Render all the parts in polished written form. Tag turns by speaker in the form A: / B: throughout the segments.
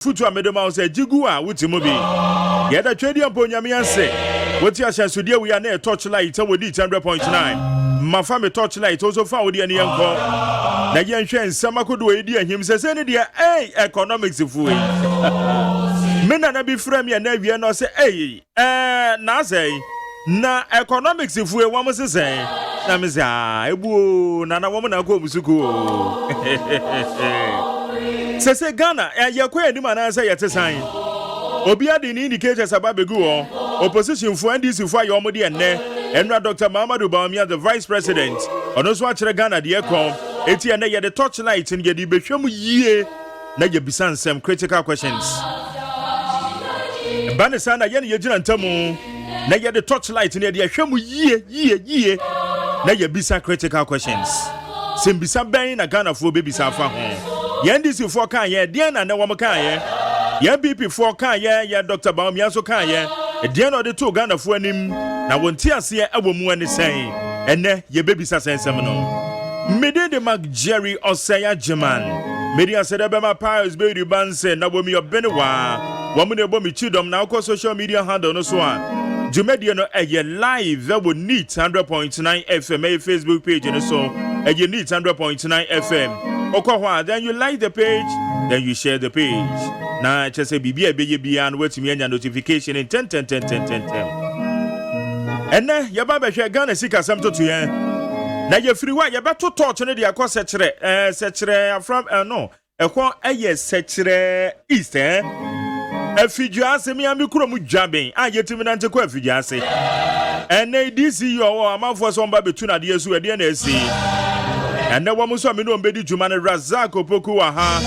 A: Futu amedoma say jigua wutimobi. Yeda trade ampo nyamianse. Woti ashansudia we are near torchlight and we 100.9. Mafa me torchlight also found the anko. Na yenhwe nsama kodo edi ahim se se ne dia economics fuwe. Mena na bi frame ya na wie no say na say na economics fuwe wa mo se na me say ebu na wo mo na ko musuku. Se Ghana yakwa enim anansa yete san obi ade ni indicators ababegu opposition for NDC for ayomode enne enra Dr. Mamadou Bawumia the vice president ono so akere Ghana de ekon eti enne ye the torchlight in ye di behwem yie na ye bisan some critical questions banisa na ye ne yegina ntamu na ye the torchlight in ye de hwem yie na ye bisan critical questions simbisa ben na Ghana fo be bisa fa ho NDC for kan ye den na wo kan ye BP for kan ye Dr. Bawumia so kan ye den no de to Ghana fo anim na wonti ase e abomu ani sen ene ye bebisa sensem no mede de McJerry Osei Agyemang mede ase de be ma piles be di banse na bomi obenewa wo mu ne bomi chidom na ko social media handle no so a jumedie no eye live that would need 100.9 FM Facebook page no so eye need 100.9 FM. Then you like the page, then you share the page. Now just say BB BB and wait to me and notification in 10. And then your baba share Ghana sika something to you. Now you free what you better touch on the akwa setre from no. Ekwa setre east Efiduase mi ami kuro mu dwaben a yetimi na ntekwa efiduase. And this is your amafo so mba betu na de esu e de na esi. And then one so me no mbedi djuma ne Razak Opoku wa ha.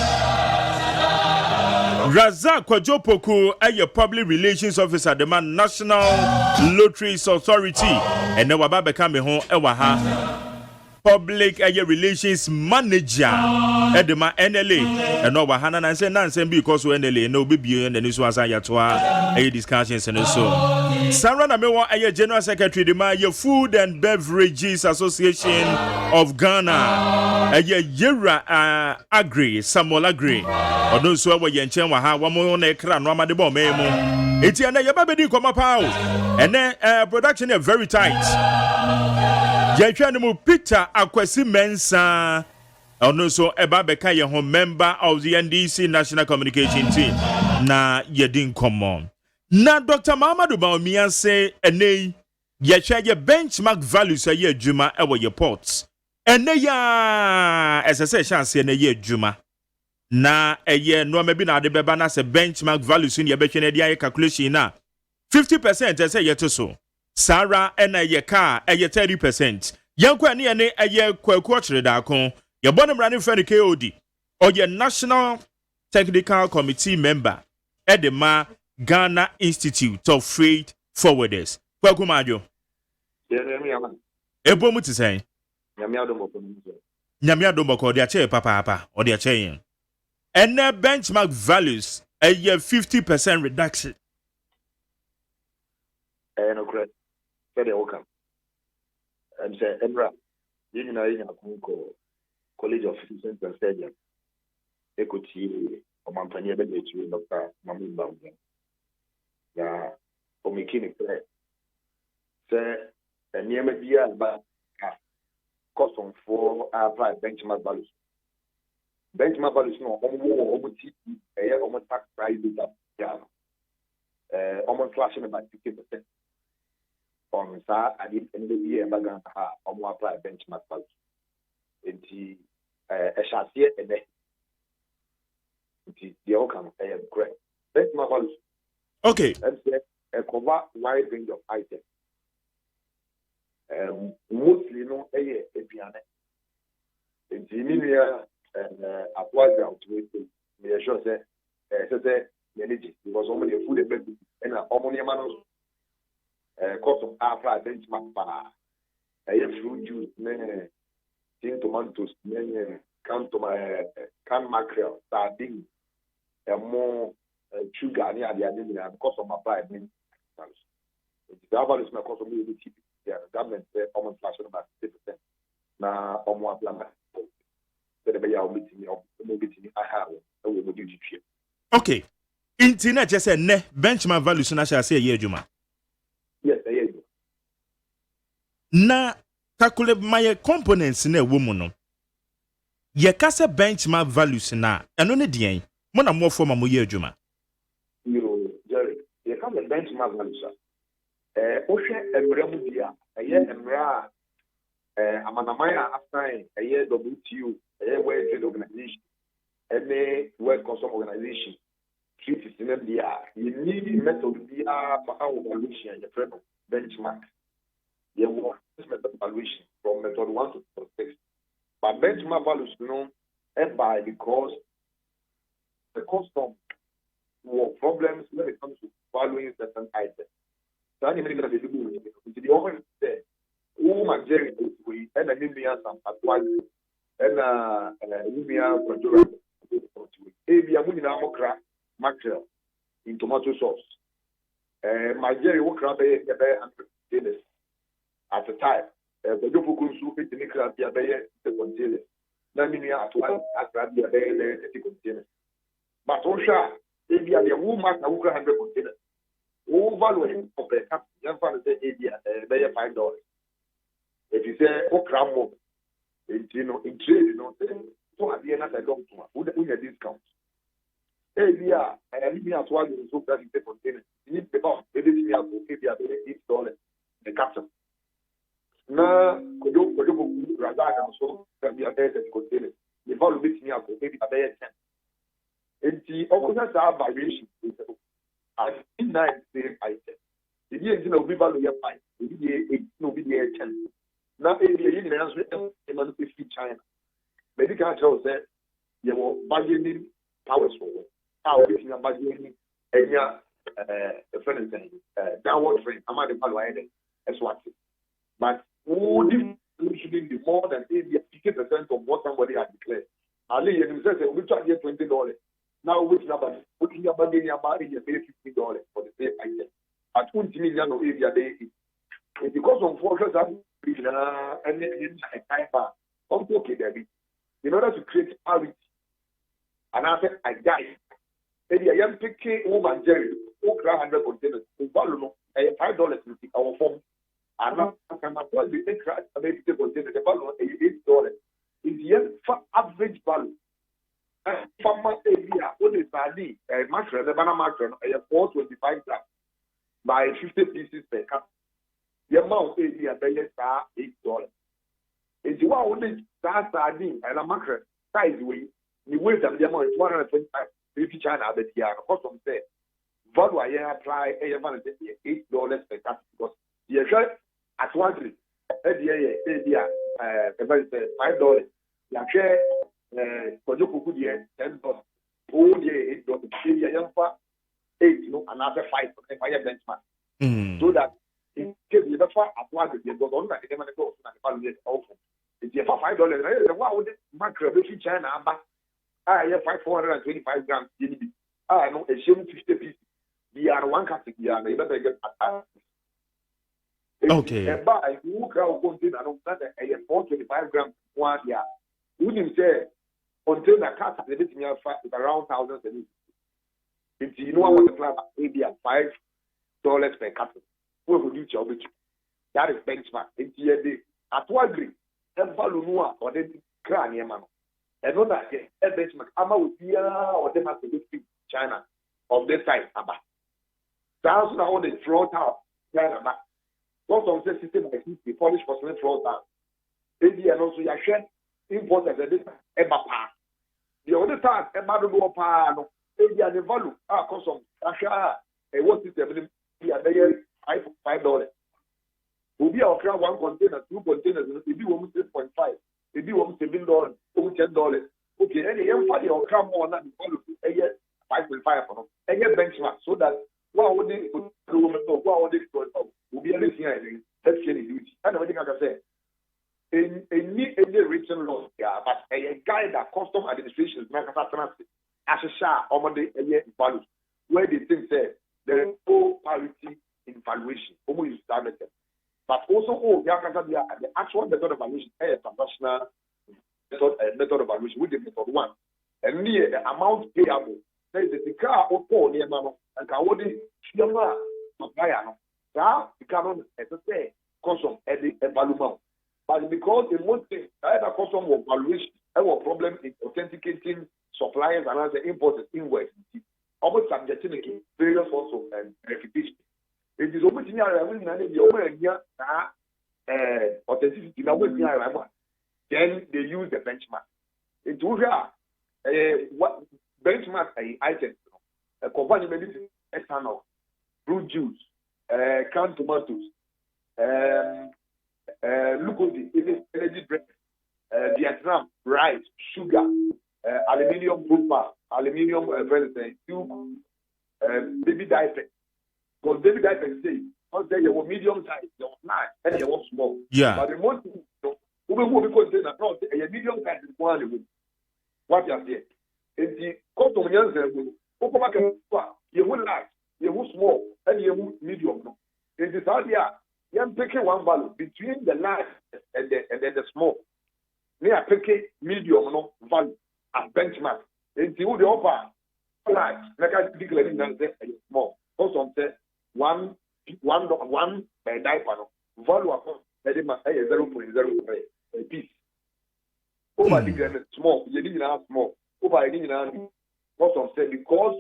A: Razak Opoku a public relations officer the man National Lotteries Authority. And then waba beka me ho e wa ha. Public relations manager at the NLA and over Hana and say nonsense because NLA no be and the news was a discussions and so Sarah Namewa a general secretary the your Food and Beverages Association of Ghana a Yera Agri Samuel Agri or no so we yenchen wa ha wa mo na ekra no amade bo memu eti na ye babedi koma pa and then production is very tight. Jachanimu Peter Akwesi Mensa also eba beka ye home member of the NDC National Communication Team na yedin common. Na Dr. Mamadou Bawumia say ene ye ye benchmark values ye adwuma ewo ye ports. Ene ya SSA chance ene ye adwuma. Na eye no mebi na de beba na se benchmark values in ye be hwe na calculation na 50% say ye to so. Sarah and a car a 30%. Yankwa ni ene a kwaku chere da kon. Ye bonem running for the KOD or your National Technical Committee member at the Ghana Institute of Freight Forwarders. Kwaku majo. Ebo mu ti say. Nyamia domoko de ache papa or de ache. And benchmark values a 50% reduction.
B: No correct. Very welcome. And say, Emra, you know, in a College of Physicians and Surgeons, Equity, or Mampania, Dr. Mamadou Bawumia. Yeah, for making it clear. Say, and near me, but cost on 4 apply benchmark values. Benchmark values no almost tax price yeah. Almost flashing about 50%. On sa I did end the year bagan ha almost apply benchmark values. Enti a chassis and the outcome correct. Benchmark values.
A: Okay.
B: And a cover wide range of items. Mostly no a piano. Enti apply ground to me sure say energy because only the food and only manos cost of apply benchmark bar fruit juice tin tomatoes can mackerel sardine more sugar near the other cost of apply the average is cost of the government almost about 50%. Now almost apply the I have a
A: Okay. Internet just said ne benchmark values na shall say ye juma.
B: Yes, yes.
A: Na calculate my components ne woman no. Ye kasa benchmark values na eno ne dean. Mo na mo for ma mo ye juma.
B: You Jerry, you come the benchmark values. Ohwe emre mu dia, eye emre a amanamaya assign eye WTO, eye World Trade Organization, eye World Customs Organization. Treaties in India, you need method for our evaluation, your friend benchmark. You want this method evaluation from method 1 to method 6. But benchmark values, by because the custom will problems when it comes to valuing certain items. So I'm going to do the only say, McJerry Osei and a Nimian some advice and a Nimian McJerry Osei mackerel in tomato sauce. McJerry Osei containers at the time. The double soup in the Nicola the containers. Namina at one at the containers. But Osha, they be a woman 100 containers. All value of a cup, young father say $5. If you say, oh, cram in trade, so at the end, I don't know who the discount. Yeah, I leave me as well in so that you container. You need to buy everything else for $8 the captain. Now, could you rather so that we are there to container? The value beats me up for maybe a better 10. And the opposite are variation. I think that same item. The year is no value your fine. The year is no video 10. Now, if you're in the answer, you must be China. Medical shows that you will bargaining powers for how we can bargaining and your friend downward frame. I'm not the value added as what. But who should be more than 50% of what somebody has declared. Ali, you said we charge you $20. Now, which number? Putting your bargaining about it, you pay $50 for the same item. At 20 million of area day. It's because of forces and type okay, Debbie. In order to create parity, and I said, I die. Maybe I am picking woman Jerry, 100 containers, $5 to our form. And now I can afford the extra maybe container, the value $8. Is the average value. Farmer area, what is the mackerel, the banana mackerel, 425 grams by 50 pieces per cup. The amount area is $8. If you want only that sardine and a mackerel size way, you wait them the amount is 125 if China but here custom say value I apply $8 per cup because you sure at one $5. You share for you could $10. Oh yeah, $8 8 another 5 if I benchmark. So that in case you never at one you go on like them go and often. If you $5, why would mackerel be China? I have 425 grams. I know a shame 50 pieces. We are one category. You better get attacked.
A: Okay.
B: But you crowd container, I don't know that I have 425 grams 1 year. Wouldn't say container cat is around 1,000. If you know what the club maybe at $5 per carton, who will do your bit? That is benchmark. It's here at one degree. And value no or then crane man. And not that benchmark. Ama with here or them has to be China of this time. Aba. Thousands of the float out. China. What on the system is the Polish person float out. Maybe and also your share import as a this Eba pa. The other time Eba do go pa no. Maybe the value custom. Asha what is the $5. Will be our crowd 1 container, 2 containers, maybe 6.5, maybe $7, $10. Okay, any empire or crowd more than 5.5 and get benchmark so that what would they do? What would they will be anything that's any duty. I know what I can say. In any written law, but a guide that custom administration is not as a shah over the value where they think say there is no parity in valuation. Almost standard. But also, the actual method of valuation is a transactional method of valuation with the method 1. And the amount payable There is a car or four near Mano, and Kawadi, Yama, Mayano. Now, the canon, as I say, custom at the Balumau. But because in most things, I have a custom of valuation, I have a problem in authenticating suppliers and other importers invoice. Almost subjecting various also and reputation. It is almost in the authenticity. Then they use the benchmark. It will what benchmark items. A company maybe ethanol, fruit juice, canned tomatoes, glucose, energy drink, Vietnam, rice, sugar, aluminium propane, aluminium tube, baby diaper. Because baby diaper say, you were medium size, you were large, and you were small.
A: Yeah.
B: But the most because they are medium size is one. What you are saying? In the cotton you will large, you will small, and you will medium. In this area, you are picking one value between the large and the small. They are picking medium value as benchmark. In the upper large, like I declared small. Also, one diaper value of 0.03 a piece. Over the small, you didn't have small. Over the what of say because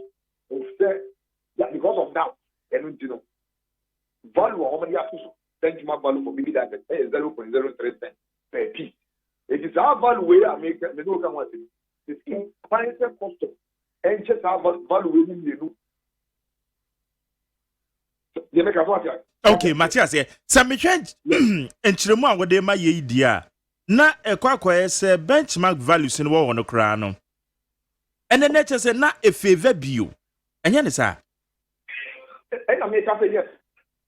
B: of that, and you know, value of the benchmark value for big data is 0.03 per piece. It is our value where I make the no come with it. It's in financial cost and just our value within you. You make a what?
A: Okay, Matthias, some change and Chirema what they my idea. Na ekwa say benchmark values in war on the crown. And the nature say na a favor bio. And yan is that?
B: And I make up yes,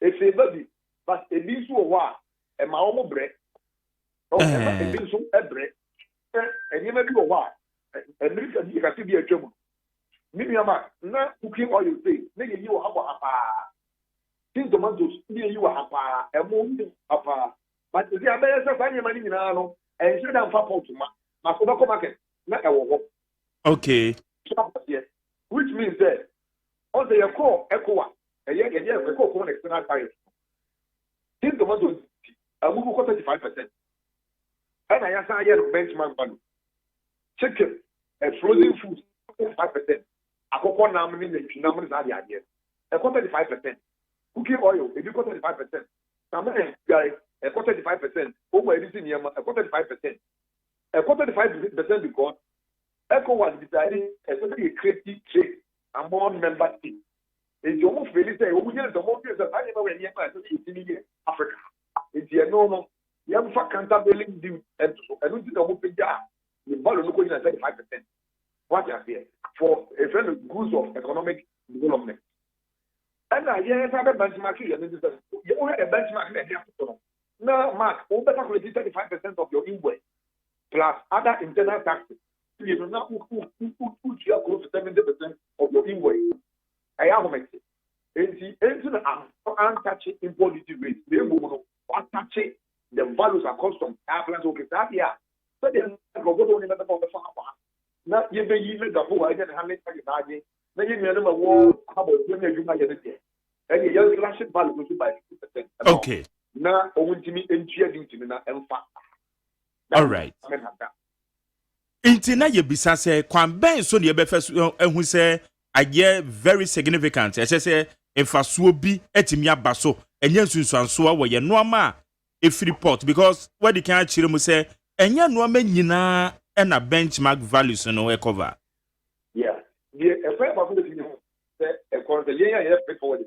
B: a favor be, but a bisu wa and my own bread. Oh, a bisu a bread, and you may do a wa. And you can see be a trouble. Mimiama, na cooking oil say, maybe you have a Think tomatoes, you have a moon of a. But the American family money now, and should have found my tobacco market. Not a walk.
A: Okay.
B: Which means that on the core echo, a year a core external tariff. Think tomatoes, I will go 35%. And I ask a year of benchmark value. Chicken and frozen food, 5%. A cocoa nominee, the numbers are the idea. A 35%. Cooking oil, if you got 35%. Some guys, a 35%. Over anything, a 35%. A 35% because ECO was deciding especially a creative trade among member states. It's almost really say, oh, yes, the more years that I never went here, in Africa. It's a no, you have a countervailing deal, and I don't think the whole thing, the value of 35%. What you here for a friend of goods of economic development. And I hear a benchmark, you only a benchmark. Now, Mark, over 35% of your invoice plus other internal taxes. You do not put close to 70% of your invoice. I have a message. And the untouched import duty rate, they will untouch the values are custom. I plan to get that here. So then, I go to the farm. Now, you may even the whole idea of having a then you never war about when you might get it. And the young classic value goes by 50%.
A: Okay.
B: Now, I want to meet and cheer you to me now and fast.
A: All right. Intina ye bisa say kwan ben so ne be feso ehu say aye very significant. I say emfasuo bi etimi aba so enye nsunsuanso a wo ye noama e free port because what the can chire mu say enye noama nyina e na benchmark values no e cover.
B: Yeah. The affair about the thing say e ko the yen ya pay forward.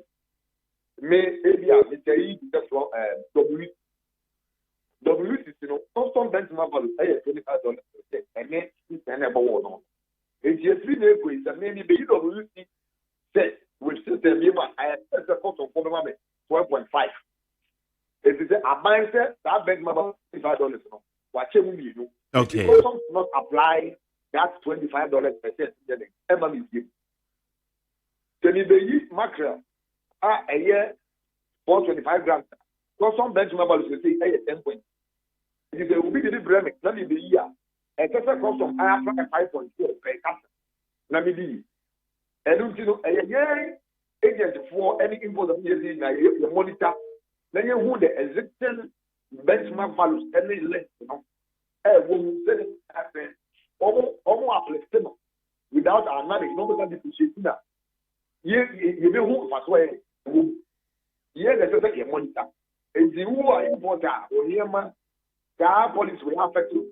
B: Me ebia me tell the from WC, custom benchmark value $25 and then it's an about one. It's a 3 day quiz and maybe the WC said with system I have the cost of 12.5. It is a mindset that benchmark $25. Watch it.
A: Okay.
B: Custom not apply that $25 per cent. Emma is given. Then if they use mackerel a year for 25 grams. Custom benchmark value say 10 points. If they will be the bremic, let me be here. A custom I have 5.4 per capita. Let me be. And you know, agent for any import of the monitor, then you who the existing benchmark values any less, you know, when say happen, almost applicable without our knowledge, no depreciating that. You know who was way, there's a monitor. And the who are importer or here, man, the police will affect you.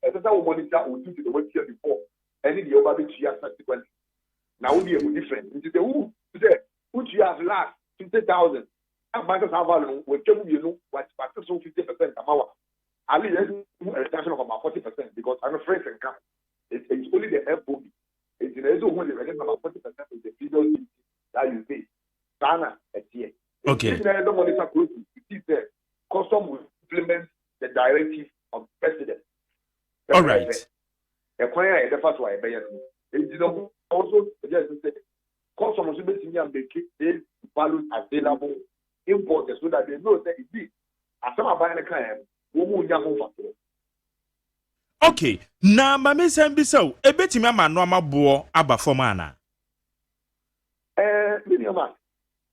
B: As a monitor will do to the work here before, and in the over the year subsequently. Now will be a different. Into the who which you have last 50,000. And bankers have value with you know what 50% of our. I mean, there's a reduction of about 40% because I'm afraid and come. It's only the FOB. It's in the only reduction about 40% of the figure that you pay. Ghana at here.
A: Okay.
B: If there is no monitor close, the custom will implement the directive of the president.
A: All right.
B: The first one, it's also just say custom must be seen and make the values available importers so that they know that it is. As some are buying a client, we will not move.
A: Okay. Na mama sembi so ebetimi ama no amabo aba formana.
B: Minimum.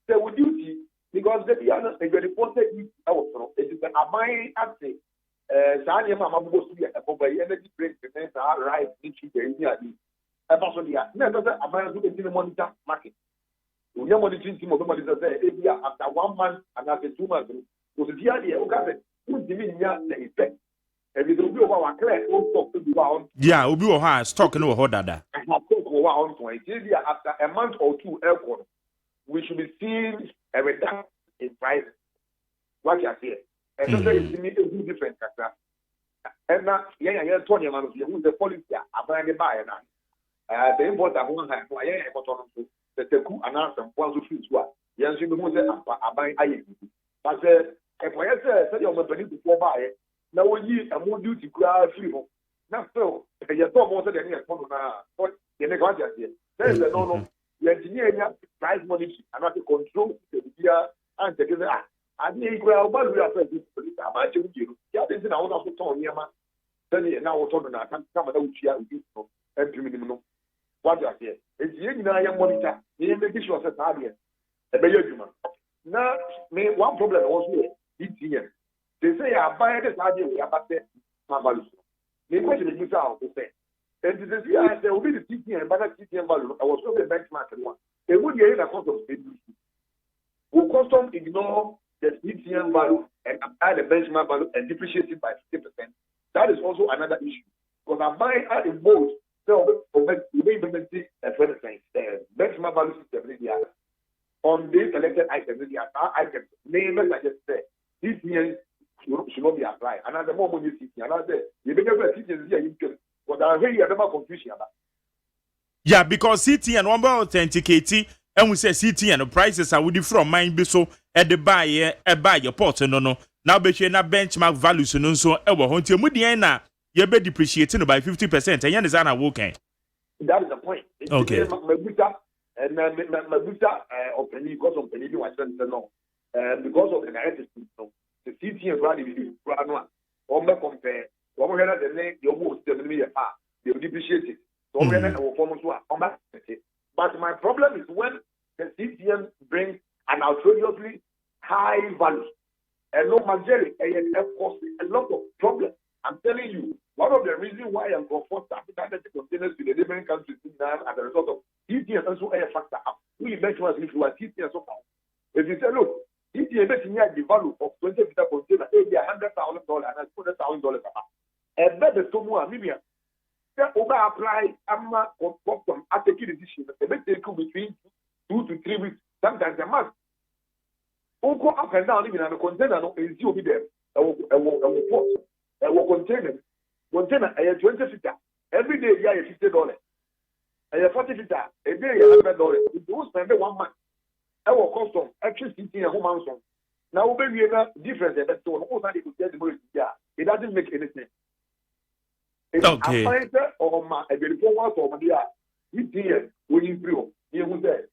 B: There would duty because the piano they get reported out from it is a buying at the Sanya Mama goes to be a energy break the are right into the India. About the never a man who is in the monitor market. We are monitoring him of the after 1 month and after 2 months. Was the idea who got it? Who's giving the effect? And it will be over clear.
A: Yeah, will be a stock no hodada.
B: And have talk over on point. After a month or two, aircon, we should be seeing a reduction in price. What you are saying. And so it's immediately different. And now, Tony, who's the policy? I'm going to buy now. The importer who has the Teku announced and one to fix what. Yes, you know, I buy I. But if I say you're going to before buy, now we a more duty crowd free. Now, so you thought more than any but you never got here. There is no. The engineer price money and not to control the media and the given. I think we are about to affect this. I'm actually you. Yeah, this is our own here, man. Then now we're talking about some of the which are and what you are here. It's you know, monitor. You make sure that I am a better human. Now, one problem also is here. They say I buy this idea we are about my value. The question is out to say. And this is here, there will be the TTN and better TTN value. I was talking benchmark one. They would be in a cost of will custom ignore the TTN value and apply the benchmark value and depreciate it by 50%. That is also another issue. Because I'm buying out in both. So, we may implement the benchmark value system on these selected items. Items, name as I just said, TTN should not be applied. Another moment you see, another, you make a TTN here, you can. But I hear you have confusion about.
A: Yeah, because CT and one about authenticate and we say CT and the prices are with you from mine be so at the buy your pot no. Now be na benchmark values no so e wo ho ntia mudi na ye be depreciating by 50% and yan na working.
B: That is the point.
A: Okay.
B: Mabuta and Mabuta of penny because of penny was no. Because of the narrative no. The CT and value or compare. They will depreciate it. But my problem is when the CTM brings an outrageously high value. And no McJerry causes a lot of problems. I'm telling you, one of the reasons why I'm comfortable with containers to the neighboring countries as a result of CTM also a factor. We mentioned if you are CTM so far. If you say, look, CTM has the value of 20 meter container, maybe $100,000 and $200,000. And that is so more Libya. Over apply AMA custom at the decision. It may take between 2 to 3 weeks, sometimes a month. Go up and down even on a container is you be there. I will container a 20 feet. Every day you have $50. A 40 feet, a day $100. If you spend 1 month, I will custom electricity and home house. Now maybe a difference that it doesn't make any sense.
A: Okay.
B: Or my a very poor one for Madia. When you feel you will say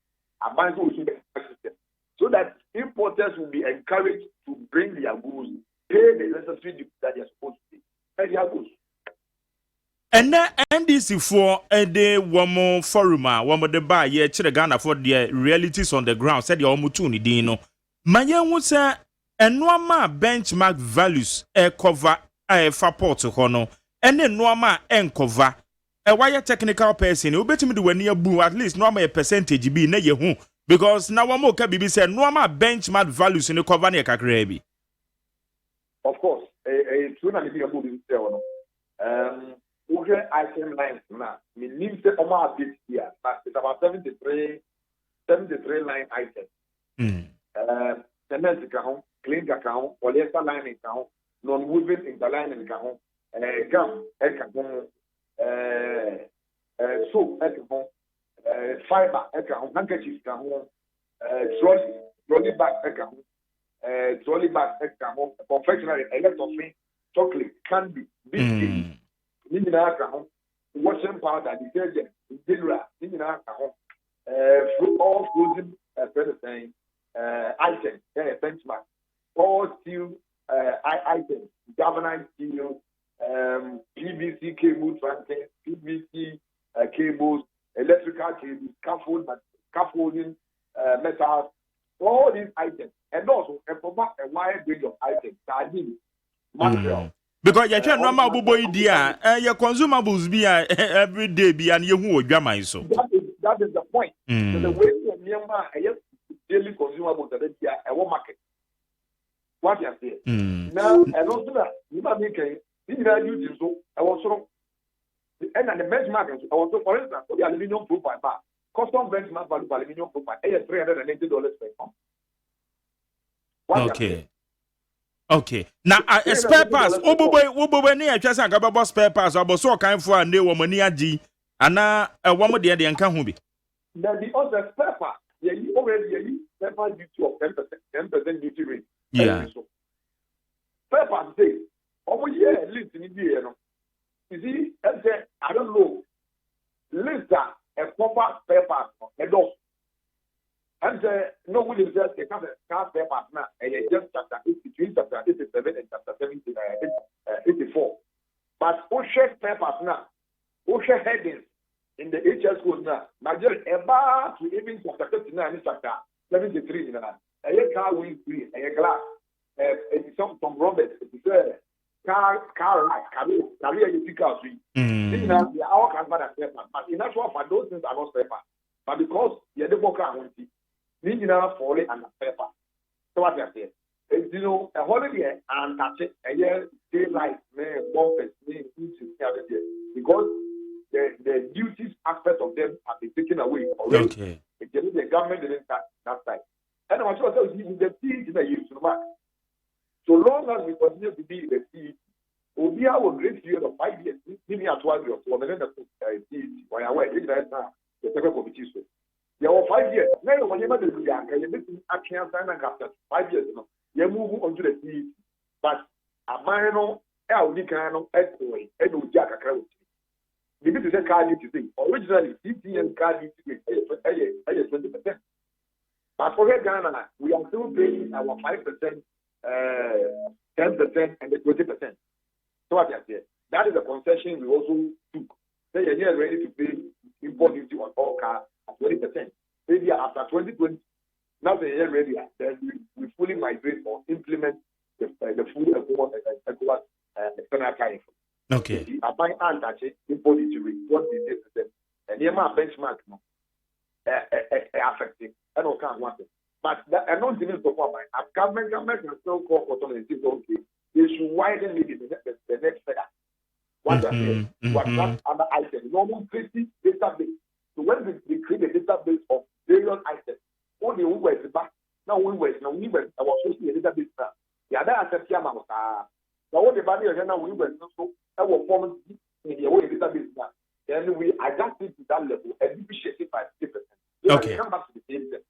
B: a bank system. So that importers will be encouraged to bring their goods, pay the necessary duty that they are supposed to pay. And their goods.
A: And NDC for a day one more forum, one more the buy ye Ghana for the realities on the ground, said the Omutuni Dino. Maya would say, and no benchmark values cover a port to hono, and then no cover a wire technical person who bet me do near boo at least no a percentage be near you because now one more can be said no benchmark values in the cover near Kakrebi.
B: Of course, a tsunami be a movie. Okay, item lines now. We need the amount this year, but it's about 73 line items. Cement account, clean account, polyester line account, non-woven interlining account, gum account, soap account, fiber account, handkerchief account, trolley bag account, confectionery, electrofree, chocolate, candy, biscuit. Washing powder, detergent, all frozen items, benchmark, all steel items, galvanized steel, PVC cable trunking, PVC cables, electrical cables, scaffolding, metals, all these items, and also a wide range of items, sardines, mackerel.
A: Because you can't normal boy dear, your consumables be every day be and you who drama so.
B: That is the point. So the way to Myanmar, daily consumables that they are a market. What you say? Now, and also that you might make a using so I was so and the benchmark I was for instance for the aluminum profile bar. Custom benchmark value for aluminum profile $380 per pound.
A: Okay. Okay. Now, spare parts. Oboboy near Chasa Gababa spare parts. About so kind for a new woman near G. And now a woman there, the Anka Humbi.
B: Then the other spare part, you already spare part duty of 10% duty rate.
A: Yeah.
B: Spare part say, over here, at least in India, you see, I don't know, list that a proper spare part, a dog. And no one is just a car spare part now, and just chapter 83, chapter 87, and chapter 84. But OSHA spare part now, OSHA headings in the HS code now, McJerry about to even chapter 39, chapter 73 now. A car wheel free, a glass, some Robert, car career you pick out. Now, they are all considered as spare part. But in actual fact, those things are not spare part. But because you're the worker, I want to falling and paper. So what you say? You know, a holiday and touch it a year, daylight, bumpers, because the duties aspect of them have been taken away already.
A: Okay.
B: The government didn't start that side. And I was also using the seed in the use to mark. So long as we continue to be the seed, we'll be our great period of 5 years. Give me a 12 years for the seed. Why I wait, the second committee. There were 5 years. Now, when you make the action after 5 years, you move on to the sea. But a minor, Eldicano, Edway, Edu Jack, the business card to say, originally, CTN card is 20%. But for Ghana, we are still paying our 5%, 10%, and the 20%. So what I said, that is a concession we also took. Say you're ready to pay import duty on all cars. 20%. Maybe after 2020, now they are ready. Then we fully migrate or implement the full ECOWAS external tariff.
A: Okay.
B: I buy and touch it, import duty rate, what they did to them. And the amount benchmark affecting. I don't count one thing. But I don't even talk about my government can still call for something and say, okay, they should widen maybe the next figure. What that other item, normal 50 database. So when we create a database of various items, only who was back, now we were, I was supposed to be a database now. The other assets, now what the body of now we were so our form in the way database now. Then we adjust it to that level and depreciate it by 50%. So
A: okay.
B: Come back to the same thing.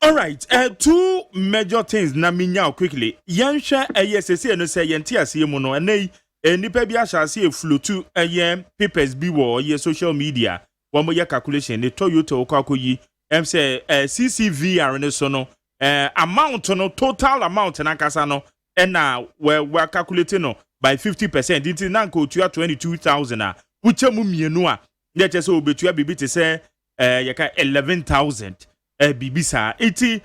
A: All right, two major things na minya quickly. Yansha ASC no say yenti asem no and nipa bi ahase flotu papers bi wo ye social media. One more calculation, the Toyota Okakoyi, say CCVR and so no amount no total amount na kasano and now we're calculating no by 50%. It's now go to 22,000. Which mu mienu a na che se obetua bibi te se yeka 11,000 bibi sa eti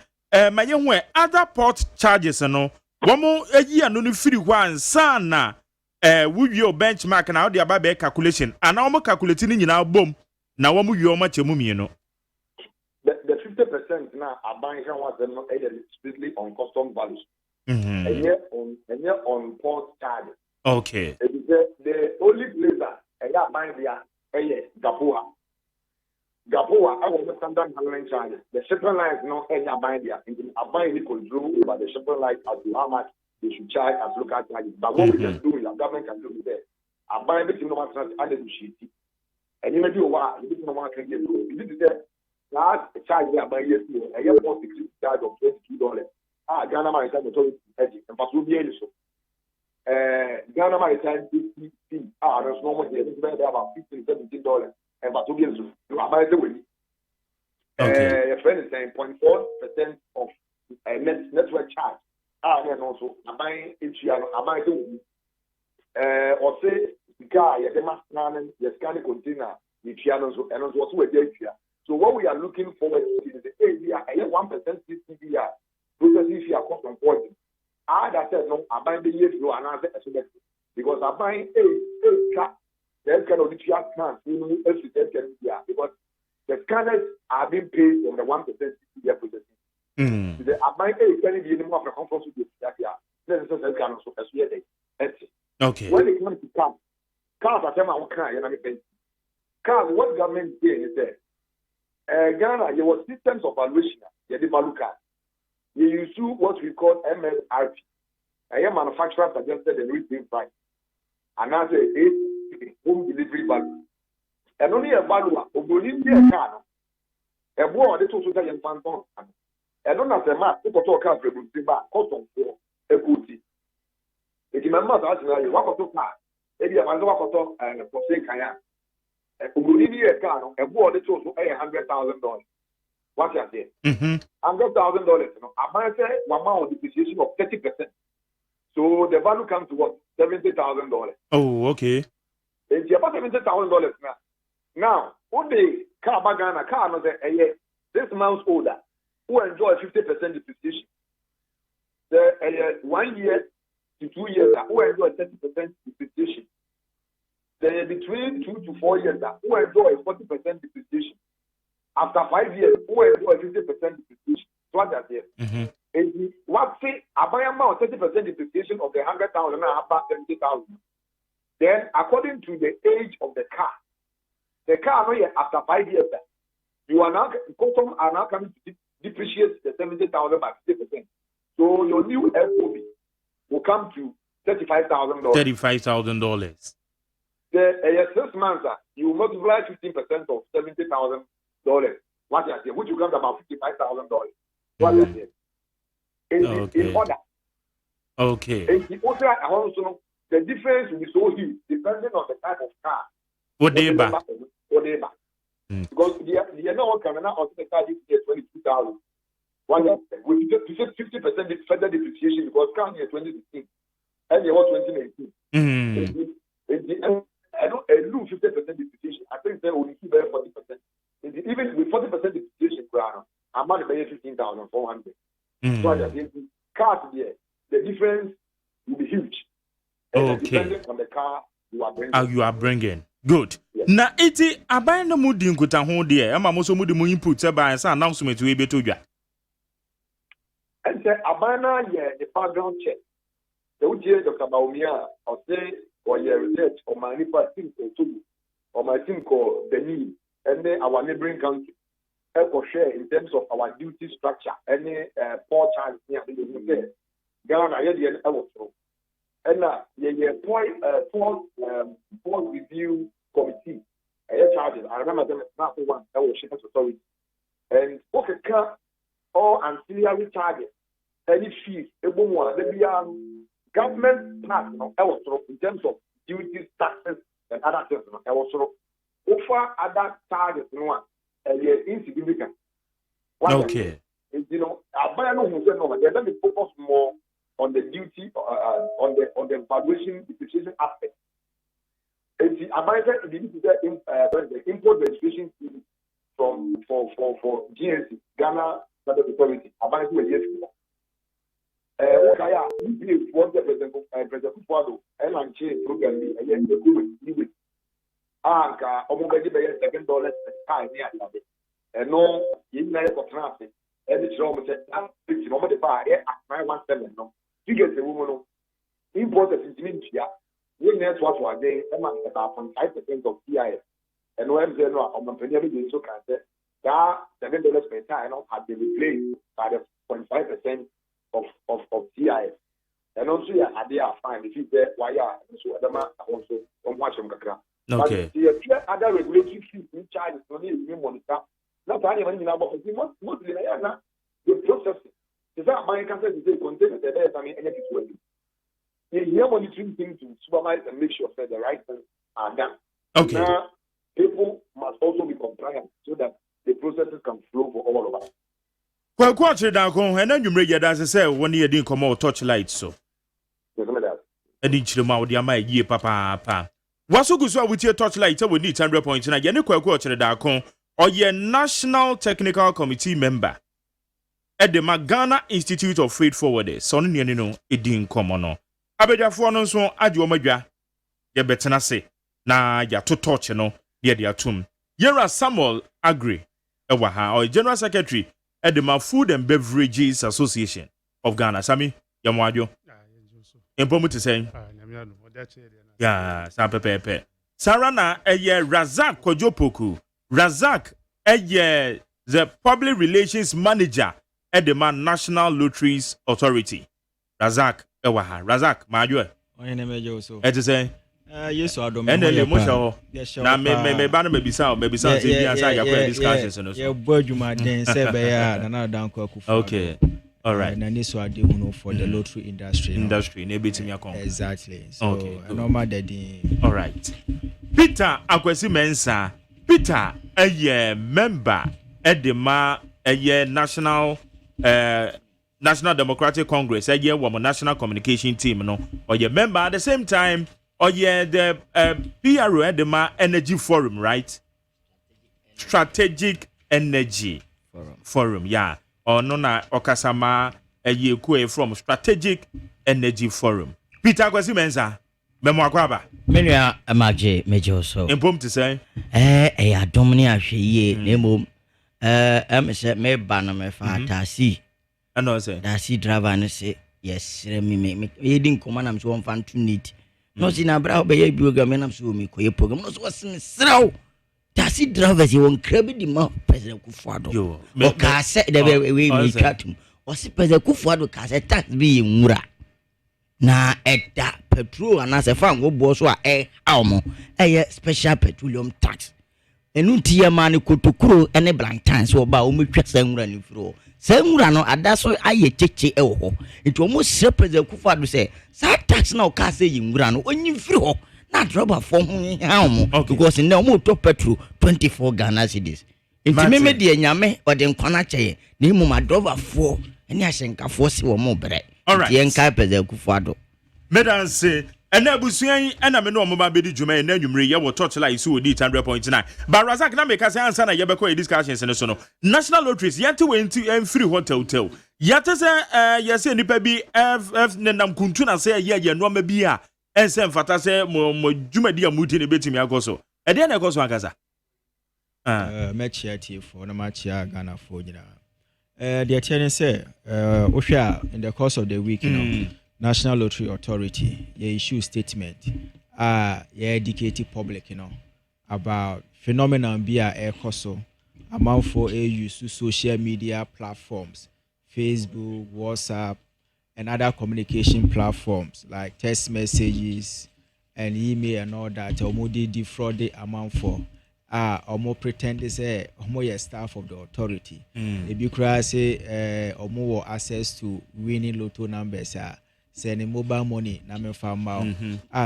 A: maye ho other port charges no womo ayi anu no firi ho ansa na we your benchmark na the aba calculation and womo calculate ni nyina bom na womo wi omo chemu mienu.
B: The 50% now aban kan was no strictly on custom values. And yet on port charges.
A: Okay.
B: The only place that aban there Gapoa, I was the standard handling charges. The shipping lines no any aban there. Aban we control over the shipping lines as to how much they should charge as local charges. But what we can do is the government can do there. Aban we can no matter and the shit. And you may do what you no matter can get to. You did that. Last charge there by years ago, a year for security charge of $22. Ghana Maritime Authority and Pasu Bieliso. Ghana Maritime fee, there's no more there, about $15-17, and Pasu Bieliso. You are by the way. A friend is saying 0.4% of network charge. And also, I'm buying each year, I'm buying the way. Or say, the guy, the master, the scanning container, the pianos, and also a day here. So what we are looking forward to is the area, 1% CCDR, processing fee cost on point. That said, no, I buy the year flow and answer because I buy a car, there's kind of the share can, because the scanners are being paid on the 1% CCDR processing. I buy a can be more of a conference with the there's a kind of
A: okay.
B: When it comes to cars are telling my cars, cars, what government is saying is that Ghana, there was systems of valuation. You use what we call MSRP. A manufacturer suggested the retail price. And that's a home delivery value. And only a value of the car. A board is also saying phantom. And don't have a map to talk about the cost of a goodie. If you remember that, what to car? Maybe a man walk and for saying Kaya. A board is also $100,000. What you say? $100,000. I might say one amount of depreciation of 30%. So the value comes to what? $70,000.
A: Oh, okay.
B: It's about $70,000 now. Now, when the car bagana car no say this month's older who enjoy 50% depreciation. The 1 year to 2 years who enjoy 30% depreciation. Then between 2 to 4 years who enjoy 40% depreciation. After 5 years, who enjoy 50% depreciation. So what that is? And what say about amount 30% depreciation of the 100,000 and about 70,000. Then according to the age of the car after 5 years, you are now custom are now coming to depreciate the 70,000 by 50%. So your new FOB will come to $35,000.
A: $35,000.
B: The 6 months, you multiply 15% of $70,000. What you say? Which becomes about $55,000. What you say? In order.
A: Okay.
B: And the order also the difference will be so huge depending on the type of car.
A: Whatever.
B: Because the other coming out of the car is 22,000. What you say? We just 50% further depreciation because car is 2016 and they want 2019. I lose 50% depreciation. I think they will keep 40%. Even with 40% depreciation, I'm not paying 15,400. So I think cars there, the difference will be huge. And depending on the car you are bringing.
A: Good. Yes. Na iti abai no mudi nkuta ho de ama mo so mudi mo input e ba say announcement we beto dwa.
B: And say abai na ye the background check. The UJ Dr. Baumia or say or your research or my team or my team called Benin and then our neighboring country help share in terms of our duty structure any poor child here in Ghana the also and point review committee charges I remember them as one that was shared authority and okay all ancillary charges any fees government tax in terms of duties, taxes, and other things. Also, offer other targets, insignificant.
A: Okay.
B: I buy no, they don't focus more on the duty on the valuation depreciation aspect. And the American the import registration fee for GNC Ghana Standard Authority. American will yes. Okaya, we want the President Kufuor and launch program again the good. Almost $7 per time here. And no, in the contract, and it's almost it's normally by 917. No, you get the woman imported in India. We net what was they about 5% of CIS. And when they know on the pandemic, so can say that $7 per time had been replaced by the 0.5% of CIS. And also, they are fine if you say why are so Adama also on watch from Kakra.
A: Okay.
B: But the other regulatory fees in charge is only monitor. Not only when you know about mostly the processing. Is that my country is a container that I mean anything to do. You monitoring things to supervise and make sure that the right things are done.
A: Okay.
B: Now, people must also be compliant so that the processes can flow for all of us.
A: Well, quarter down home, and then you make your dance say 1 year didn't come out touch light so. And each the mouth, the my year, papa. What's so good so with your touch light? We need 100 points and again, quarter down home. Or your National Technical Committee member at the Ghana Institute of Freight Forwarders. So, you know, it didn't come on. Abeja for no so adu omadwa ye betena se na ya to touch no ye dia tum. Yera Samuel Agri ewa ha or General Secretary at the Food and Beverages Association of Ghana. Sami yamwadwo. Empomu to say. Yeah, sa pepe. Sarana eye Razak Kojopoku. Razak eye the Public Relations Manager at the National Lotteries Authority. Razak ewa Razak maadwo
C: onye meje oso
A: e te say
C: yesu adom
A: and the mo na me ba na mebisa say bi ansa ya kwa discussions no so
C: ye bo adwuma den se be ya na dan kwa kufu.
A: Okay, all right.
C: Na niso ade hu for the lottery industry
A: na betimi akon
C: exactly so
A: okay,
C: normal daddy.
A: All right. Peter Akwesi Mensa. Peter a member at the National Democratic Congress, a woman national communication team, no, or your member at the same time, or the PRO at the Energy Forum, right? Strategic Energy Forum, yeah. Or nona Okasama a year from Strategic Energy Forum. Peter Kwesi Mensa, Memoir Kwaba.
D: Menua McJerry Osei.
A: Impom to say,
D: adomni ahwe nemo say me ba no me fa taxi.
A: I know say.
D: Taxi driver no say yes me didn't come am so fan to need. No see na bra be bi program na so me koye program no so was sraw. Taxi drivers you won crab di ma President Kufuor.
A: Yo.
D: O ka say the we chatum. O si President Kufuor ka say tax bi nwura. Na eta petrol anase fan go bo so a awmo special petroleum tax enu tie ma ne kotokuro ene blantan so ba o metwa sanwura ni furo sanwura no adaso aye cheche e ho nti o mo se President Kufuor say sa tax na o ka say yinwura no onyi firi ho na droba for ho awmo because na o mo to petrol 24 Ghana cedis nti me de nyame o de nkwana cheye na imu ma droba for ene ahyenkafo se wo mo bere.
A: All right.
D: Yenka President Kufuor.
A: Medan say ena busuan ena me no omba bedi djuma ena nwumre ye wo touch like so di 100.9 but Razak na make say answer na ye beko discussions no so no national lotteries yente wenti free hotel yete say ye say nipa bi f nenam kuntu na say ye no ma bi a ense mfata say mo djuma di amuti ne betimi akoso e de na akoso akaza
C: Match for na match Ghana for nyina. The attorney say, in the course of the week, you know, National Lottery Authority, they issue statement, educated public, you know, about phenomenon via air coso, amount for use to social media platforms, Facebook, WhatsApp, and other communication platforms like text messages and email and all that. Omodi defraud the amount for. Omo pretend they say omo staff of the authority. If you cry say omo access to winning lotto numbers send mobile money na me farm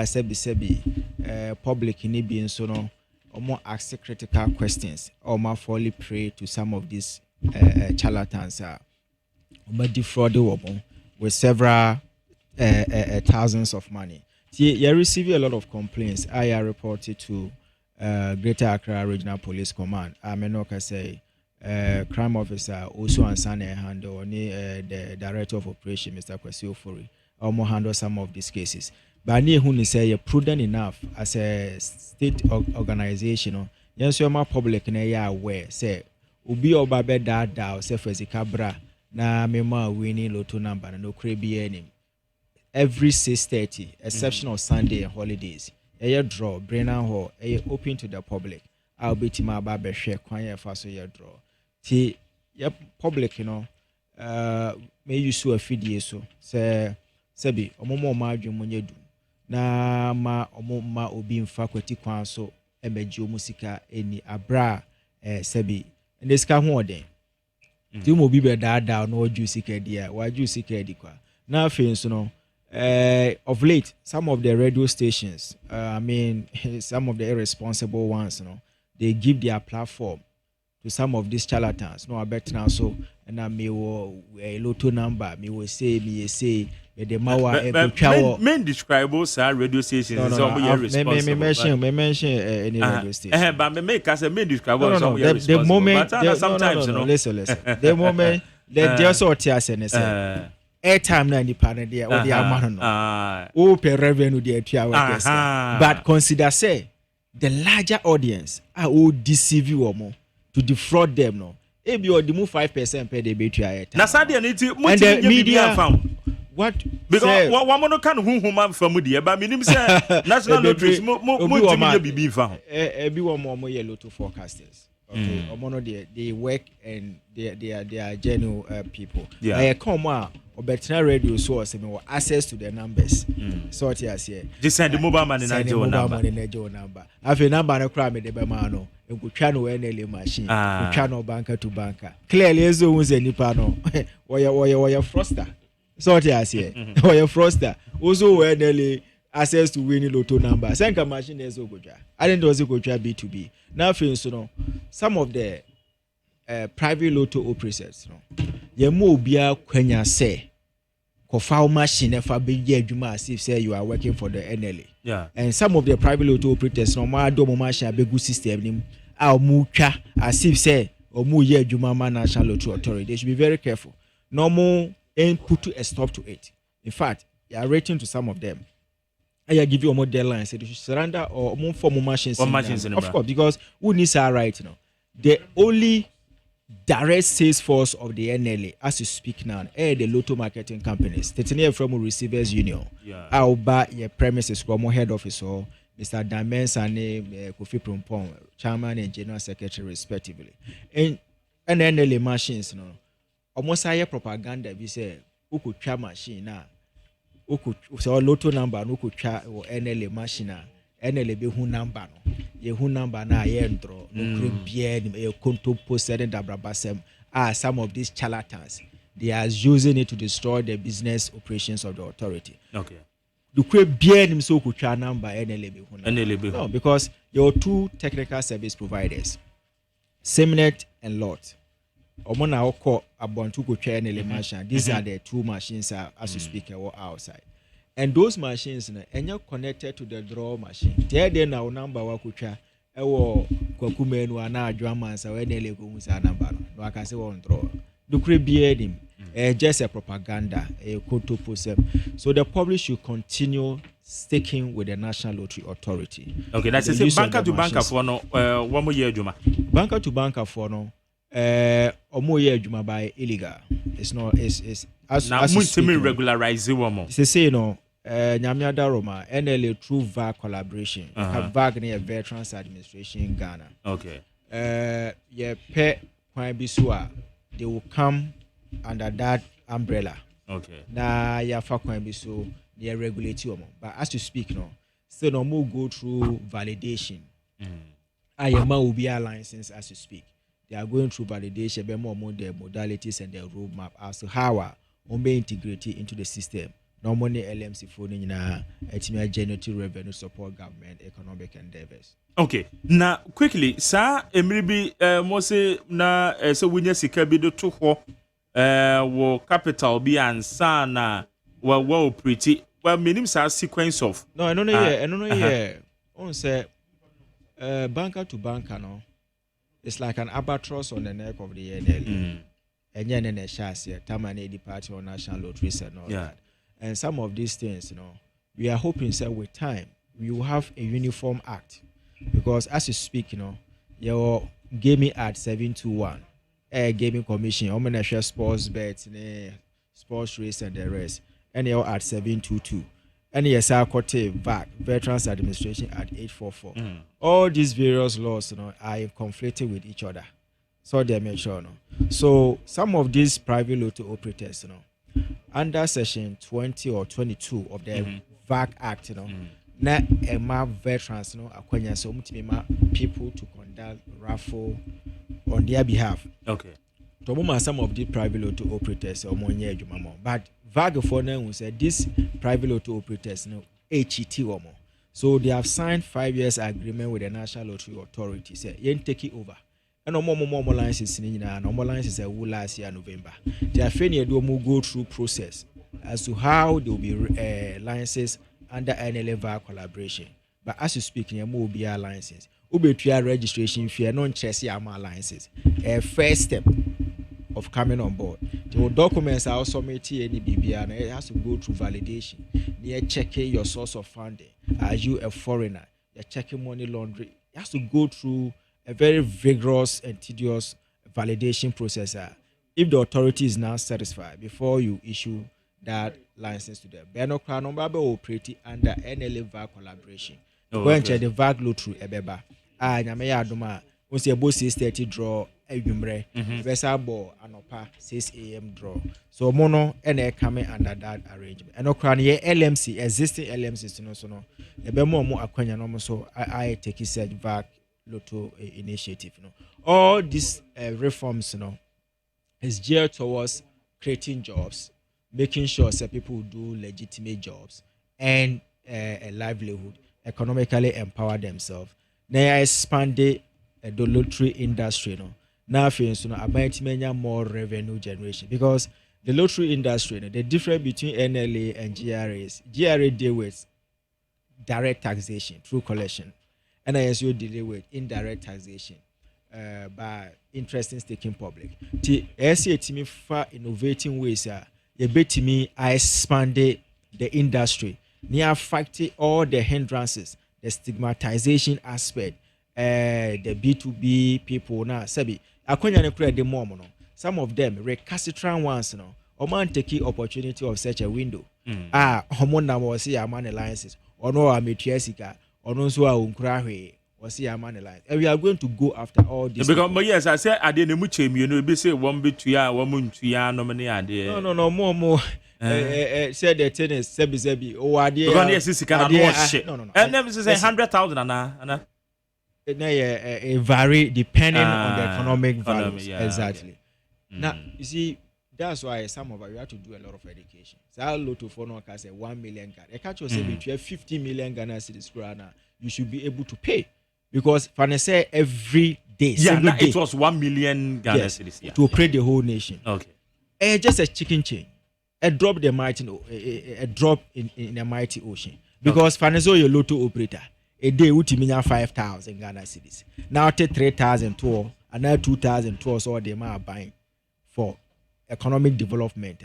C: sebi public ni bi nso no omo ask critical questions omo fully prey to some of these charlatans omo defraud omo with several thousands of money. You receive a lot of complaints. I reported to Greater Accra Regional Police Command. I may not say crime officer also and handle the director of operation, Mr. Kwesi Ofori, almost handle some of these cases. But near who say you're prudent enough as a state organization. Yes, you're more public and you're aware. Say, Ubi oba be da say Fezikabra na mema winning lotto number and no creepy any. Every 6:30, exception of Sunday and holidays, a draw, Brennan Hall, open to the public. I'll be to my barber share, quiet fast year draw. T, yep, public, may you sue a feed so, say, Sebi, or more margin when you do. Na ma omoma obi in faculty kwan so emejo musika eni abra Sebi. And this can hold them. You mo be da no juicy dia, why juicy kedi kwa. Now, things, of late, some of the radio stations, some of the irresponsible ones, they give their platform to some of these charlatans. No, I bet now so, and I may a lotto number, me will say, the Mawa
A: main describe sir radio stations.
C: Me mention any radio station.
A: But me make us a main describe
C: the moment sometimes listen. The moment they just sort of say airtime na ni panel there or the amount no per revenue there to but consider say the larger audience are all deceive you or more to defraud them no ebi or the move 5% per day between airtime
A: na sad and
C: the media found what
A: because one mono can whom from the but minim say national lotteries mo bibi found
C: ebi one more yellow to forecasters. Okay, they work and they are genuine people.
A: Yeah.
C: I come out or better radio source and access to their numbers. So what you say?
A: Just send the mobile money in your
C: number. Have a number no crime in the bamano and go channel NLA machine. Channel banker to banker. Clearly, as owns any panel. Or your froster. So what you say? Or your froster. Also, NLA access to winning lotto number. Senka machine is Ogoja. I didn't also go B2B. Now, for instance, some of the private lotto operators, you move bia kwenya say, kofa machine if I be juma as if say you are working for the NLA.
A: Yeah.
C: And some of the private lotto operators, no more do machine be good system. Our mucha as if say or mu ye juma national lotto authority. They should be very careful. No more and put a stop to it. In fact, you are rating to some of them. I give you a more deadline, say you should surrender or more formal machines. Of course, because who needs our right now? The only direct sales force of the NLA, as you speak now, the lotto marketing companies. Tetania from Receivers Union. I'll buy your premises from head office or Mr. Damens and Kofi Prompong, chairman and general secretary, respectively. And NLA machines, almost higher propaganda. We say, who could try machine now? So lotto number no could try or NLA machine NLA be who number no ye who number na ye ndro no create bien a conto posted in Dabrabasem some of these charlatans they are using it to destroy the business operations of the authority.
A: Okay.
C: The create bien so could try number NLA be who no because there are two technical service providers, Semnet and Lot. Omona oko abontu ko twa NLA machine. These are the two machines as you speak outside. And those machines are connected to the draw machine. There now number wa kutwa ewo kwakumenu ana adwama sa NLA ko musa number no aka say one draw. Do create him just a propaganda a koto posem. So the public should continue sticking with the National Lottery Authority.
A: Okay, that's it. Banker to banker for no one more year juma.
C: Banker to banker for no omo ye adwuma by illegal. It's not it's as
A: regularize one.
C: Say no nyame adaroma NLA through VAG collaboration. VAG near Veterans Administration in Ghana.
A: Okay.
C: Ye pay kwan bi so a they will come under that umbrella.
A: Okay.
C: Na ya fa kwan bi so they regulate omo. But as you speak no, still no more go through validation. Ayema will be a license as you speak. They are going through validation, but more the modalities and the roadmap as to how we integrate it into the system. Normally, LMC funding na etime generative revenue support government economic endeavors.
A: Okay. Now, quickly, sir, emribi mose na so winya sika bi do to ho wo capital bi ansa na well pretty well minimum sequence of
C: no I don't know yeah on say banker to banker no it's like an albatross on the neck of the NLA and then in a chassis Tamani party or national lotteries and all that and some of these things we are hoping that with time we will have a uniform act because as you speak your gaming act 721 gaming commission omenashare sports bets sports race and the rest and you're at 722 and yes our VAC Veterans Administration at 844 all these various laws are conflicting with each other so they make sure so some of these private lotto operators under section 20 or 22 of the VAC Act na ema veterans akwanya so mutima people to conduct raffle on their behalf to some of the private lotto operators omonye adwuma but VAG for now we said these private lotto operators HET so they have signed 5 years agreement with the National Lottery Authority say yen take it over and more licenses ni na normal licenses will last year November they are finna go through process as to how they will be licenses under NLA VAG collaboration but as you speak you will be licenses ubetua registration fee no interest ama licenses a first step of coming on board. The documents are also made any BBR and it has to go through validation. You're checking your source of funding. Are you a foreigner? You're checking money laundering. It has to go through a very vigorous and tedious validation process. If the authority is now satisfied before you issue that license to them. Beno Crown operating under NLA VAG collaboration. When the VAG lottery ebeba. Nyamaya Adoma. Once you both 6:30 draw Edumbre, Vesa ball anopa 6 a.m. draw. So mono and coming under that arrangement. And okran LMC existing LMC so ebe mo akwanya no so I take it said VAG Lotto initiative all these reforms is geared towards creating jobs, making sure that people do legitimate jobs and a livelihood, economically empower themselves. They expand the lottery industry now about more revenue generation because the lottery industry the difference between NLA and GRA is GRA deal with direct taxation through collection and ISO deal with indirect taxation by interest in staking public the SCA team for innovating ways you bet me I expanded the industry near fighting all the hindrances the stigmatization aspect the B2B people now sabi akwanya ne kura de mom some of them recalcitrant ones man take opportunity of such a window homon na wo see amane alliances ono ametua sika ono so a onkura hwe wo see amane alliance and we are going to go after all this
A: because yes I say ade ne mu chemi be say one betua one muntua no me ade
C: no more said the tennis sebi o ade
A: because yes sika na no shit and them say 100,000 ana
C: it vary depending on the economic values. Exactly. Now, you see, that's why some of us, you have to do a lot of education. So I'll look to for no say 1 million Ghana. I can't just say between 50 million Ghana cedis now, you should be able to pay. Because say every day,
A: day, it was 1 million Ghana cedis
C: to operate the whole nation.
A: Okay.
C: Just a chicken chain. A drop in a mighty ocean. Because financial your lotto operator. A day utiminya 5,000 Ghana cedis. Now take 3,000 tour and now 2,000 tours all they are buying for economic development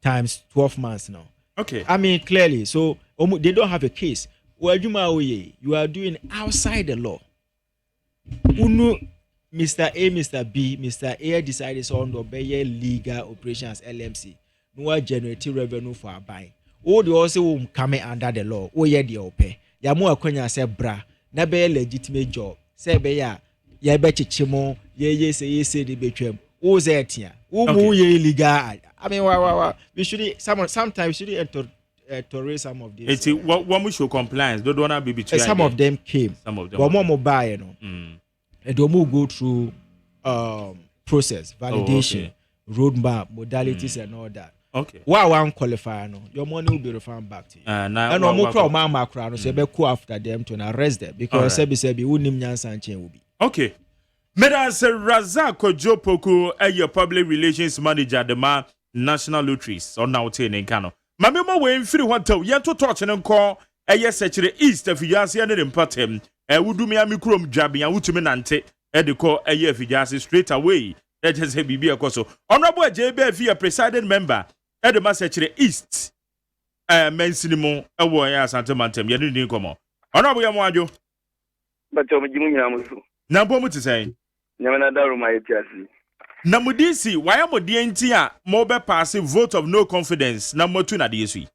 C: times 12 months now.
A: Okay.
C: I mean clearly, so they don't have a case. Well, you are doing outside the law. Mr. A, Mr. B, Mr. A decided on the obey legal operations LMC. No generating revenue for buying. All the also coming under the law. Oh yeah, the pay. Ya mo akwanya se bra na be legitimate job se be ya be chichimo ye say the betwem o ze tia o mu ye illegal. I mean we should sometimes we should tolerate some of these
A: it's what we show compliance don't wanna be between
C: some of them came but more buy and they will go through process validation roadmap modalities and all that.
A: Okay.
C: Why one qualifier no? Your money will be returned back to you. And no more crowd man macro so be go after them to arrest them because sebi unim nyansa nchen will be.
A: Okay. Madam Razak Kojopoku your public relations manager the man National Lotteries on now in Kano. Mame mo we mfiri hotel yen to touch ne nko eye sechere east afiase ne empatem wudumi amikrom dwabia wutumi nante de ko eye afiase straight away that just say bibi ekoso honorable JB afia presiding member de ma sechere east mensinimo ewo ya asante mantem ye ni komo honorable ya mo adwo
E: but omujimu nyina musu
A: na bo mu tisai
E: nyamana daru ma yetiasi
A: na mudisi why mo die nti a mo be pass vote of no confidence na mo tu na de yesu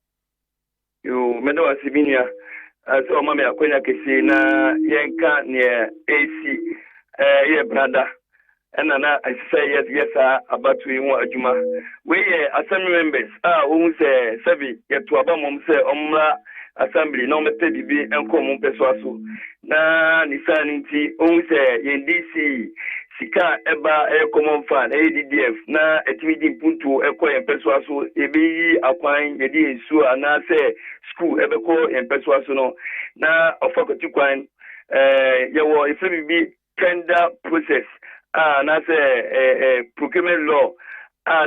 E: yo medo asibinia so mama yakwenya kesi na yenka ne AC ye brada na say yes abatu yi ho adwuma we assembly members won say sebi yeto aba mom say omra assembly no mete bibi enko mom peso aso na nisani nti won say DC sika eba common fund ADDF na etimidi mpuntu ekọ peso aso ebi akwan yedi ensu ana say school ebeko peso aso no na ofakoti kwan yewo ife bibi tender process na say procurement law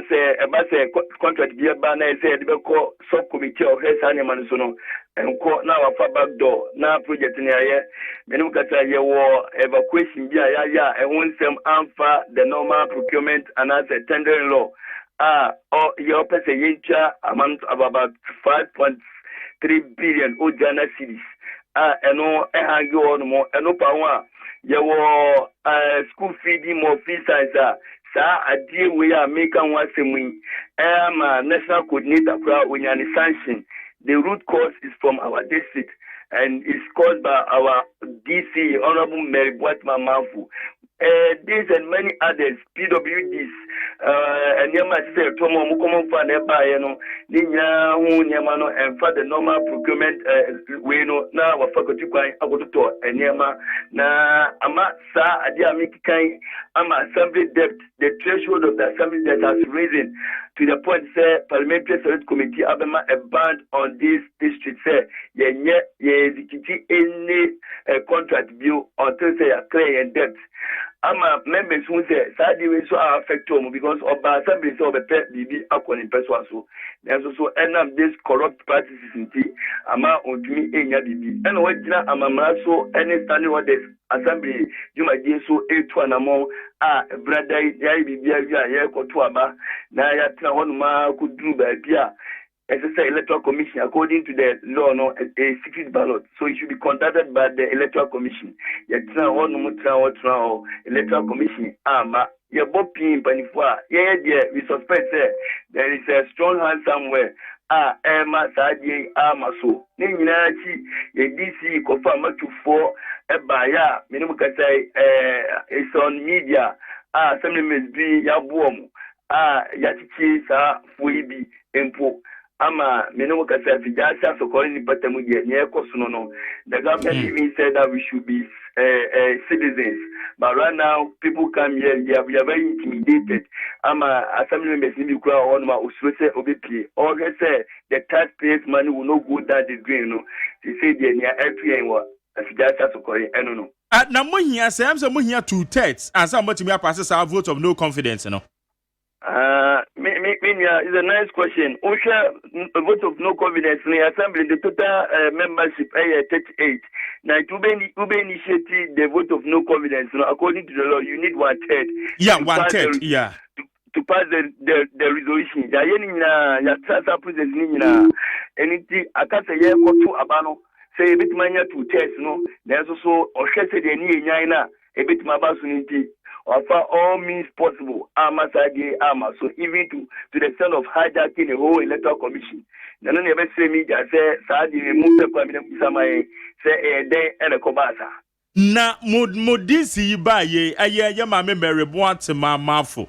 E: say about say contract be ba na say de beko subcommittee of health and man so no enko na wa fa back door na project ni aye menim kata ye wo evacuation bi ya ehun sem amfa the normal procurement and as a tendering law or your person yencha amount of about 5.3 billion o Ghana cedis eno ehangi on mo eno pa wa yewo school feeding more fee size sa adie we make an wasemi ma national coordinator kra onyane sanction. The root cause is from our district and is caused by our DC Honorable Mary Boatman Manfu. These and many others, PWDs, and Yama said, Tomo Mukomo Fan Ebayano, Ninya, Yamano, and for the normal procurement, we know now our faculty quite Agoto, and Yama, na Ama Sa Adia Mikai, Ama Assembly debt, the threshold of the Assembly debt has risen to the point, say, Parliamentary Select Committee, Abema, a ban on this district, say, any contract bill until say a clear and debt. Members who say sadly we so affect them because of assembly so be bibi akoni person so then so end up this corrupt practices in ondumi enya bibi and what gina amamra so any standing orders assembly you might dey so etu anamo brother ya bibi ya koto aba na ya tna honuma kuduru ba bia SSA Electoral Commission, according to the law, no, a secret ballot. So it should be conducted by the Electoral Commission. Electoral Commission, your bopping, we suspect there is a strong hand somewhere. Emma Sadi, so. Ninachi, a DC confirm to 4, Ebaya, minimum say, it's on media. Assembly must be Yabuom, Yatichi, Fuibi, Empo. Ama meno kasa fijasa so calling the batamu ye kosuno. The government even said that we should be citizens. But right now people come here, we are very intimidated. Ama assembly members in the crowd on my uswese obepi. All they say the taxpayers' money will not go down the drain. No, they say they near every wa fijasa so calling no.
A: Na mo hia say am say mo hia 2/3 and some motimi pass our vote of no confidence no.
E: It's a nice question. A vote of no confidence in the assembly, the total membership is 38. Now, to initiate the vote of no confidence, according to the law, you need 1/3.
A: Yeah, 1/3. Yeah.
E: To pass the resolution. Ya sasa process anything akasa ye koto abano say bit manya 2/3 no. There's also ohwe say the ni nyai a bit mabasu nti. Offer all means possible, so even to the extent of hijacking the whole electoral commission. Then never say me just say Sadi remove the cabinet say day and a kobasa.
A: Na modisi ba ye aye ma Mary Boatman Manfu.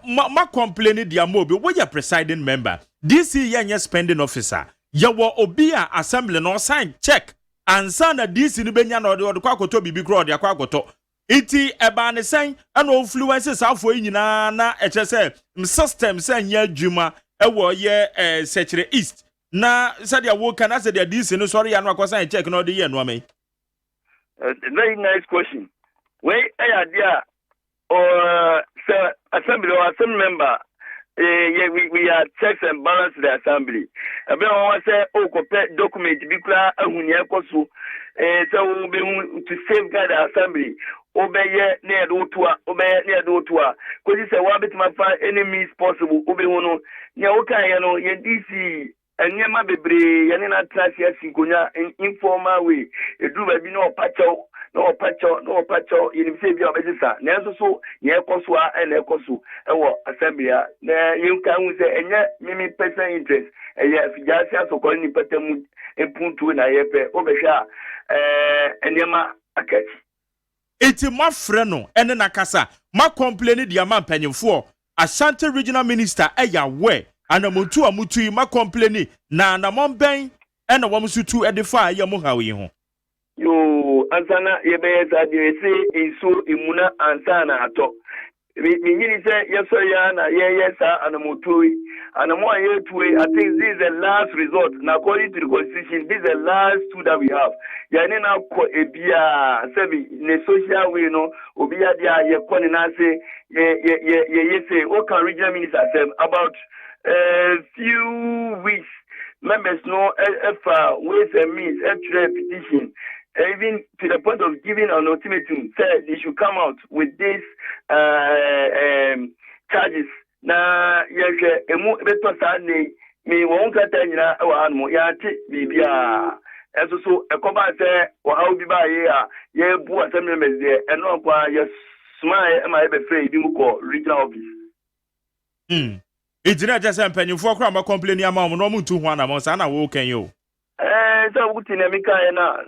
A: Ma complain dia mobi we ya presiding member. This ye spending officer. Ya wo obi a assembly no sign check. Ansa na this ni benya na ode kwa akoto bibi kro ode kwa akoto. Iti eba ne sen ana influences afo nyina na eche se system se nya dwuma ewo ye sechere east na said ya wo kana said ya this no sorry ya no akosan check no de ye no amai.
E: Very nice question. We idea or assembly member we are checks and balance the assembly. I say, oh, compare document, bikla, ahunya kosu, so to safeguard the assembly. Obey near Dotua, obey near Dotua. Because it's a wabbit my find any means possible. Obey one, Yaoka, DC. And Yama Bebre, Yanina Tracia Sinconia in informal way. A do be no patcho, in Savior Medisa. Neso, Yakoswa and Ekosu, Assemblia. You can say, and yet, Mimi person interest, and yet, Fijasia, so calling Petem and Puntu and Ayepe, Obesha, and Yama Akachi.
A: It's my friend, and then Akasa, my complaining the amount penny for Ashanti Regional Minister, Ayawe. Ana mutu ma complain na momben e na wom sutu edify ya mu hawe ho
E: yo ansana ye be za de se insu imuna ansana ato mi nyini se yeso ya na ye sa ana mutu ana mo ye tuwe. I think this is the last resort na according to the constitution. This is the last two that we have. Ya ni na ko ebia sebi ne social way no obia dia ye ko ni na se ye say o can regional minister say about few weeks, members know if ways and means, extra petition, even to the point of giving an ultimatum, said they should come out with these charges. Now, yes, a more better Sunday, me won't cut any one yati, bibia. As so a combat say, or how be by ye, boo assembly members there, and not why yes, smile, am I afraid you call regional office.
A: It's not just a penny for crime complaining among no to one among Sana walk and you.
E: So good in America,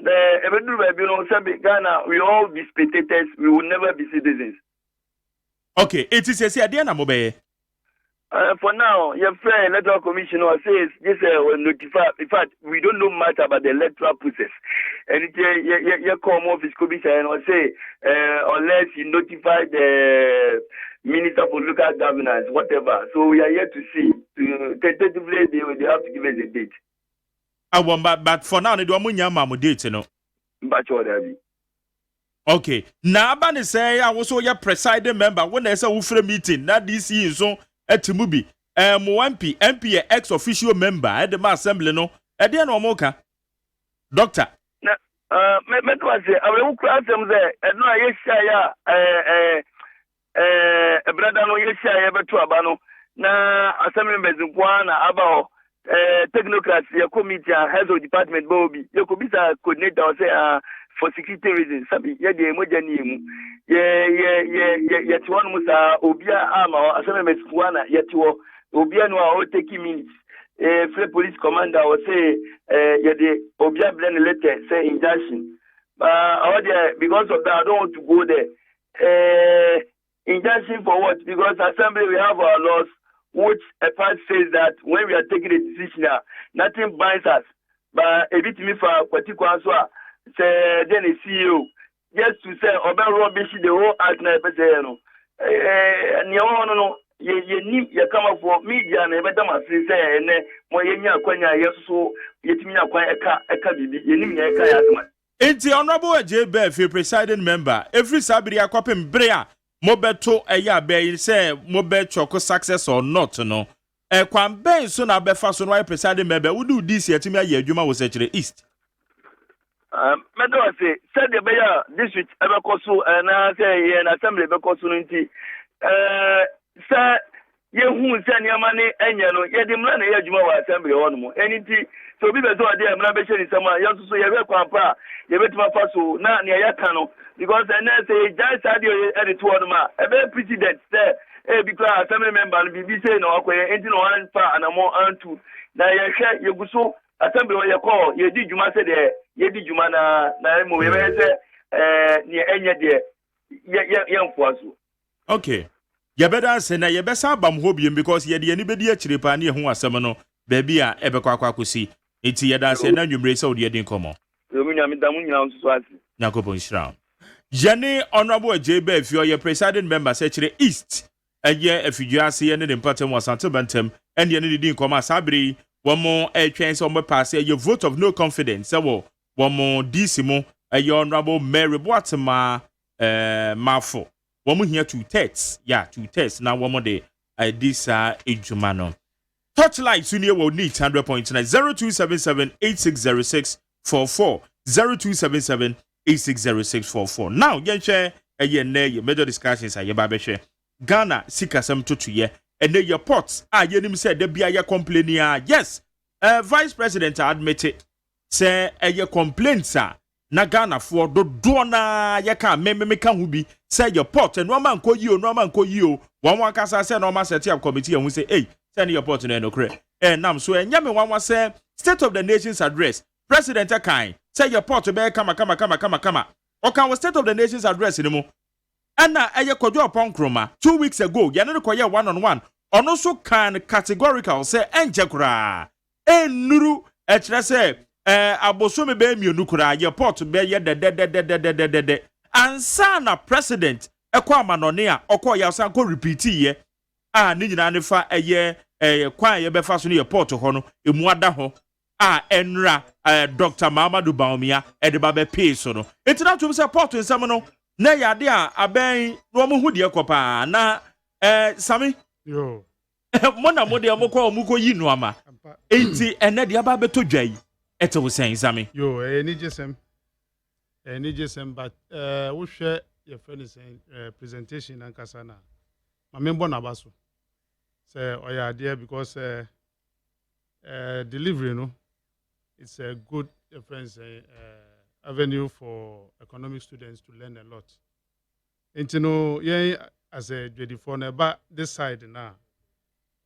E: the every Ghana, we all be spectators, we will never be citizens.
A: Okay, it is a say Diana Mobe.
E: For now, your friend electoral commissioner says this will notify. In fact, we don't know much about the electoral process. And it your come office commissioner and say unless you notify the Minister for Local Governance, whatever. So we are here to see. Tentatively, they have to give us a date.
A: I want, but for now, they don't want your date, you know.
E: But what have you?
A: Okay. Now, Bani say I was your presiding member when there's a Ufre meeting. That this is so at Mubi. MP ex official member at the assembly, no. At the end of Moka. Doctor.
E: I will cross them there. And no, yes, a brother no yesha ever to abano na assembly members nkwana about technocrats your committee heads of department bobi your committee coordinator say for security reasons sabi ye de emoja ni mu ye tiwon musa obia ama assembly members nkwana ye tiwo obia no a take minutes free police commander will say ye de obia blend letter say injunction because of that I don't want to go there. Injunction for what? Because assembly we have our laws, which a part says that when we are taking a decision, nothing binds us. But a bit me for particular say then a CEO just to say about rubbish the whole act na person. No. You come up for media and better must say and more yenya kwanya yeso yetimi akwan eka bibi yenim na eka yasma.
A: It's the Honorable Agyemang, presiding member. Every Sabri akopem brea. Mobeto eya be say mobe choko success or not no kwan ben so na be fa so no why presiding member we do this year timi aye adwuma was actually east
E: medo say said the beya district ebekoso na say ye na assembly ebekoso nti say ye hu say ne ma ne enye no ye de mra na ye adwuma wa assembly ho no mo eniti so bi be so ade mra be sheri sama ye so ye be kwan pa ye betima fa so na ne ya ka no because then say just audio edit word ma e be president say because assembly member be say no akoye enti no one pa and more antu na ye hwe ye guso assembly ye call ye di djuma say de ye di djuma na mo ye be say ne enye de ye mfoaso.
A: Okay. Ye better say na ye be sa bam ho biem because ye de ani be di akire pa na ye hu asem no ba bia e be kwakwa kosi enti ye da say na nwumre say odi edin komo
E: yo munya mi da munya nso asi
A: Nyakopon shira Jenny Honorable Agyemang if you're presiding member secretary East eye afiduase ye ne de mpatem wasante bentem and ye ne di nkoma sabri one more twen so mo pass your vote of no confidence so one more DC mo Honorable Mary Boatema mafo one more here 2 thirds yeah 2 thirds now one more de this ejuma no. Touchlight Sunia will need 100.9 0277 8606 44 0277 8606 44. Now, yen share a major discussions at your share. Ghana sika some to ye and then your pots yenim said there be a complaining. Yes, Vice President admitted say a complaint sir. Na Ghana for do na ye can me can be say your pot and no man ko you one kasa say no man set up committee and we say hey send your pot no kre nam so enyame one was say State of the Nation's address President Akan say your pot be kama o kan State of the Nation's address ni mo ana eye kojo upon kroma 2 weeks ago ya no koye one on one ono so kan categorical say enje kura enuru e kire say abosome be mienu kura ye port be ye de ansa na president ekwa amanone a okoya san ko repeat ye ni nyina ne fa eye kwan ye be fa so ne ye port ho no emu ada ho enra Dr. Mamadou Baumia e de ba be pay so no etina tum se port nsam no na yade a aben no mo hu de ekopa na sami
F: yo
A: mona mo de mo ko yi no ama enti ene de aba be to dwai eto wo sen sami
F: yo any gsm but we share your friend is presentation and kasana my member na baso say oya there because delivery no it's a good friends avenue for economic students to learn a lot. And you know, yeah, as a J4 but this side now,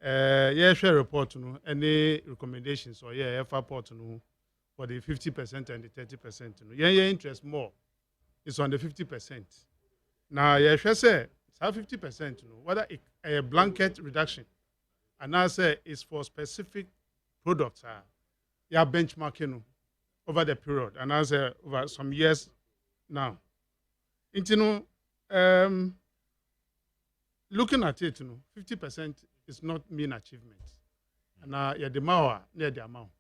F: yeah, share report no any recommendations or yeah, report no for the 50% and the 30%. No, yeah, interest more. It's on the 50%. Now, yeah, share say 50%. No, whether a blanket reduction, and I say it's for specific products. Yeah, benchmarking. No, over the period, and as over some years now. You know, looking at it, 50% is not mean achievement. And yeah, the amount near the amount.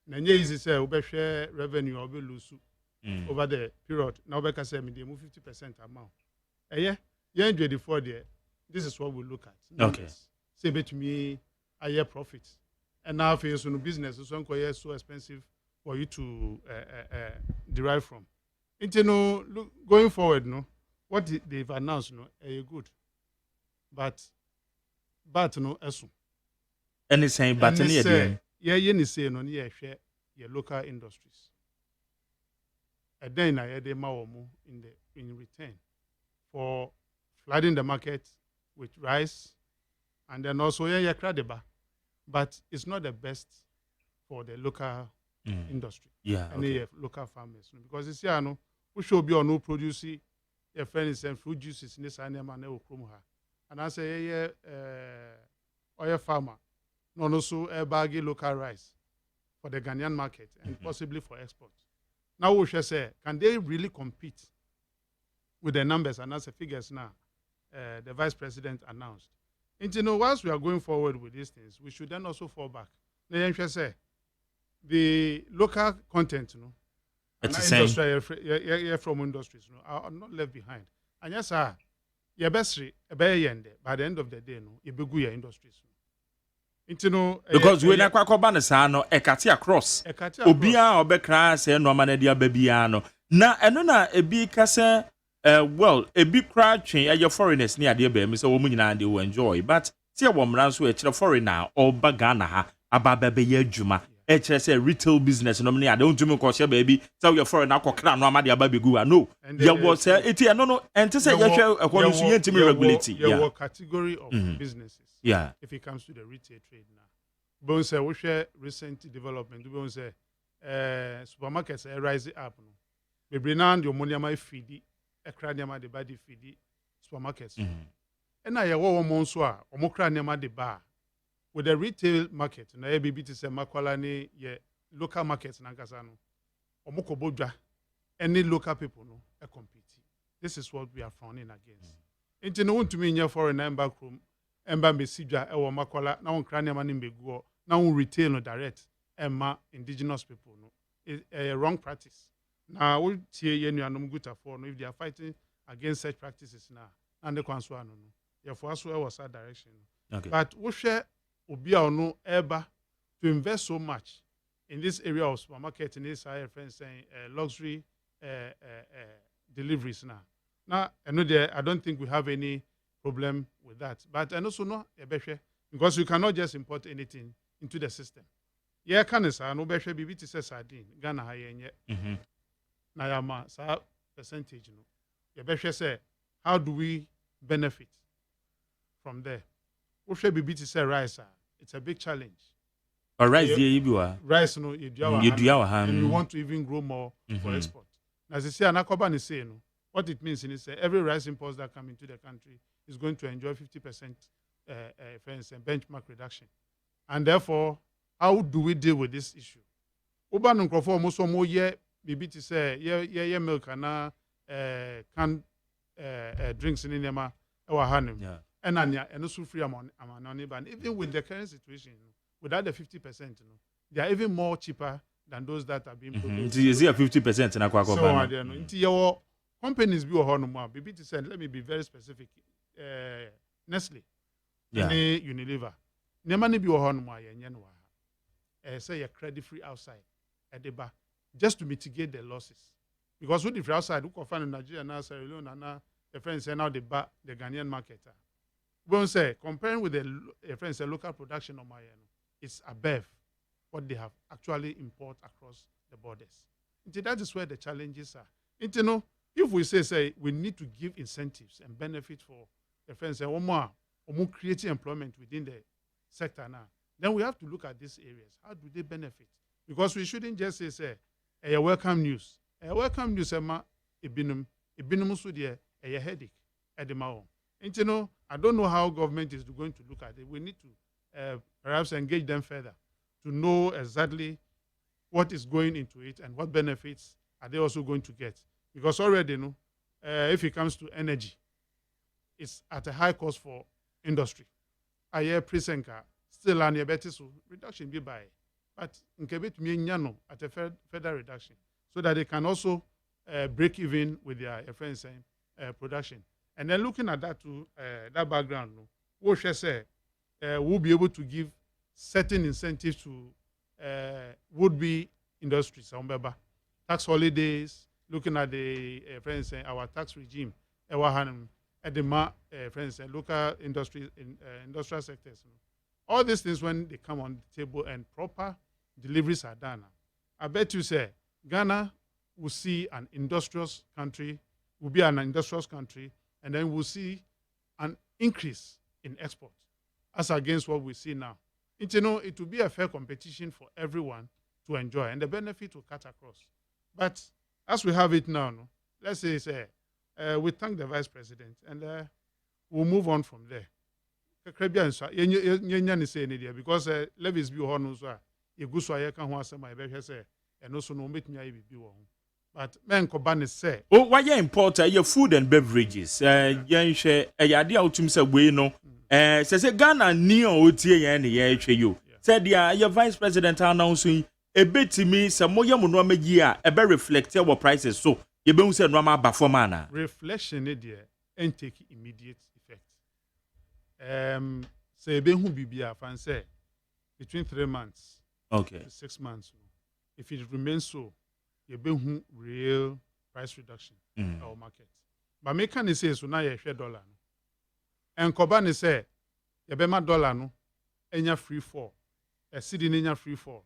F: Na easy say we share revenue or we lose over the period. Now we can say me move 50% amount. Yeah, enjoy the 4 there. This is what we look at.
A: Numbers.
F: Okay. Say bet me a year profits. And now for your business, it's so expensive for you to derive from. And you know, look, going forward, no, what they've announced, no, good, but no, eso.
A: Any saying, but any idea?
F: Yeah, you say no, yeah, share your local industries. And then I had a maomo in return for flooding the market with rice, and then also yeah, credeba, but it's not the best for the local. Industry,
A: yeah,
F: and
A: okay.
F: Local farmers because it's here no, we should be on no producing a friends and fruit juices in this animal ne okromuha, and I say oil farmer, no also a baggy local rice for the Ghanaian market and possibly for export. Now we should say, can they really compete with the numbers and as the figures now the vice president announced? And you know, once we are going forward with these things, we should then also fall back. Then you say. The local content,
A: it's the same.
F: From industries, are not left behind. And yes, sir, your best by the end of the day, you be good industries.
A: Because we na kwa bana sa no ekati across. Obia obekra say no ma na dia babia no. Na eno na ebi ka say well, ebi kra twen your foreigners ni ade ba mi say wo mu nyina dey enjoy, but say wo mran so e kire foreigner or Ghana ha ababa be ye adwuma. HSA retail business no me I don't do me cause baby tell your foreign akokra no amade aba begu no ya was it no and to say you share according to you regulate
F: yeah category of businesses
A: yeah
F: if it comes to the retail trade now bon say we share recent development bon say supermarkets rise up no bebre na your money am feed e kra niam de ba de feed supermarkets and na ye wo mo nso a omo kra niam de ba with the retail market, na ABB to say Makwala ni ye local markets na Gazano, Omoko Bodja, any local people no compete. This is what we are frowning against. Ain't no one to me in for an ember room, ember mesija, or Makwala, now on cranium and imbeguo, now on retail no direct, emma indigenous people no. It's a wrong practice. Now we see ye no good for no if they are fighting against such practices now, and the Kwanswano no. Yeah, for us, was that direction.
A: Okay.
F: But we share Obia no eba to invest so much in this area of supermarket in this higher friends saying luxury deliveries now. Now, I know I don't think we have any problem with that. But I also know because you cannot just import anything into the system. Yeah, can say no be bibi to say sardine Ghana ha yenye. Na ya ma sa percentage no. You be say how do we benefit from there? We should bibi to say rice. It's a big challenge.
A: Or rice there
F: rice no you and we want to even grow more for export. As you see, Anakoban is saying, what it means is every rice imports that come into the country is going to enjoy 50% benchmark reduction. And therefore, how do we deal with this issue? Uban Nkrofo almost more year, maybe to say, yeah, milk and canned drinks in Inema, our honey. And also free amount, and even with the current situation, without the 50%, they are even more cheaper than those that are being produced.
A: You see a 50% in a
F: so I don't know. Into your companies be more. Maybe to say, let me be very specific. Nestle, Unilever, Nemani be more. Say a credit free outside at the bar, just to mitigate the losses. Because with the free outside, who can find in Nigeria now, Sierra Leone, and the friends say now the Ghanaian market. We say comparing with the friends say local production of my it's above what they have actually import across the borders. That is where the challenges are. If we say we need to give incentives and benefit for the friends say more creating employment within the sector now, then we have to look at these areas. How do they benefit? Because we shouldn't just say a welcome news. A welcome news ibinum so there a headache at the mao. And I don't know how government is going to look at it. We need to perhaps engage them further to know exactly what is going into it and what benefits are they also going to get. Because already, if it comes to energy, it's at a high cost for industry. I hear Presenka still on a better reduction be by, but at a further reduction so that they can also break even with their friends production. And then looking at that to that background, what should say we'll be able to give certain incentives to would-be industries, tax holidays, looking at the friends our tax regime, at the friends local industries in industrial sectors. All these things when they come on the table and proper deliveries are done. I bet you say Ghana will see an industrious country, will be an industrious country, and then we'll see an increase in export as against what we see now. It will be a fair competition for everyone to enjoy, and the benefit will cut across. But as we have it now, let's say we thank the Vice President, and we'll move on from there. Because levies be on so you go so I can answer my better say, and also no make me be one. But men Kobani say,
A: oh, why you import your food and beverages? Yan share a yadi out him say we no. Say Ghana near OTA and you. Said your Vice President announcing a bit to me some more yamunwa year a very reflect our prices. So you don't say Rama Bafomana.
F: Reflection idea and take immediate effect. Say be who be fan say between 3 months to 6 months. If it remains so, you be real price reduction in our market. But me can say so now you share dollar. And Kobani say you be my dollar no enya free fall. A cedi enya free fall.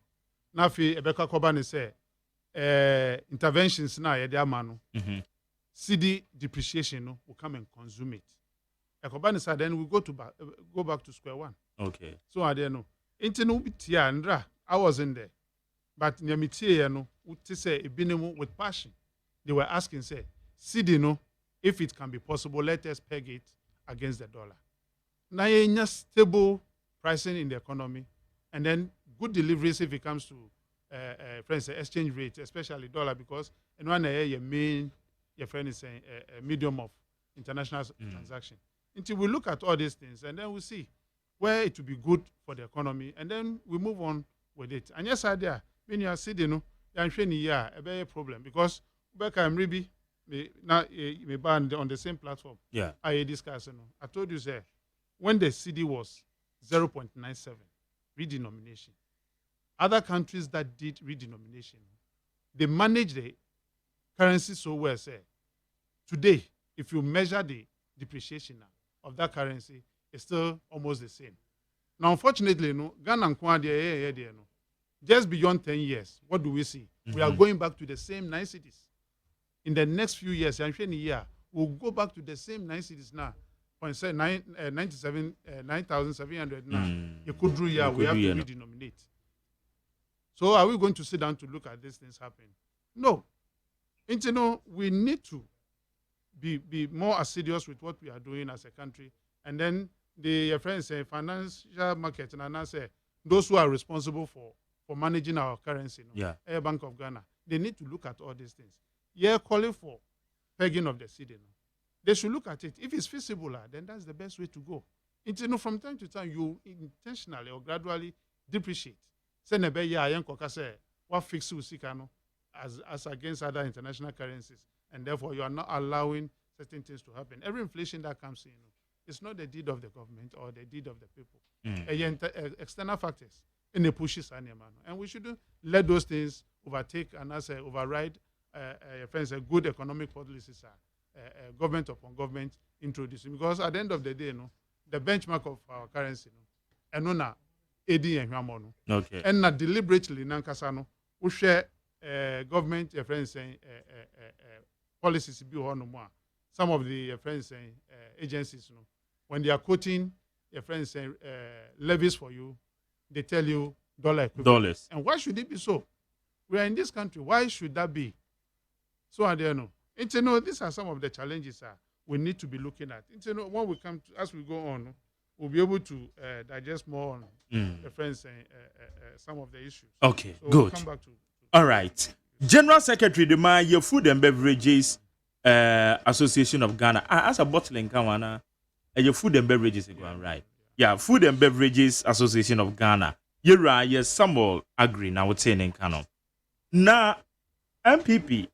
F: Now fi Ebeka Kobani say interventions now you dey man no. CD depreciation no will come and consume it. Ekobani said then we go back to square one.
A: Okay.
F: So I don't know. Intinu bitia andra I was in there. But nyamitie no to say ebinemu with passion. They were asking say CD no if it can be possible let us peg it against the dollar. Now you stable pricing in the economy and then good deliveries if it comes to friends exchange rate, especially dollar, because in one area your main your friend is saying a medium of international transaction. Until we look at all these things and then we see where it will be good for the economy and then we move on with it. And yes, idea when you are sitting, a very problem because back I'm really now me band on the same platform.
A: Yeah,
F: I discuss. I told you, sir, when the CD was 0.97 redenomination. Other countries that did redenomination, they manage the currency so well. Say, today, if you measure the depreciation of that currency, it's still almost the same. Now, unfortunately, Ghana and just beyond 10 years, what do we see? We are going back to the same 9 cities. In the next few years, I'm sure in a year, we'll go back to the same 9 cities now. 9,700 now. You could do year, we have to redenominate. So are we going to sit down to look at these things happen? No. We need to be more assiduous with what we are doing as a country. And then the friends say financial market, and I say those who are responsible for managing our currency, Air Bank of Ghana, they need to look at all these things. Calling for pegging of the cedi. They should look at it. If it's feasible, then that's the best way to go. From time to time, you intentionally or gradually depreciate. What fix as against other international currencies, and therefore you are not allowing certain things to happen. Every inflation that comes in, it's not the deed of the government or the deed of the people. External factors in the pushes and we shouldn't let those things overtake and override good economic policies government upon government introducing, because at the end of the day, the benchmark of our currency, and not okay, and not deliberately nankasano we share government policies be on more. Some of the agencies, when they are quoting levies for you, they tell you dollars. And why should it be so? We are in this country. Why should that be? So I don't know. These are some of the challenges we need to be looking at. When we come to, as we go on, we'll be able to digest more on some of the issues.
A: Okay,
F: so
A: good.
F: We'll come back to
A: all right. General Secretary, your Food and Beverages Association of Ghana. As a bottling kawana, your Food and Beverages is going right. Yeah, Food and Beverages Association of Ghana. Yes, some will agree. Now, what's saying in Kano. Now, MPP.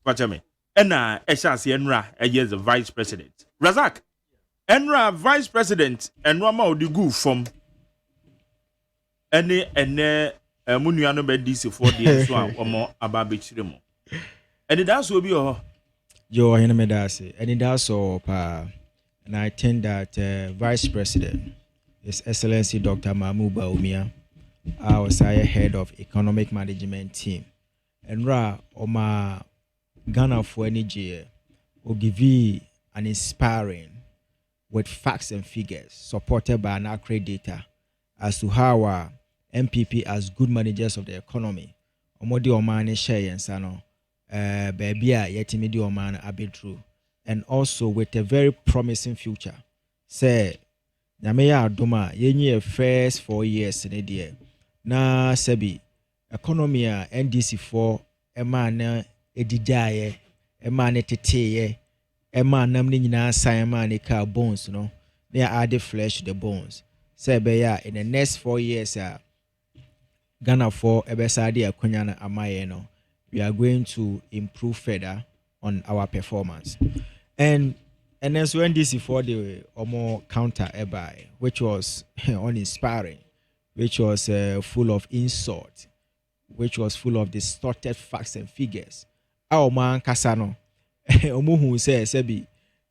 A: Watch me. Enra is the vice president. Razak. Enra vice president. Enra ma odi go from. Ene munuano be DC for the so omo ababe mo. And that's will be
C: Yo hina me dase. And that's all pa. And I think that vice president, His Excellency Dr. Mahmoud Baumia, was head of economic management team. And Oma Ghana for energy will give you an inspiring with facts and figures supported by an accurate data as to how our MPP as good managers of the economy omodi omane share and sano baby yetimi di omane abid through, and also with a very promising future. Say Nyameya Adoma yenye first 4 years in a year na sebi economy NDC for emana edidaye emana teteye emana mnyina san emana ka bones no they add flesh to the bones. Say beya in the next 4 years Ghana for ebesadi akunyana amaye no we are going to improve further on our performance. And then so NDC for the more counter by which was uninspiring, which was full of insult, which was full of distorted facts and figures. Our man Kasano Omuhu says Sebi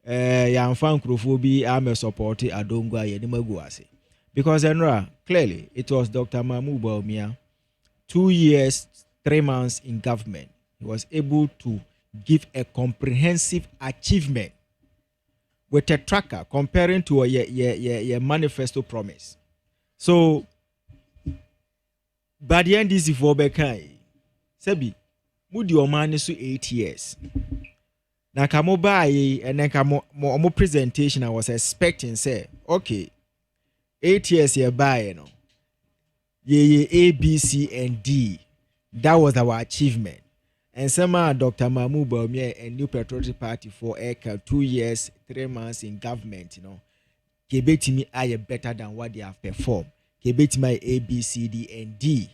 C: Yamfan Krufobi Ame supported Adongwa Yenimaguase. Because Enra, clearly it was Dr. Mahmoud Baumia, 2 years, 3 months in government. He was able to give a comprehensive achievement with a tracker comparing to a manifesto promise. So, by the end, this is for Bekai. Sebi, Mudi Omani so 8 years. Na kamo buy and then kamo presentation I was expecting say, okay, 8 years here by you know. A, B, C, and D. That was our achievement. And somehow Dr. Mahmoud Baumia and New Patriotic Party for 2 years, 3 months in government, you know. Kebetimi are better than what they have performed. Kebetimi A, B, C, D, and D.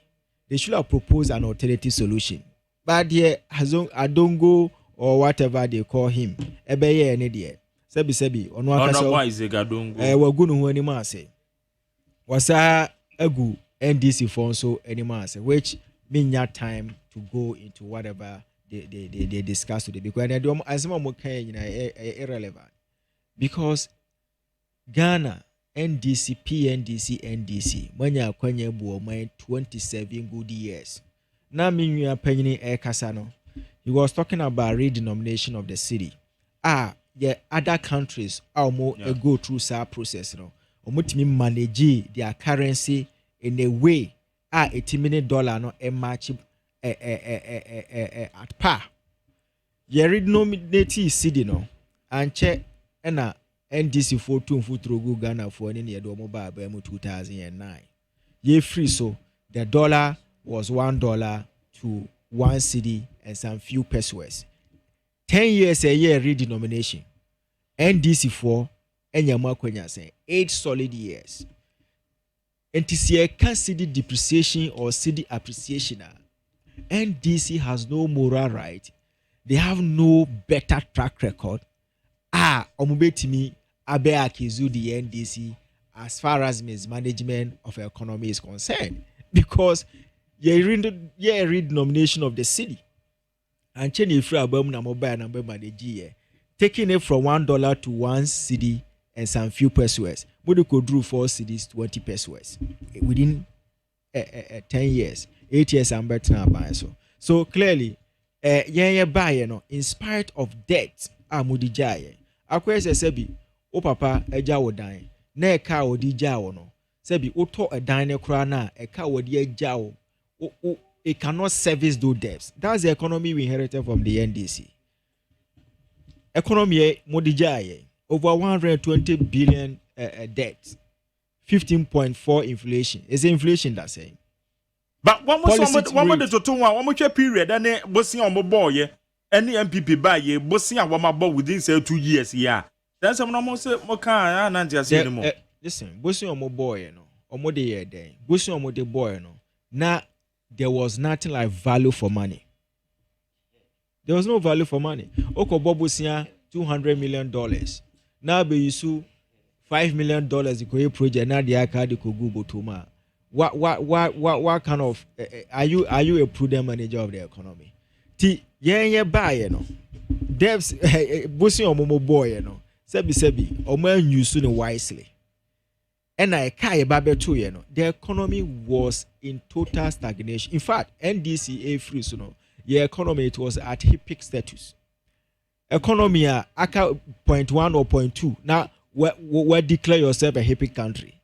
C: They should have proposed an alternative solution. But here, Adongo or whatever they call him, Ebeye and Edia. Sebi ono akasa
A: Honorable Gadongo
C: wagu no ho anima ase wasa agu NDC for so anima ase which mean ya time to go into whatever they discuss today because they do as more kind irrelevant because Ghana NDC PNDC NDC manya kwanya bu o 27 good years na minua panyini kasa no he was talking about redenomination of the city other countries go through that process no omutimi manage their currency in a way $80 no match at par ye redenominate city no anche na NDC for 2 Ghana for any year do mobile by 2009 ye free so the dollar was $1 to 1 cedi and some few pesos 10 years a year redenomination NDC for enyama kwenya say 8 solid years NTC can cedi depreciation or cedi appreciation NDC has no moral right they have no better track record omubetimi abe akizu the NDC as far as mismanagement of economy is concerned because ye redenomination of the city and change if abam na mobile number manage taking it from $1 to 1 cedi and some few pesos we could draw 4 cedis 20 pesos within 10 years 8 years and better buy so clearly buy in spite of debt amudi akwese sebi o papa eja wodan na eka odi ja wo no sebi o to edan ne kura na eka wodi eja wo it cannot service those debts. That's the economy we inherited from the NDC. Economy modija over 120 billion debt, 15.4 inflation. Is inflation that saying?
A: But one more period and bossing on my boy, any MPP buy ye bossing on my boy within say 2 years. Yeah, that's some almost more kind and just anymore.
C: Listen, bossing on my boy, no, or more the year day, bossing on the boy, no. Now there was nothing like value for money. There was no value for money. Oko bobusia $200 million. Now be you $5 million the project. Now the akadi ko Google tuma. What kind of are you a prudent manager of the economy? Ti buy no. Devs bosi omo boy no. Sebi omo use no wisely. And I kai babe too the economy was in total stagnation. In fact, NDCA free so no. The economy it was at peak status. Economy aka 0.1 or 0.2. Now we declare yourself a hippie country.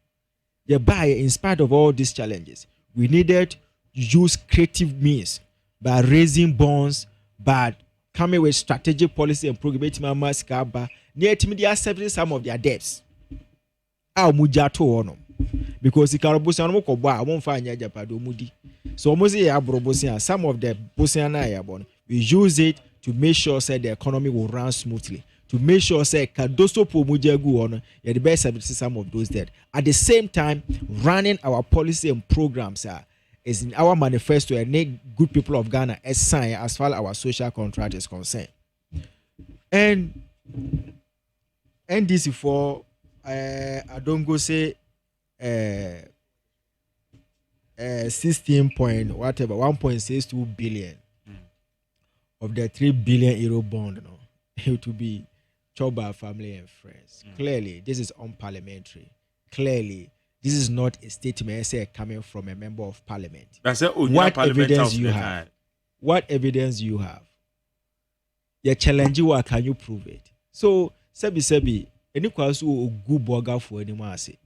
C: The buyer, in spite of all these challenges, we needed to use creative means by raising bonds, by coming with strategic policy and programmatic mamas kaba. Near to serving some of their debts. Because the Carabusan won't find Japado Moody. So some of the Bosiana we use it to make sure that the economy will run smoothly. To make sure that Kadoso Pomujagu on the best services some of those debt. At the same time, running our policy and programs is in our manifesto and make good people of Ghana as sign as far as our social contract is concerned. And NDC for I don't go say 16 point whatever 1.62 billion of the 3 billion euro bond it will be chopped by family and friends. Clearly this is unparliamentary. Clearly this is not a statement say coming from a member of parliament. What evidence you have? What evidence you have? Your challenge what can you prove it? So sebi any kwasu good burger for anyone say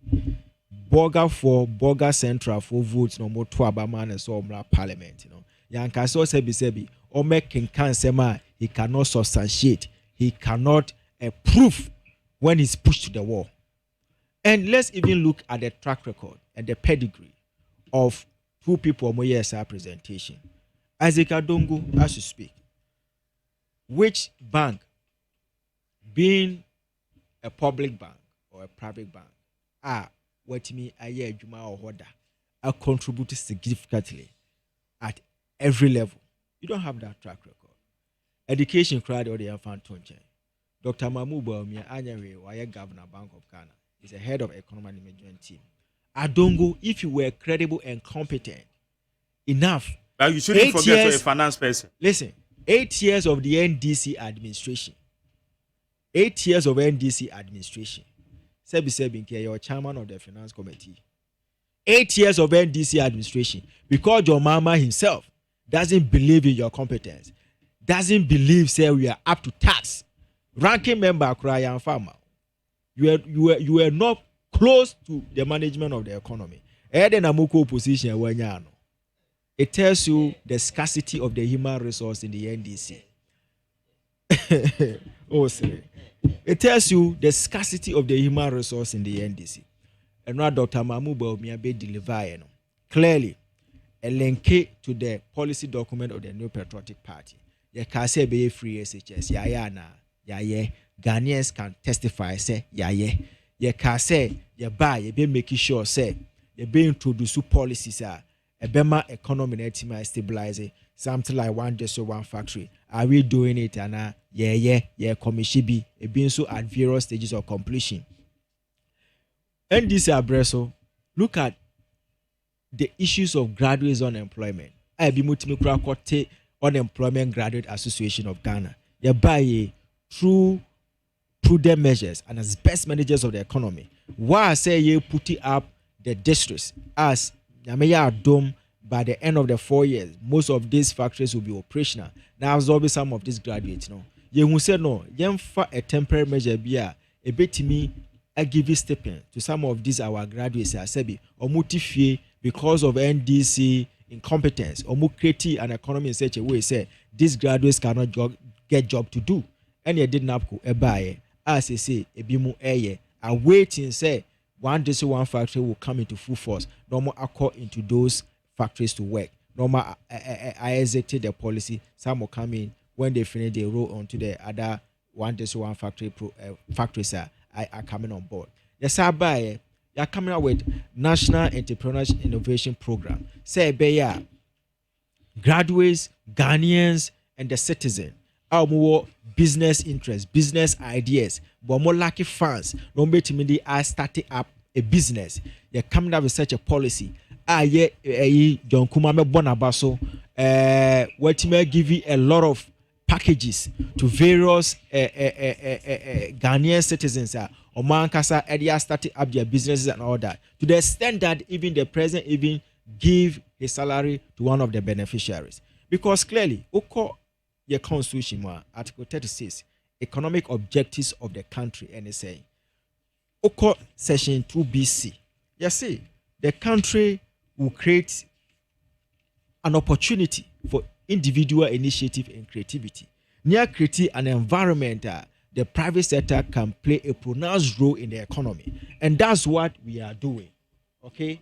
C: burger central for votes no more to Abama and so parliament yanka so sebi or make can say he cannot substantiate, he cannot prove when he's pushed to the wall. And let's even look at the track record and the pedigree of two people more years presentation. Isaac Adongo, as you speak, which bank, being a public bank or a private bank, what me a year Juma or Hoda are contributed significantly at every level. You don't have that track record. Education crowd or the infant. Dr. Mahmoud Bawumia Agyemang, why Governor Bank of Ghana, is a head of economic management team. Adongo, if you were credible and competent enough,
A: but you shouldn't forget you're a finance person.
C: Listen, 8 years of the NDC administration. 8 years of NDC administration. Sebi you're chairman of the finance committee. 8 years of NDC administration, because your mama himself doesn't believe in your competence, doesn't believe say we are up to task. Ranking member Krayan Farmer, you were not close to the management of the economy. Position when you know. It tells you the scarcity of the human resource in the NDC. Oh, sorry. It tells you the scarcity of the human resource in the NDC. And now Dr. Mahmoud Bawumia be deliver clearly a link to the policy document of the New Patriotic Party. You can say be free SHS. Yeah. Ghanaians can testify. Say yeah. You can say you buy. You be making sure say you be introduce policies. A Bema economy stabilizing something like one just one factory. Are we doing it? And yeah. Commission be being so at various stages of completion. And this abreso, look at the issues of graduates unemployment. I be multi Unemployment Graduate Association of Ghana. You buy through prudent measures and as best managers of the economy. Why I say you put it up the districts as dome by the end of the 4 years, most of these factories will be operational. Now absorbing some of these graduates. No, you will say no. You for a temporary measure be a bit to me. I give you stipend to some of these our graduates. I say or motivate because of NDC incompetence or create an economy in such a way say these graduates cannot get job to do. And you did not go a buy as I say a bimu aye. I waiting say one this one factory will come into full force. Normal accord into those factories to work. Normal I executed the policy. Some will come in when they finish they roll onto the other one this one factories are coming on board. Yes, I buy. You're coming out with National Entrepreneurship Innovation Program. Say, be graduates, Ghanaians, and the citizen. Our more business interests, business ideas, but more lucky funds. No matter me, I started up a business. You're coming out with such a policy. John Kumame Bonabaso. What may give you a lot of packages to various Ghanaian citizens or Mankasa area started up their businesses and all that, to the extent that even the president even give his salary to one of the beneficiaries. Because clearly, Oko your constitution, Article 36, economic objectives of the country, and they say, Oko Section 2BC, you see, the country will create an opportunity for individual initiative and creativity. Near creating an environment the private sector can play a pronounced role in the economy, and that's what we are doing. Okay?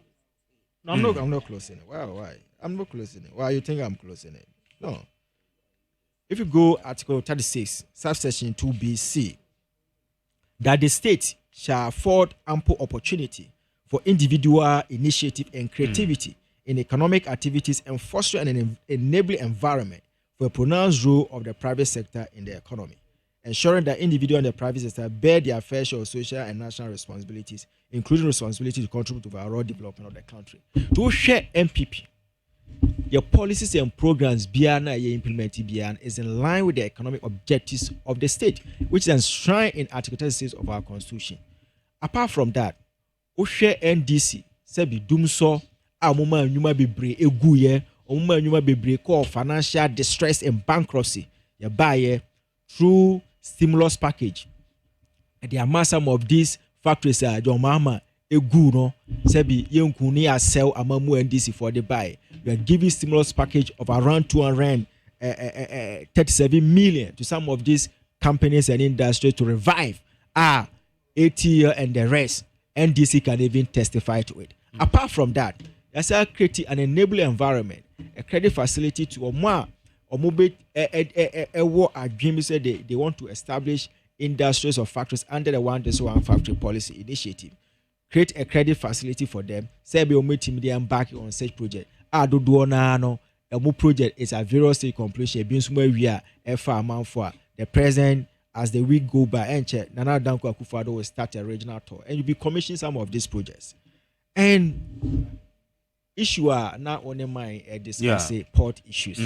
C: No, I'm not closing it. Why? I'm not closing it. Why you think I'm closing it? No. If you go Article 36, subsection 2BC, that the state shall afford ample opportunity for individual initiative and creativity in economic activities and foster an enabling environment for a pronounced role of the private sector in the economy, ensuring that individuals and the private sector bear their fair share of social and national responsibilities, including responsibility to contribute to the overall development of the country. To share MPP, your policies and programs is in line with the economic objectives of the state, which is enshrined in Article 36 of our Constitution. Apart from that, we share NDC, Sebi Dumso, Amuma Numa Bebre, Eguye, Omuma Numa Bebre, call financial distress and bankruptcy, you buy through stimulus package. And there are some of these factories John Mama Egu no Sebi Yenkuni sell Amamu NDC for the buy. We are giving stimulus package of around 237 million to some of these companies and industries to revive 80 and the rest. NDC can even testify to it. Apart from that, there's a creating an enabling environment, a credit facility to Oma or mobile dream said they want to establish industries or factories under the one factory policy initiative. Create a credit facility for them. Say be omitimedia back on such project. Do no a project is a various state completion. Being somewhere we are amount for the present as the week go by, and Nana Danko Akufo-Addo will start a regional tour, and you'll be commissioning some of these projects. And issue are not only my discuss port issues.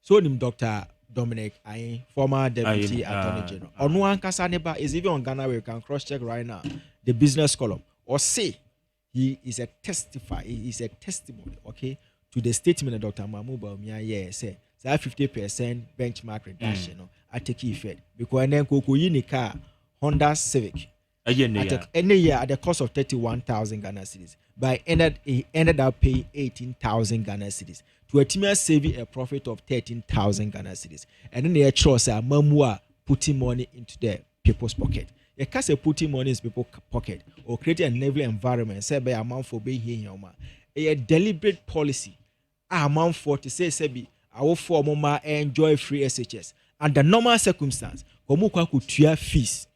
C: So Dr. Dominic Ayin, former Deputy Attorney General. Onuan Kasaneba is even on Ghana where you can cross-check right now the business column or say he is a testimony, okay, to the statement that Dr. Mahmoud Bawumia say that 50% benchmark reduction I take effect because then Kokoyini car Honda Civic any year at the cost of 31,000 Ghana cedis, but he ended up paying 18,000 Ghana cedis to a team saving a profit of 13,000 Ghana cedis, and then they chose Mamua putting money into the people's pocket. You can't say putting money in people's pocket or creating a naval environment, say by amount for being here, a deliberate policy. Amount for to say, Sebi, I will for Mama enjoy free SHS. Under normal circumstance, Komuka could tier fees.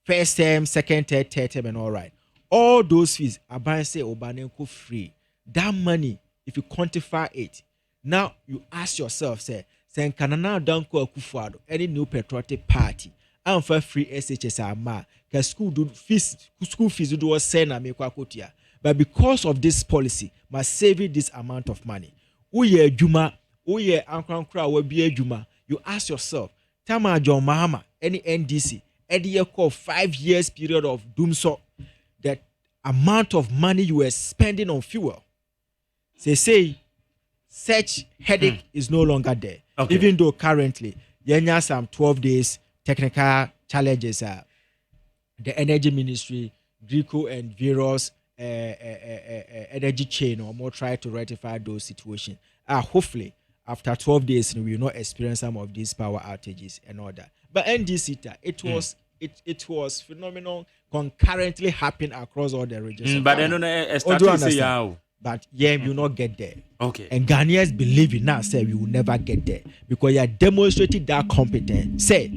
C: First term, second term, third term, and all right. All those fees are by say Obanenko free. That money, if you quantify it, now you ask yourself, say Kanana Danko Akufo-Addo, any new patriotic party. And for free SHS ama because school fees do send a make kotia. But because of this policy, must save this amount of money. Uye juma, uye ankra will be a juma. You ask yourself, Tama John Mahama, any NDC, any year call 5 years period of doom so that amount of money you were spending on fuel. Say such headache is no longer there. Okay. Even though currently yenya some 12 days technical challenges are the energy ministry, Greco and various energy chain or more try to rectify those situations. Hopefully after 12 days we will not experience some of these power outages and all that. But NDC it was phenomenal concurrently happening across all the regions.
A: But I don't know
C: but we will not get there.
A: Okay.
C: And Ghanaians believe in us say we will never get there because you are demonstrating that competence. Say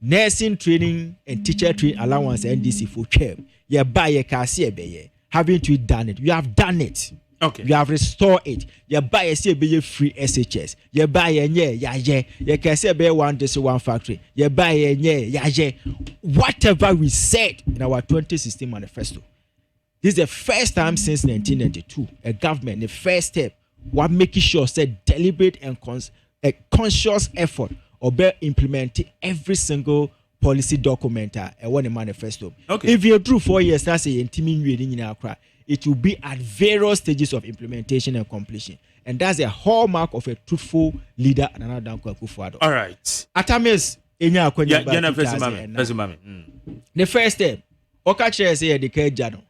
C: nursing training and teacher training allowance NDC for chair. You buy a CBA. Haven't you done it? You have done it.
A: Okay.
C: You have restored it. You buy a CBA free SHS. You buy a You can say one this one factory. You buy a whatever we said in our 2016 manifesto. This is the first time since 1992 a government, the first step, what making sure said deliberate and a conscious effort or be implementing every single policy document and one manifesto.
A: Okay.
C: If you're through 4 years, that's a intimate reading in our cry. It will be at various stages of implementation and completion. And that's a hallmark of a truthful leader.
A: All right.
C: Atamis, the first step, Okache say the Kejano,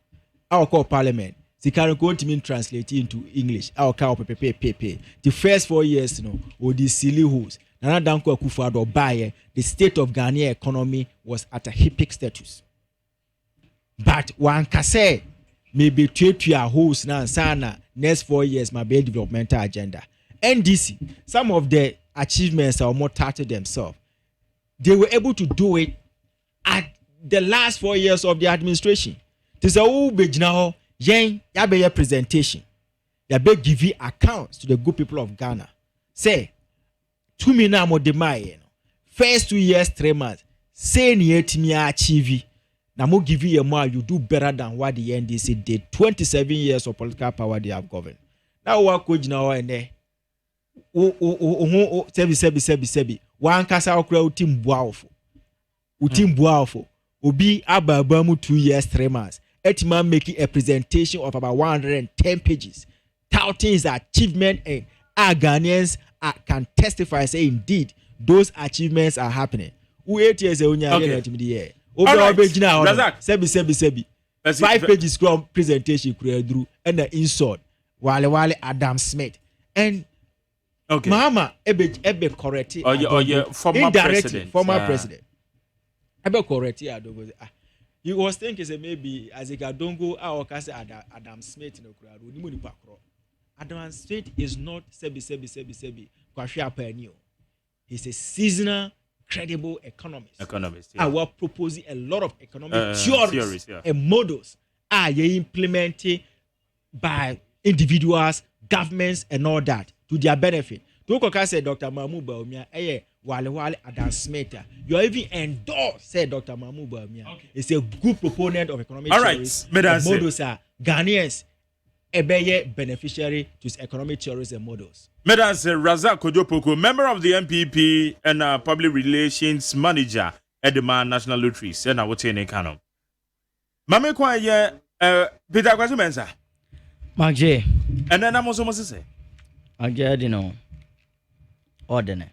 C: our call parliament. The current going to mean translate into English. Our cow pay. The first 4 years, or these silly hoes. Nana Danko Akufo-Addo buy the state of Ghanaian economy was at a hippic status. But one can say maybe 2 hosts now sana next 4 years my be developmental agenda. NDC, some of the achievements are more touted themselves. They were able to do it at the last 4 years of the administration. This is a big now. Yen yabe presentation. Yabe give you accounts to the good people of Ghana. Say 2 million more demand. First 2 years, 3 months. Say ni etimi achieve. Na mo give you a more you do better than what the NDC did. 27 years of political power they have governed. Now what could now and there? Sebi. One kasa okra utim buafo. Utim buafo. Obi ababamu 2 years, 3 months. Etman making a presentation of about 110 pages, touting his achievement, and our Ghanaians can testify, say indeed those achievements are happening. Who 8 years ago, okay. Sebi. 5 pages from presentation and the insult. Wale Adam Smith and
A: okay.
C: Mama ebe correct.
A: Or your former president.
C: Ebe correct. He was thinking say maybe as a don't go out Adam Smith in the Adam Smith is not sebi Kwashiapa Penio. He's a seasonal, credible economist.
A: Yeah.
C: I will proposing a lot of economic theories and models are implemented by individuals, governments, and all that to their benefit. To say Dr. Mahmoud Bawumia, Wale Adam Smith. You are even endorsed, said Dr. Mahmoud Bawumia. It's a good proponent of economic theories. Models are Ghanaians, a beneficiary to economic theories and models.
A: Medans Razak Kojopoko, member of the MPP and public relations manager at the National Lotteries. And I would say Nekano. Mame kwa ye Peter Kwasimensa.
D: McJerry.
A: And then I'm also must say.
D: McJerry, no. Ordinary.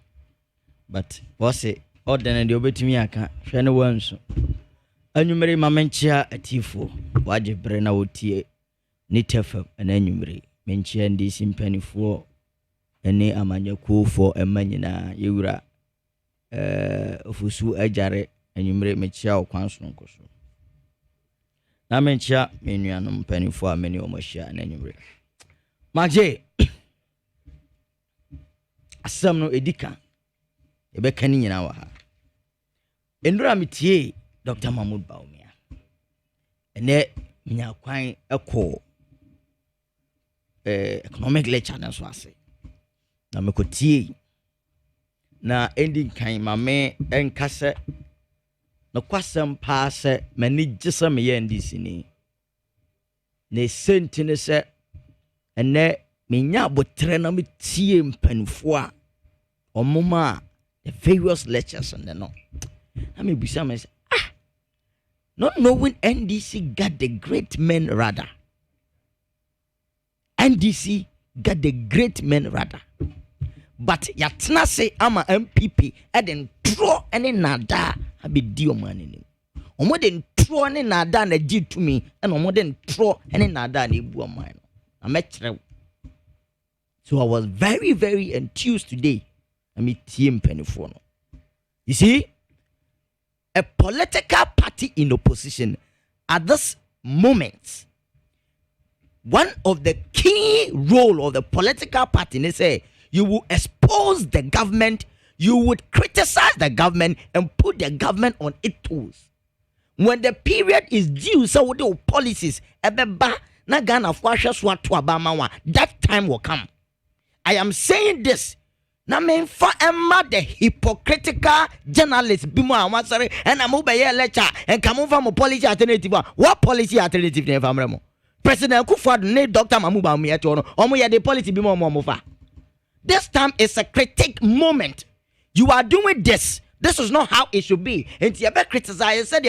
D: But what's it? Ordinary, the obetumi aka. Shane wanso. Anumere mamenchia atifo. Waje brena wotie. Ni tefam and anumere. Menchia ndi simpenifo. Ene amanyako for emanyina yewura. Ofusu ajare anumere mechia okwanso nkoso. Na menchia menuanom penifo ameni omohia na anumere. McJerry. Asam no edika. Ebeka ni nyina wa ha. Endura mitie Dr. Mahmoud Bawumia. Ene nya kwan eko economic lecture na so ase. Na mekotie na ending kan mame enkase no kwasem pa se mani gise me ye ndisi ni. Ne sentine se ene menya botre na metie mpanfo a omoma the various lectures and no. I mean, Busam say, not knowing NDC got the great men rather. NDC got the great men rather. But yatna say I'm a MPP and then throw any nada I be deal man in him. Omo den throw any nada na G to me and omo den throw any nada na ibu mine. I met. So I was very, very enthused today. I mean, team pennyphone. You see, a political party in opposition at this moment, one of the key role of the political party is say you will expose the government, you would criticize the government and put the government on its toes. When the period is due, so the policies, that time will come. I am saying this. Na men for Emma the hypocritical journalist bimo amasare and amu be lecture and come over mo policy alternative. What policy alternative ne famremo? President Kufuor ne Dr. Mahmoud Bawumia to no omo ye the policy bimo mo fa. This time is a critic moment. You are doing this. This is not how it should be. And you better criticize said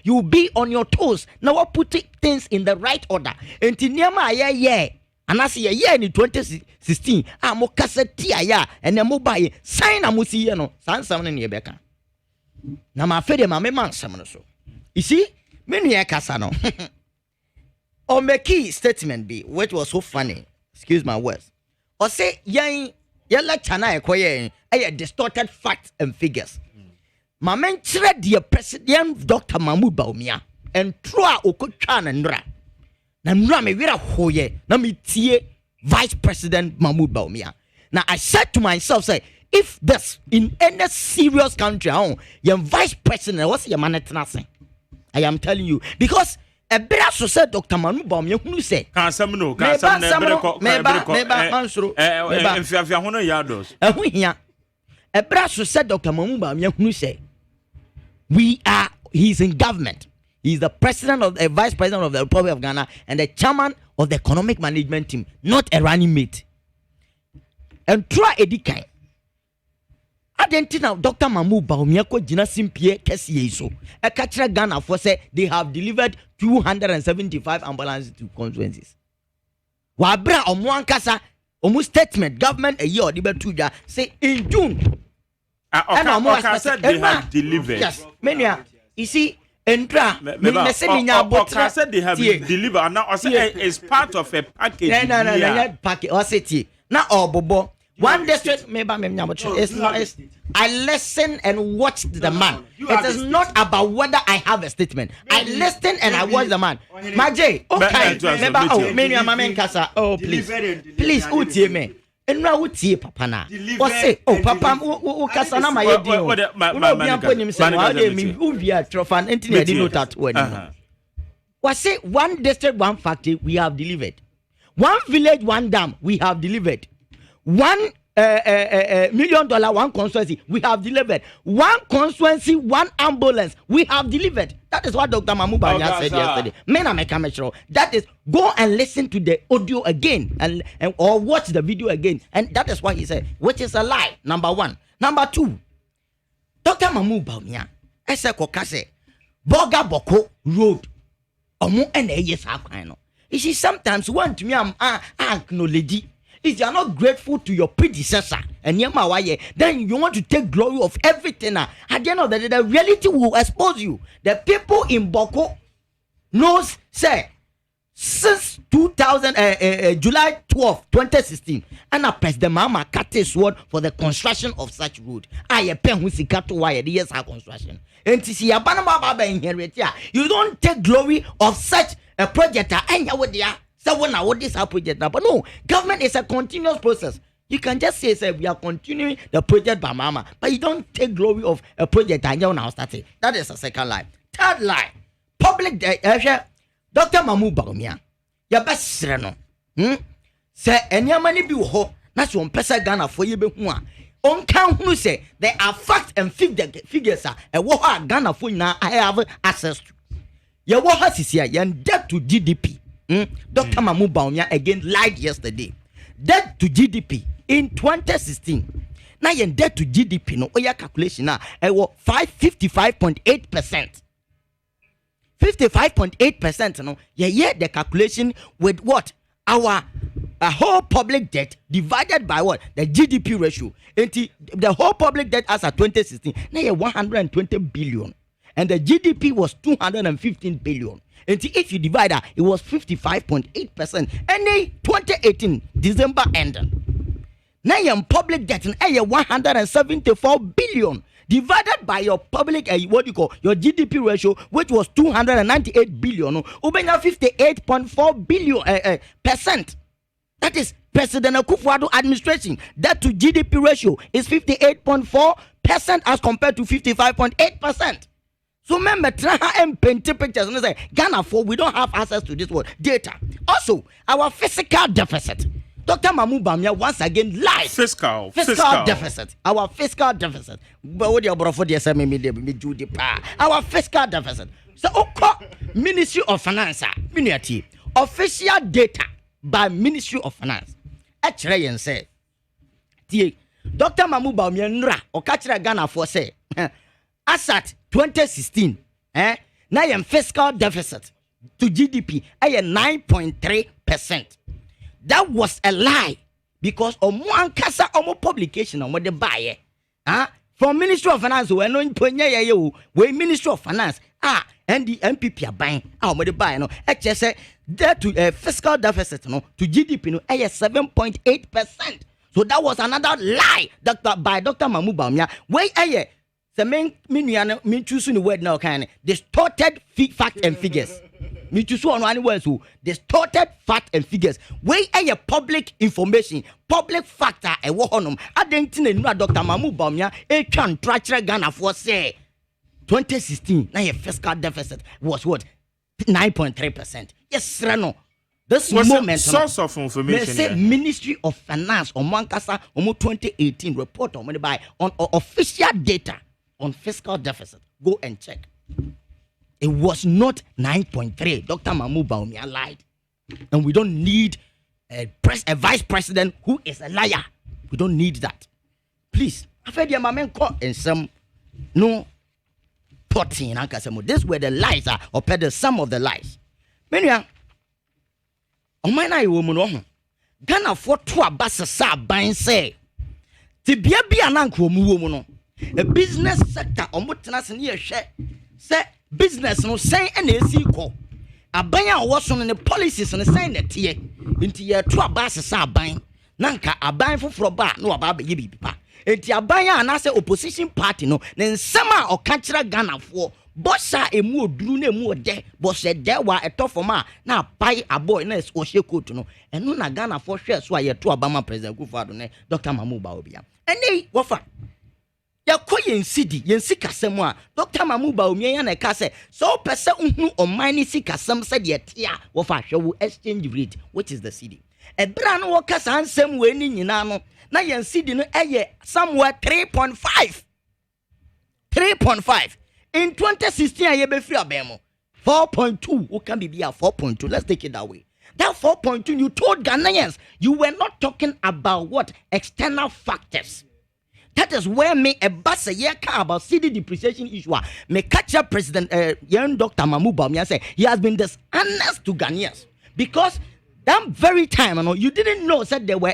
D: you will be on your toes. Now what put things in the right order. And Tinyama yeah. And I see a year in 2016, I'm a cassette ya and a mobile sign a musi no, Sansan and Yebeka. Now my fede my man summon so. You see, many a casano. Or my key statement be, which was so funny, excuse my words. Or say, yang, like China acquire a distorted facts and figures. My man tread the president Dr. Mahmoud Bawumia and throw Okochan and Ra. Na me wira hoye na me tie Vice President Mahmoud Bawumia. Now I said to myself, say, if this in any serious country, your Vice President, what's your man say? I am telling you because a better so said Dr. Mahmoud Bawumia who say, a better so said Dr. Mahmoud Bawumia who say, he's in government. He's the president of the vice president of the Republic of Ghana and the chairman of the economic management team, not a running mate. And try edikai. Adentina Dr. Mahmoud Bawumia ko jina simpie kesi so. A catcher Ghana for say they have delivered 275 ambulances to constituencies. Wabra omwankasa omu statement government a year delivered to say in June.
A: Okay, said they have delivered.
C: Yes, many. You see. Entra,
A: I said they have delivered, and now I say it's part of a package.
C: No, package. I said, now, bobo. One district, maybe it's not. I listen and watch the man. It is not about whether I have a statement. I listen and I watch the man. McJerry, okay, maybe I'm a casa. Oh, please, utie me. And now utie papa na. What say? Oh, papa, casa na my deal. No, be upon himself. How they me uvia trofan entity did not at when. What say? One district, one factory, we have delivered. One village, one dam, we have delivered. One
D: $1 million one constituency, we have delivered. One constituency, one ambulance, we have delivered. That is what Dr. Mahmoud Bawumia said yesterday. That is, go and listen to the audio again and or watch the video again. And that is what he said, which is a lie, number one. Number two, Dr. Mahmoud Bawumia, Ese Kokase, Boga Boko Road, Omo Ene Sakwano. You see, sometimes one to me, acknowledge. If you are not grateful to your predecessor and then you want to take glory of everything. At the end of the day, the reality will expose you. The people in Boko knows, say, since July 12, 2016, and I pressed the Mama Kate sword for the construction of such road. I pen with Sikato wire the years construction. And to see a Banaba in here, you don't take glory of such a project. What this project now? But no, government is a continuous process. You can just say we are continuing the project by Mama, but you don't take glory of a project and you now start it. That is the second lie. Third lie, public Dr. Mahmoud Bawumia, your best no. Say any money be ho. That's one person Ghana for you be one. On count who say there are facts and figures and what Ghana for now I have access to. Your what has is here, your debt to GDP. Dr. Mahmoud Bawumia again lied yesterday. Debt to GDP in 2016. Now your debt to GDP no your calculation now it was 55.8%. 55.8% no. Yeah, the calculation with what? Our whole public debt divided by what? The GDP ratio. The whole public debt as of 2016 now you 120 billion. And the GDP was 215 billion. And if you divide that, it was 55.8%. And then 2018, December ended. Now your public debt in 174 billion. Divided by your public, what you call your GDP ratio, which was 298 billion. Ubenya 58.4 billion percent. That is President Akufo-Addo administration. Debt to GDP ratio is 58.4% as compared to 55.8%. So remember, try and paint pictures and say, Ghana for we don't have access to this word data. Also, our fiscal deficit. Dr. Mahmoud Bawumia once again lied.
A: Fiscal
D: deficit. Our fiscal deficit. But what you for the our fiscal deficit. So Ministry of Finance, official data by Ministry of Finance. Actually, and say, Dr. Mahmoud Bawumia nra o kachira Ghana for say. As at 2016, now your fiscal deficit to GDP is 9.3%. That was a lie because on one kasa publication on what they buy. From Ministry of Finance, we know we Ministry of Finance and the MPP are buying what they buy. No, HSA that to fiscal deficit no to GDP no is 7.8%. So that was another lie by Dr. Mahmoud Bawumia. Where the main choosing the word now kind distorted fact and figures. Me choose one word so distorted fact and figures. Where a public information, public factor a wohonum. I didn't know Dr. Mahmoud Bawumia a can tractor Ghana for say 2016. Now your fiscal deficit was what 9.3%. Yes, Reno. This
A: what's
D: moment
A: source of information.
D: They say Ministry of Finance on Mankasa on 2018 report on money by on official data. On fiscal deficit, go and check. It was not 9.3. Dr. Mahmoud Bawumia lied, and we don't need a vice president who is a liar. We don't need that. Please, I've heard your man call in some no potting. This where the lies are, or better some of the lies. Many on my night woman, Ghana for 2 abasa sa ban say. Tibia be an uncle woman. A business sector on what near share say business no say and a sequel. A buyer was on the policies and a sign that here into your 2 abasa are buying Nanka a buying for bar no about baby pa. It's a buyer and as a opposition party no then summer or cultural Ghana for bossa a more drune more there but said there were a tough ma now buy a boy nest or she could know and no Ghana for shares why 2 Obama President Akufo-Addo Dr. Mahmoud Bawumia and they wafa. Ya koyen city yen sikasem a Dr. Mahmoud Bawumia ya na ka say so person hu on mine sikasem said ye tia wo fa hwe exchange rate which is the city A brand workers and same way in no. Now you see the somewhere 3.5. 3.5. In 2016, I be free abemo. 4.2. Who can be 4.2? Let's take it that way. That 4.2, you told Ghanaians you were not talking about what? External factors. That is where me a bus a year about city depreciation issue. Me catch up President young Dr. Mahmoud Bawumia say he has been dishonest to Ghanaians because that very time, you didn't know said there were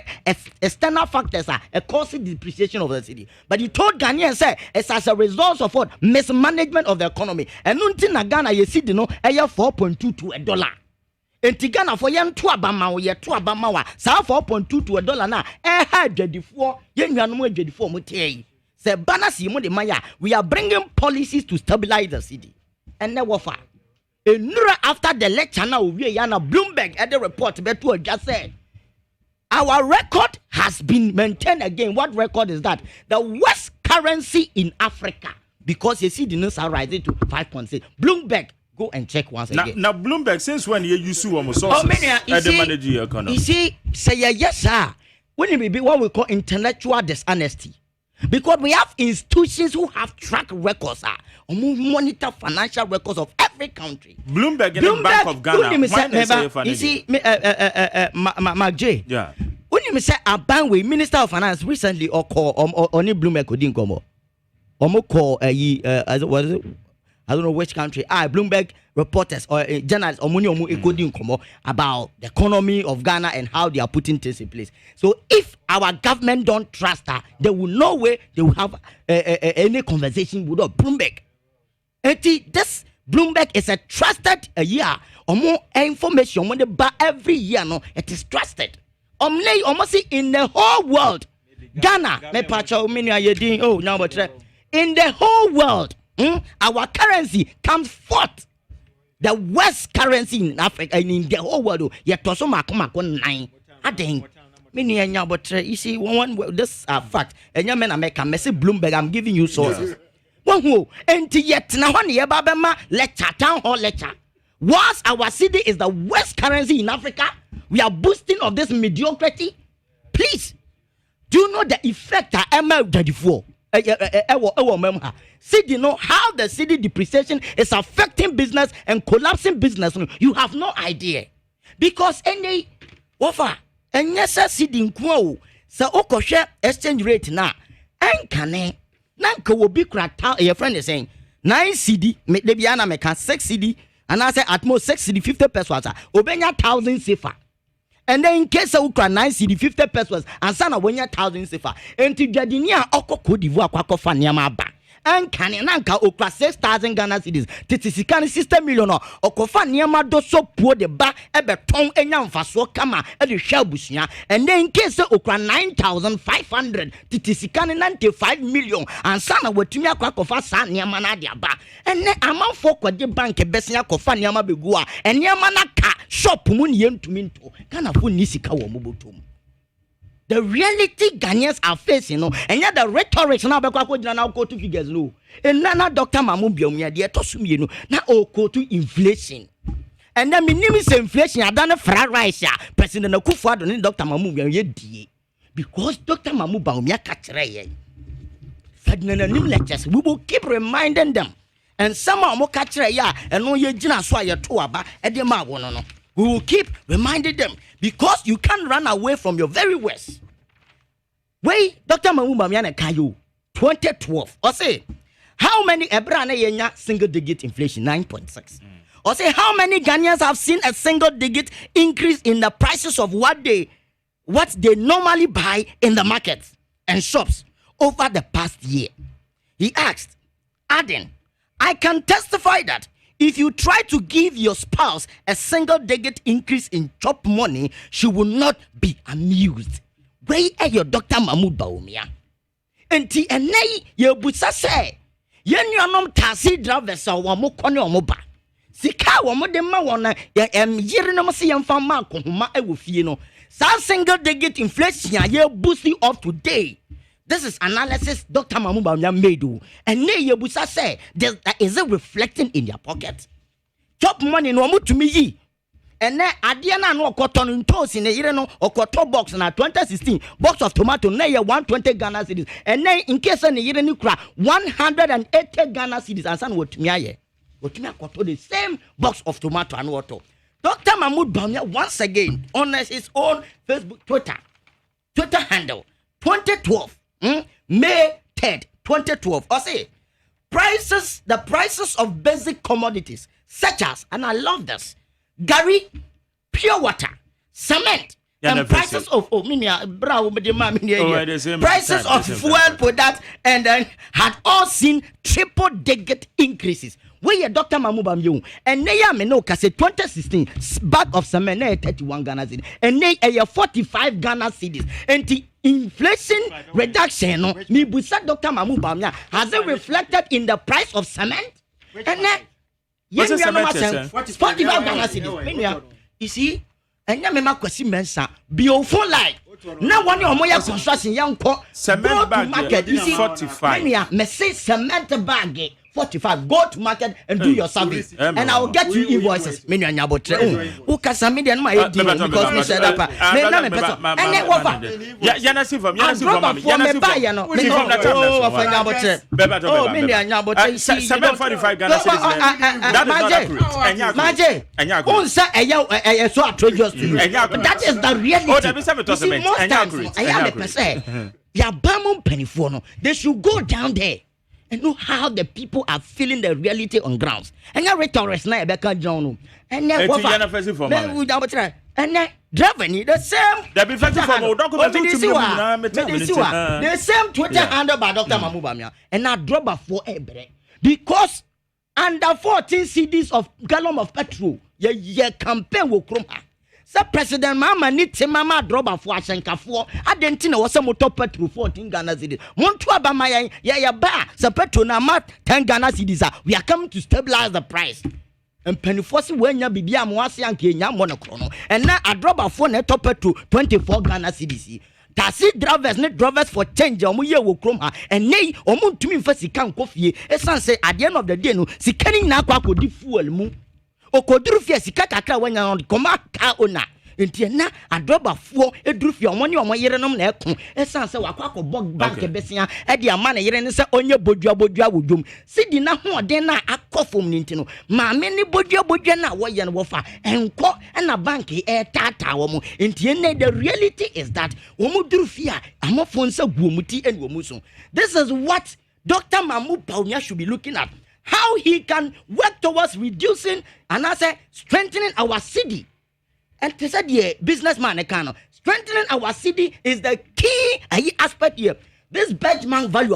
D: external factors causing depreciation of the city. But you told Ghanaians say it's as a result of what? Mismanagement of the economy. And until Ghana you see 4.2 to $1. And Ghana for yen to abama wa sa 4.2 to $1 na dwedifo yen nuanom dwedifo mutei se banasi mo de maya we are bringing policies to stabilize the city and never far enura after the lecture now we yana Bloomberg at the report beto just said our record has been maintained again. What record is that? The worst currency in Africa because you see the news are rising to 5.6. Bloomberg, go and check once again.
A: Now Bloomberg, since when you use some sources manage your economy?
D: You see, say yes, sir. When it be what we call intellectual dishonesty, because we have institutions who have track records, sir, or monitor financial records of every country.
A: Bloomberg in the Bank of Ghana.
D: You see, McJerry.
A: Yeah.
D: When you say a bank with Minister of Finance recently or call or ni Bloomberg couldn't come or call I don't know which country. Bloomberg reporters or journalists or money couldn't come about the economy of Ghana and how they are putting things in place. So if our government don't trust her, there will no way they will have any conversation with Bloomberg. And this Bloomberg is a trusted year or more information when they buy every year. No, it is trusted. Almost in the whole world, Ghana, in the whole world, our currency comes fourth. The worst currency in Africa and in the whole world. Yet, also, nine. I think. But you see, this fact. And your men American message Bloomberg. I'm giving you sources. One who and yet now one year Babama lecture town hall lecture. Whilst our city is the worst currency in Africa, we are boosting of this mediocrity. Please, do you know the effect of ML34? See, you know how the city depreciation is affecting business and collapsing business. You have no idea. Because any offer and yes, city in Kuo, so Okosha exchange rate now. And can Nanka will be cracked out. Your friend is saying 9 CD, maybe Anna make 6 CD, and I say at most 6 CD 50 pesos. Obenya 1,000 safer. And then in case of 9 CD 50 pesos, and son of 1,000 safer. And to Jadinia Oko Cote d'Ivoire Kwako Niama back. And Kananka okra 6,000 Ghana cedis. Titisikani 60 million okofa niama do so poor the ba ebe ton enyam faso kama e de hwa busia. And then in case okra 9,500 titisikani 95 million and sana watumi akwa kofa sa niama na de ba. And then amanfo kwade bank besia kofa niama begua. And niama na ka shop mu ne yentumi nto. Kana fo ni sika wo mobotom. The reality Ghanaians are facing, and yet the rhetoric now go to figures low. And now Dr. Mahmoud Bawumia, dear Tosumi, now go to inflation. And then minimum inflation, I done a fried rice, President Akufo-Addo and Dr. Mahmoud Bawumia, because Dr. Mahmoud Bawumia catch lectures. We will keep reminding them. And some are more catch and no ye jina so ya to aba edema wono. We will keep reminding them because you can't run away from your very worst. Wait, Dr. Mahmoud Bawumia Kayo, 2012. Or say, how many Ebrana yenya single digit inflation? 9.6. Or say, how many Ghanaians have seen a single digit increase in the prices of what they normally buy in the markets and shops over the past year? He asked, adding, I can testify that if you try to give your spouse a single digit increase in chop money, she will not be amused. Where are your Dr. Mahmoud Bawumia? Enti enei ye busa say, yen yonom taxi drivers wa mo kone o mo ba. Sika wa mo de ma wona yere no se yemfa ma kohoma e wo fie no. Sa single digit inflation ye boost you up today. This is analysis Dr. Mahmoud Bawumia made. And ne ye busa say, is it reflecting in your pocket? Chop money no mo to me yi. and then Adiana no cotton in toast in a year no or cotton box na 2016 box of tomato na 120 Ghana cedis and then in case any year ni kra 180 Ghana cedis and san what me aye what me cotton the same box of tomato and water. Dr. Mahmoud Bawumia once again on his own Facebook Twitter handle 2012 May 3rd 2012 or say the prices of basic commodities such as, and I love this, Gary, pure water, cement, and prices of prices of fuel products and then had all seen triple-digit increases. Where Dr. Mahmoud Bawumia and Neya Menoka said 2016 bag of cement 31 Ghana cedis and Neya 45 Ghana cedis and the inflation reduction no me busa Dr. Mahmoud Bawumia has it reflected in the price of cement and then 45 Ghana cedis. You see, and Yamema kwesi mensa biofo like now one of my construction young
A: cement bag
D: market you see
A: 45
D: me say cement bag 45 go to market and do your service and I will get you invoices me nya botre who can send me my because me said that me na me person and then over
A: ya na see from ya na see from
D: ya na see from me from that time oh me nya botre
A: cement 45 Ghana cedis that is not accurate enya
D: on say eya so outrageous to you that is the reality
A: oh there be some to cement enya accurate
D: I am say ya bamon penifo no they should go down there and know how the people are feeling the reality on grounds. And now rhetorics na Rebecca John. And then what? And then driving the same. The same Twitter handle by Dr. Mahmoud Bawumia. And now drop a 4 ebre because under 14 CDs of gallon of petrol, your campaign will chrome. Sir President Mama need to mama drop a for Ashanka I didn't know what some motor petrol 14 Ghana cedis. Montua Bamaya, ya ba, Sir Petro na mat 10 Ghana cedis. We are coming to stabilize the price. And Pennyforce when ya bibia mwasi anke nya monochrono. And now I drop a phone at top petrol 24 Ghana cedis. Taxi drivers need drivers for change omuye wo krom ha and nei omuntumi fa sika nkofie esan say at the end of the day no sikani na akwa kodi fuel mu okoduru fie sika kakra wanya on koma ka ona enti na adroba fuo eduru fie omoni omo yerenom na ekon esan se wakwa akobog bank besia e de ama na yere ne se onye bodua wodwom sidi na hoden na akofom ni ntino ma me ni bodua na wo ye no wo fa enko na bank e tata wo mo enti ne the reality is that omo duru fie amofo nsa guomuti ene wo mu so. This is what Dr. Mahmoud Bawumia should be looking at. How he can work towards reducing and I say strengthening our city. And to say the businessman strengthening our city is the key aspect here. This benchmark value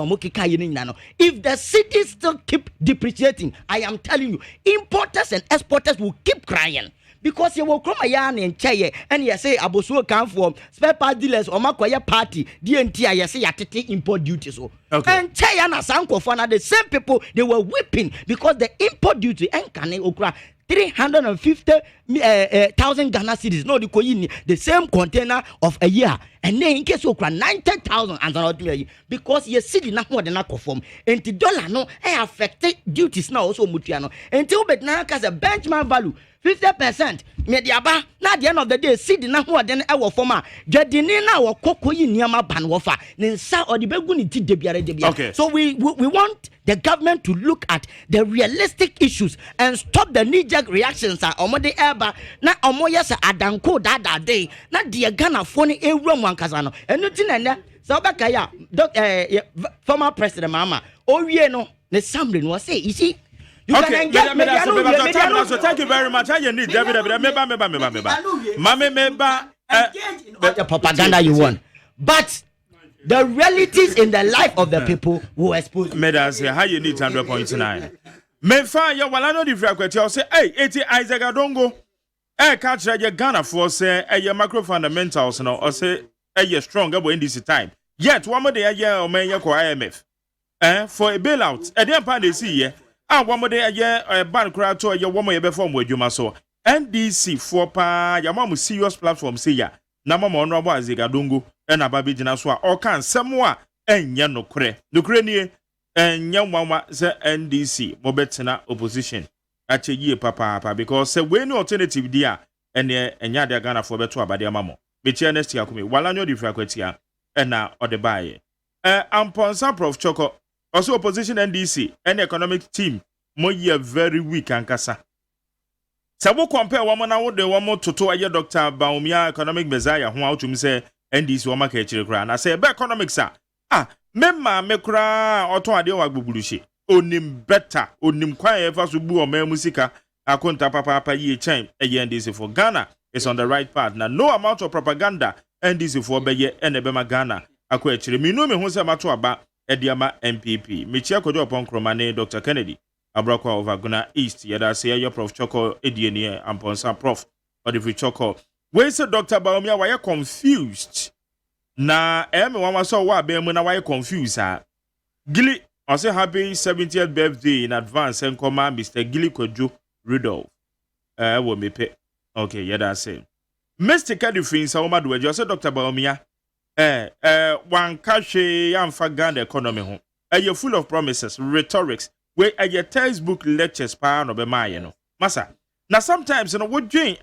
D: if the city still keep depreciating, I am telling you, importers and exporters will keep crying. Because you will come a yarn and chair and you say Abosu come for spare part dealers or Makoya party, DNT, I say at import duty. So and Chayana Sanko for the same people they were whipping because the import duty and can okra 350,000 Ghana cedis. No, the same container of a year. And then in case you cry 90,000 and not because your city not more than a conform. And the dollar no affected duties now also mutiano. Until but now has a benchmark value 50%. Mediaba, not the end of the day, city not more than our former. Jadinina or Coco in Yama Banwafa. Then sa or the Begunity Debia.
A: Okay.
D: So we want the government to look at the realistic issues and stop the knee-jerk reactions. Omode eba na omoya sa adanko that day. Na the Ghana phone a room one casano. And nothing and that. So bakaya, former President Mama. Oh, yeah, no, the Samlin was say, you see.
A: Okay, thank you very much. I need David. Mama,
D: the propaganda you want, but the realities in the life of the people who expose.
A: Medas, how you need 100.9. Me fire, well, I know the frequency. I'll say, hey, 80 Isaac Adongo. Catch your Ghana for say, your macro fundamentals, no, or say, you're stronger in this time. Yet, one more day, or may you IMF. For a bailout, a damn pan they see, one more day a year, a ban crowd to your woman before with you, so NDC for pa your mom serious platform say ya. Nama monra was Zigadungu and a baby jinaswa or can somewhere and yan no cre. No crane and young mama the NDC, Mobetina opposition. At a year, papa, because when no alternative dear ene enya de Ghana for beto abade amamo metia next year kumi wala nyo di frakwatia ena ode baye amponsa prof choko also opposition NDC and economic team mo ye very weak ankasa sabo compare woman na wo de womo toto aye Dr. Baumia economic messiah ho autum say NDC wo maka chire kra na say be economics memma mekra oto ade wa gbugbuluhye onim better onim kwan e fa so bu o ma musika akonta papa ye chen NDC for Ghana is on the right path na no amount of propaganda NDC for beye enebema Ghana akwa chire mi no me hu se mato aba ediama MPP mechia kodo opon kromane Dr. Kennedy abrakwa over Guna East yada say your prof choko edienie amponsa prof odifri choko we say Dr. Baumia why confused na me so wa be mu na why confused Gili I say happy 70th birthday in advance and command Mr. Gili Kojo Rudolph wo mepe okay yada say Mr. Kadifin sa wo ma do say Dr. Baumia one kashe yamfa Ghana economy ho you're full of promises rhetorics where your textbook lectures pa no be maye no masa na sometimes no wo dwen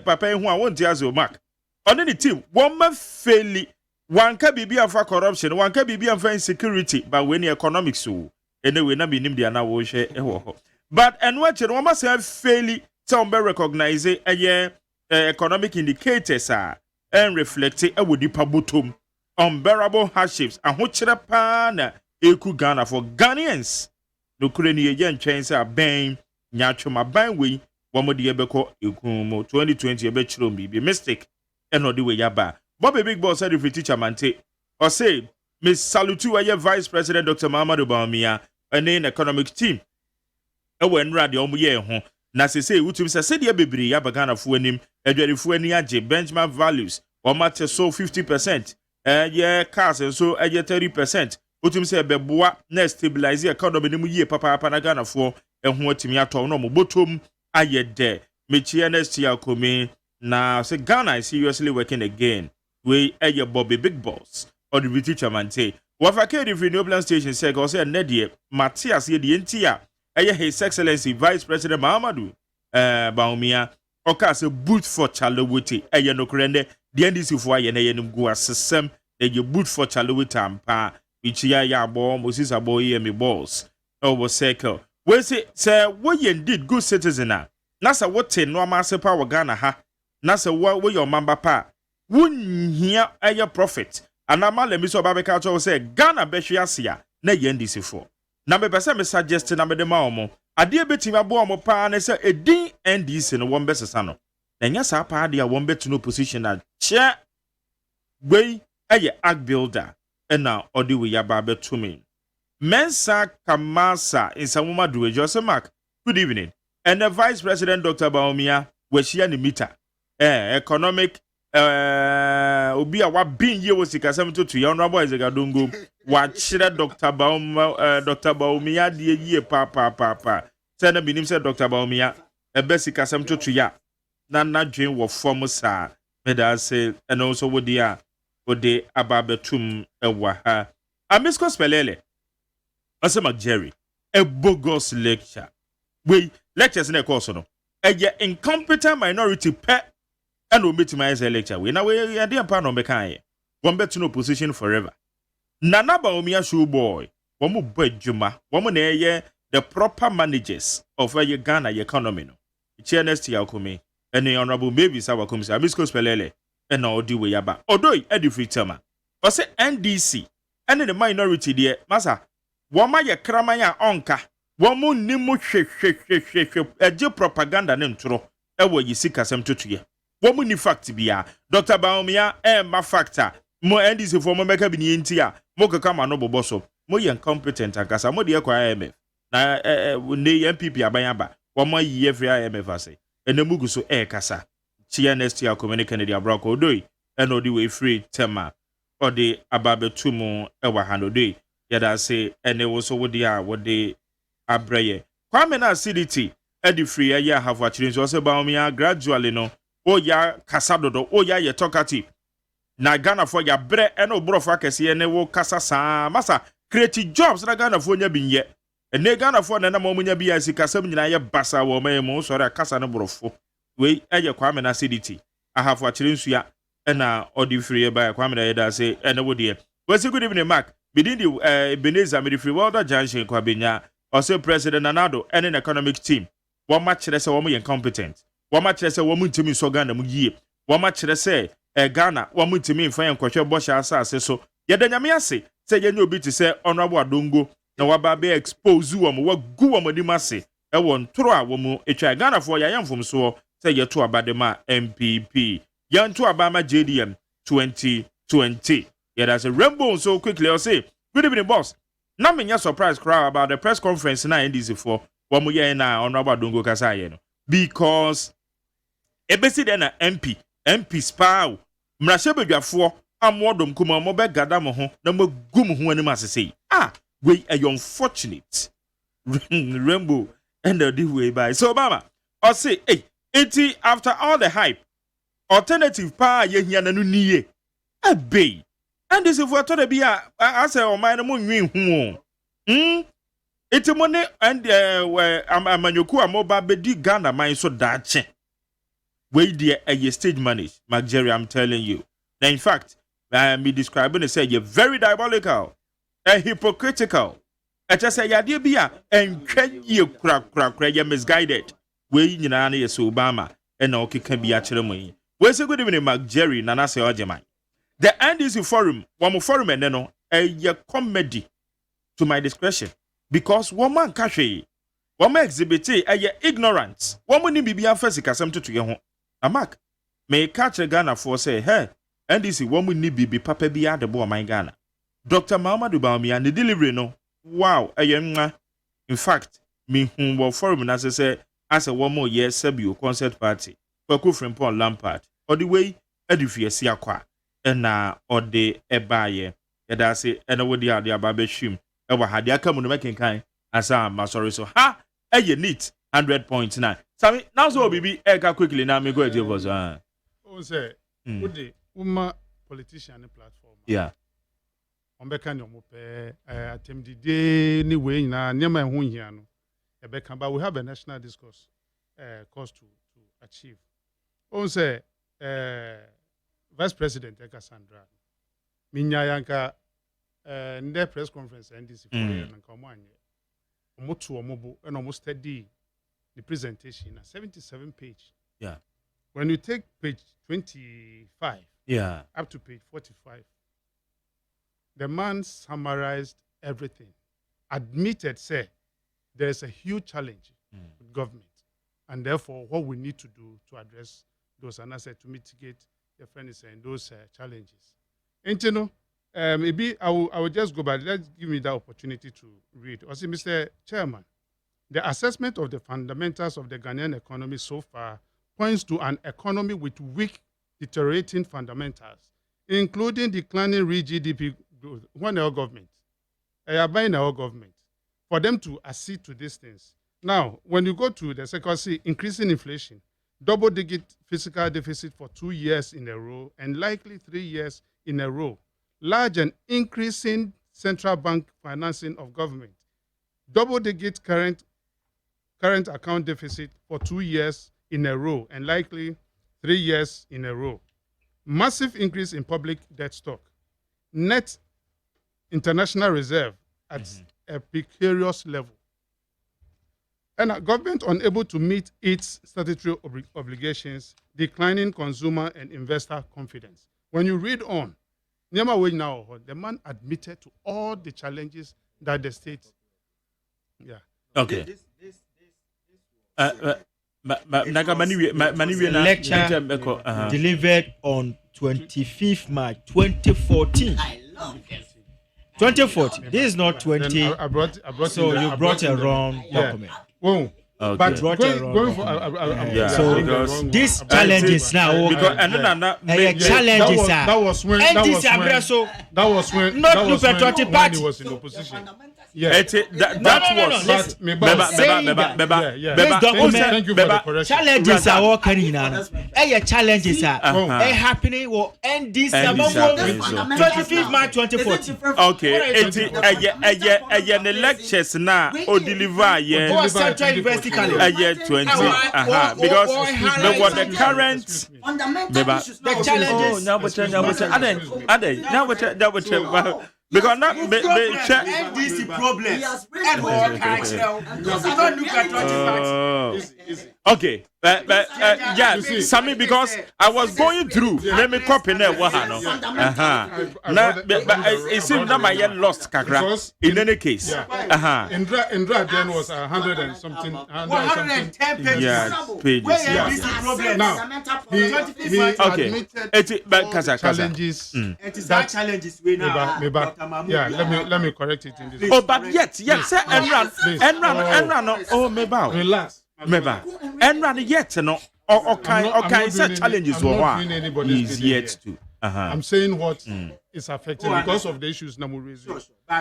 A: papa hu a wonti azo mark on the team one ma faili one ka bibi afa corruption one ka bibi afa insecurity but when economics so anyway na bi nim dia na wo hwe ho but and what you ma say faili some be recognize economic indicators and reflect wodi pabotom unbearable hardships and ho kire pa na eku Ghana for Ghanaians no kure ni ye ntwen say aben nyatwoma ban we womode yebeko ekumo 2020 ebe chiro bibi mistake eno de we yaba Bobby Big Boss said if teacher mante or say Miss Salutu aye Vice President Dr. Muhammadu Baumia and in economic team when radio omuye ho na se say utum se de bebre yaba Ghana fu anim adwarifo ani age benchmark values or match so 50% cars and so 30% utum se beboa na stabilize economy ni mu ye papa na Ghana fo eho atimi ato no mo botom aye de mechie next year komi na say Ghana is seriously working again we aye Bobby Big Boss or the teacher man say wafake the renewable station say go say nedie Matthias ye de ntia aye His Excellency Vice President Muhammadu Baumia oka say boot for Chalowiti aye no krende the NDC fo aye na ye nim go asesem aye boot for Chalowiti ampa ichia ya abo Moses abo ye me boss over circle we say we indeed good citizen na say what no amasepa wa Ghana ha na say we your mamba pa wunhia aye profit anama le mi so babeka cho say Ghana be hwe asia na ye NDC fo na me pese me suggest na me de ma omo ade betimi abo omo pa na say edin NDC no won besesa no na nya sa pa ade a won betu no position na che gbe aye ag builder ena odi we yaba betu me Mensa Kamasa in Samuma Duwe Jose Mark. Good evening. And the Vice President Dr. Baumia we share the meter. Economic obi a wa bin ye wosika 72 honorable Ezegadungu wa chira Dr. Baumia die ye pa. Send me say Dr. Baumia e besika 72 ya. Na dwen wo form sa. Me da say and also wo dia ababetum ewa ha. Amisko spelele Osei McJerry, a bogus lecture. We lectures in a course no. A incompetent minority pet and omit my lecture. We now we are dear pan on Bekai. One bet to no position forever. Nana Baumia shoe boy. One more boy Juma. Woman the proper managers of a Ghana economy. No. Chairness Yaukumi. And the honorable babies our commissioner Misko Spelele. And all the way about. Although Eddie Free Tama. Or say NDC. And the minority there, Massa. Wama ye kramanya onka wamu nimu hwe propaganda ne ntro ewo yisika sem totuye wamu ni fact bia Dr. Baumia ma factor mo NDC for mo meka bi ni ntia mo kaka ma no boboso mo ye incompetent akasa mo de kwa IMF na ne MPP abanyaba wama yi every IMF ase enemugu so kasa chia next year communicate the abrako doi enodi we free tema odi ababetumu ewa hanodoi yada say ene wo so wo de abreye kwame na acidity edi free ya have actually so say Baumia gradually no o ya kasa dodo o ya ye talkative na Ghana for ya bre ene obro for akese ene wo kasa saa masa create jobs na Ghana for nya binye ene Ghana for na mo nya bi ya sikasam nyina ye basa wo mai mo so ra kasa no brofo we eye Kwame na CDT ahafo akire nsua na odi free by Kwame na yeda say na wo de we say good evening Mark within the Ebenezer midfield World Junction Kwabenya or say President Nanado and an economic team one match they say one incompetent one match they say one ntimi so Ghana mu yie one match they say Ghana one ntimi mfa yankwohwe bosha asase so yeda nyame ase say ye obi ti say honorable Adongo na waba be expose wom wagu wom dim ase e won toro a wom etwa Ghana fo ya yamfom so say ye to abadema MPP yan to abama JDM 2020 that's a rainbow so quickly I'll say good evening boss na me surprise crowd about the press conference na NDC for one mo ye na honorable Adongo kasa ye no because ebesi de na MP spaa mrahye badwafo amodom kuma mo be gada mo ho na mo gum ho anim asese we are unfortunate rainbow and the way by so mama I say hey eti after all the hype alternative pa ye hia na no niye abey and this if we to be I say o man mo nwin hu eti mo ne and where amanyoku amoba bedi Ghana man so dache we there a stage manage McJerry I'm telling you now in fact me describing it say you very diabolical hypocritical I just say ya dey bia entwa ye kura you misguided we nyina na yes Obama and na okeka bia kire mo yi we say good evening McJerry Nana say Agyemang. The NDC forum, one forum and no, a comedy to my discretion. Because one man cache, one man exhibit a ignorance. One man be a physical something to your home. A mark may catch a Ghana for say, hey, NDC one need be papa be at the boy my Ghana. Dr. Mahamadou Bawumia and the delivery no. Wow, a young in fact, me whom will forum as I say, as a one more year Sebio concert party. For Kufrin Paul Lampard, or the way Edifia Siakwa. Na ode ebaye yada se ena wodi ade ababehwim e wa hade aka mu no mekenkan asa ma sorry so ha eye neat 100.9 sami now so bibi eka quickly na me go ede was
F: o say wodi uma politician platform
A: yeah
F: on beka ni omo pe atemdide ni we na nyema ho hia no e beka but we have a national discourse course to achieve o say Vice President Cassandra Minya yanka nde press conference NDC for nanka omanye omotu omobo and almost steady the presentation na 77 page.
A: Yeah.
F: When you take page 25 up to page 45 the man summarized everything, admitted say there is a huge challenge with government and therefore what we need to do to address those and I said to mitigate the friends and those challenges. And you know, maybe I will just go back. Let's give me that opportunity to read. Also, Mr. Chairman, the assessment of the fundamentals of the Ghanaian economy so far points to an economy with weak, deteriorating fundamentals, including declining real GDP growth. When our government, are buying our government, for them to accede to these things. Now, when you go to the second, see increasing inflation, double-digit fiscal deficit for 2 years in a row and likely 3 years in a row. Large and increasing central bank financing of government. Double-digit current account deficit for 2 years in a row and likely 3 years in a row. Massive increase in public debt stock. Net international reserve at a precarious level. And a government unable to meet its statutory obligations, declining consumer and investor confidence. When you read on, the man admitted to all the challenges that the state. Yeah.
A: Okay.
C: Lecture delivered on 25th March 2014. I love it. 2014. This is not 20.
F: I brought
C: so you brought a wrong document.
F: Oh,
A: okay.
F: But going for
C: so this challenges now challenges
F: that was when
C: not
F: he was in opposition.
A: Yeah, that
C: was
F: thank you for the correction.
C: Challenges are all carrying challenges are happening will end this 25th March 2014.
A: Okay, the lectures now or deliver
C: Central University
A: year 20. Because what the current
C: the challenges.
A: Because not
C: NDC problems and more
A: okay, yeah, Sammy, because I was going through. Let me copy that. It seems that my year lost, Kakra. In any case,
F: Indra then was 100 and something,
C: 110 pages.
A: Yeah, pages.
F: Now, he
A: admitted
F: challenges.
C: That challenges we now.
F: Yeah, let me correct it in this.
A: Oh, but yet, say Enran. Oh, maybe.
F: Relax.
A: Remember, Enran yet, no. Or kind set challenges were is yet to.
F: I'm saying what is affecting because of the issues Namu raised.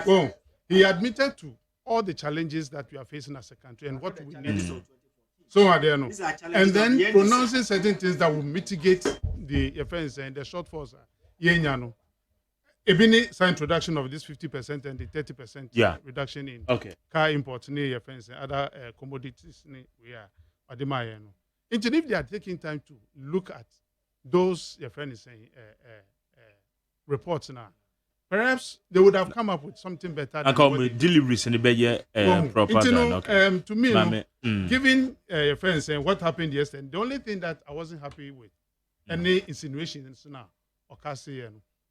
F: Well, he admitted to all the challenges that we are facing as a country and what we need. So are there no? And then pronouncing certain things that will mitigate the offense and the shortfalls. Yenyano. Ebini saw introduction of this 50% and the 30% reduction in car imports, offense and other commodities. We are Adimayano. And if they are taking time to look at those, your friend is saying, reports now, perhaps they would have come up with something better.
A: I call me deliveries in the better proper.
F: To me, given your friend saying what happened yesterday, the only thing that I wasn't happy with, any insinuations now, or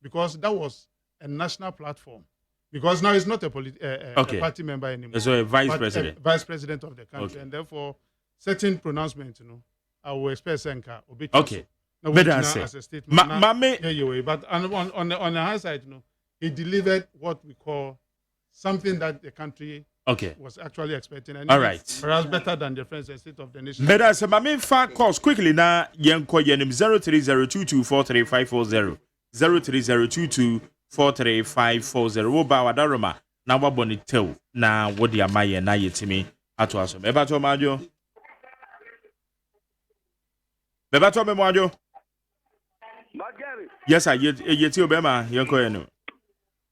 F: because that was a national platform. Because now it's not a party member anymore.
A: So a vice president.
F: Vice president of the country. And therefore, certain pronouncements, I will expect Senka.
A: Okay.
F: Now, as a statement. But on the high side, he delivered what we call something that the country was actually expecting. And
A: all right.
F: Perhaps better than the friends and state of the nation.
A: Better say, Mame, far calls quickly now. Yenko yenim 03022435540. 03022435540. Wo ba wadaroma na waboni tew na wodi amaye na yetimi ato aso. Eba to majo. Beba to me majo.
E: McJerry.
A: Yes, sir. Yeti obema yenko yenu.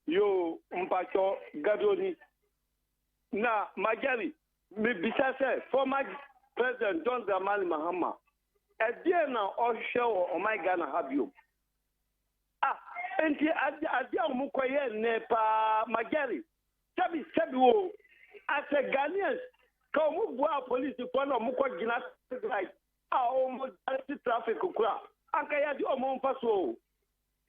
E: Yo mpacho gadoni. Na McJerry, me bisase former President John Dramani Mahama. Edie na ohwe o my Ghana habio. Enti adia umukoye nepa McJerry. Sabi wo as a Ghanaians ka omubua police ko na omuko gina right. Omo traffic kura. Anka ya di omo mfaso.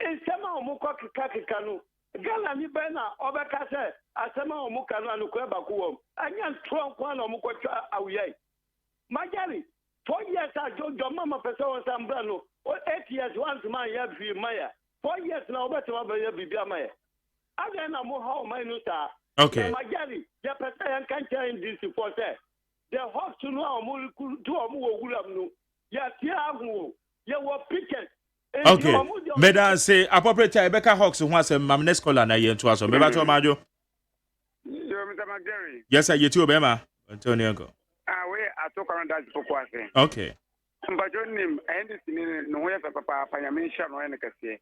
E: Ensema omuko kika no. Ghana ni bena obeka se asema omuka no anukwe bakuwo. Anya ntro kwa na omuko twa awuyai. McJerry 4 years ago mama person was ambrano. 8 years once man ya bi maya. 4 years now, better ya bibia maya. Again, I'm how my nuta.
A: Okay.
E: McJerry, the person can't change this for say. The hawks to know do a move no. Ya tiamu, ya were picket.
A: Okay. Meda say appropriate Rebecca Hawks who was a mamne scholar na yen to us. Meba to majo.
G: Mr. McJerry.
A: Yes, I get you Obama. Antonio go.
G: We are talking on that for question.
A: Okay.
G: But your name and this no way for Papa Payamisha no any case.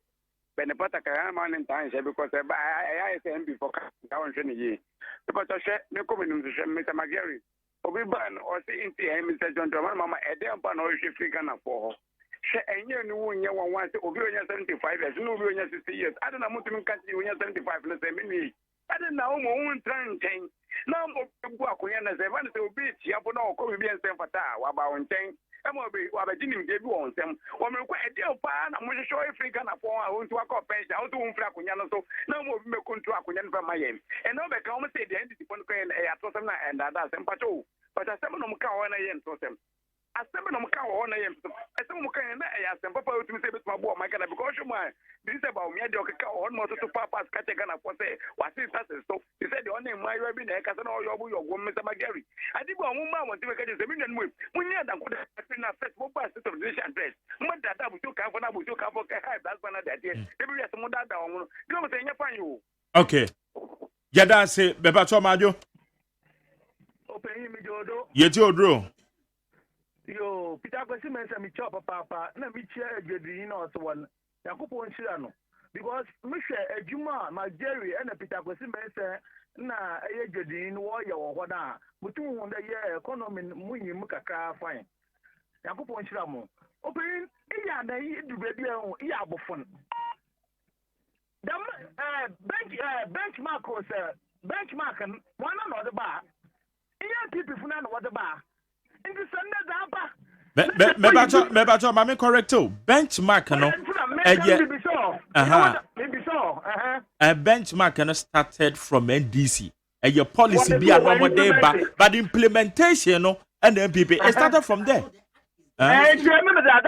G: Benepata Kayama and time because I say before down 20 years. But I said, no community, Mr. McJerry. Obiban or say Mr. John Drummond, Mamma, a damn pan or she figure for. And you know, when you want to be 75 years, no, 60 years. I don't know what you can see when you're 75, let's say, I don't know, my own turn change. Now, Guacuyan as a one to be Chiapono, Comibian Sanfata, about 10. I'm going to be gave you on them. Woman, quite a deal pan. I'm going to show if we can afford I want to work up pension. I want to Flacuyan, so no more me contract with from my end. And now they come say the entity for the and that's and patrol. But I said, no, car on a yen to them. I said, no, car on a yen. I said, I asked them, Papa, to say my boy, my God, because you mind. This is about me, I don't on motor to Papa's Catagana for say, what's it? So he said, the only my rabbin, I can't know your Mr. McJerry. I did one woman to make a million with. When you had a good festival by state of this address. Mother, that was too comfortable to cover that's one of that. Every year, some other down. You know, saying, you.
A: Okay. Yada say, Beba to majo.
E: Open him, Jodo.
A: Yeti odro.
E: Yo, Peter Gossiman, me chop papa, na me chair, you know, so one. Yakupo and Shirano.
H: because Mr. Ejuma, McJerry, and a Peter Gosimese, na a Jadine, warrior or what are, but 200 year economy, Muni Mukaka fine. Yakupo Shamo. Open, yeah, the baby, yeah, Buffon. The benchmark was benchmark and one another bar. Yeah, people from another bar. In the Sunday,
A: Mebacho, mami correct too. Benchmark, no. A benchmark started from NDC. And your policy be a normal day, but implementation, no, and then people it started from there.
H: And you remember that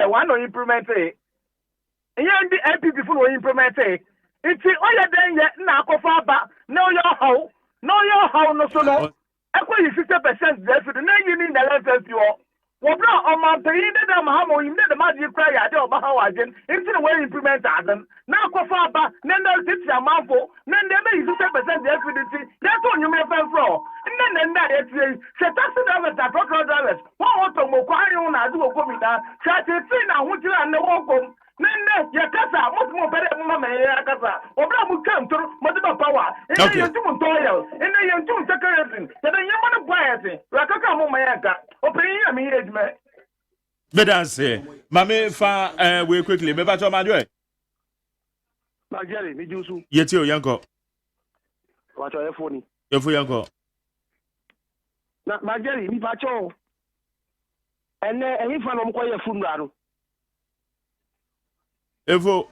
H: one or implement it. And the NPP will implement it. It's all your day yet, now go far back. Know your how, no solo. Equally 50% there for the 9 in the letters you are. What now on my paying them how you made the magic cry at the Omaha again into the way implement them. Now go far back, then they'll get your mouth for, then they may 50% there for the city. That's what you may find for. And then that it's a taxi drivers that truck drivers. What to Mokwai on as you go me down. Chat it now, what you and the walk home. Nene ya kasa mutu mo pere mama me ya kasa obra mu kantor mo de power ene yentu mo toil ene yentu secretary ya de yama no boyete rakaka mo mayaka opin ya mi ejme
A: Medanse mame fa we quickly me ba to ma do
H: McJerry mi jusu
A: yeti o yanko
H: wacho efoni
A: efu yanko
H: na McJerry mi pacho ene ehi fa no mo koye funra no
A: Evo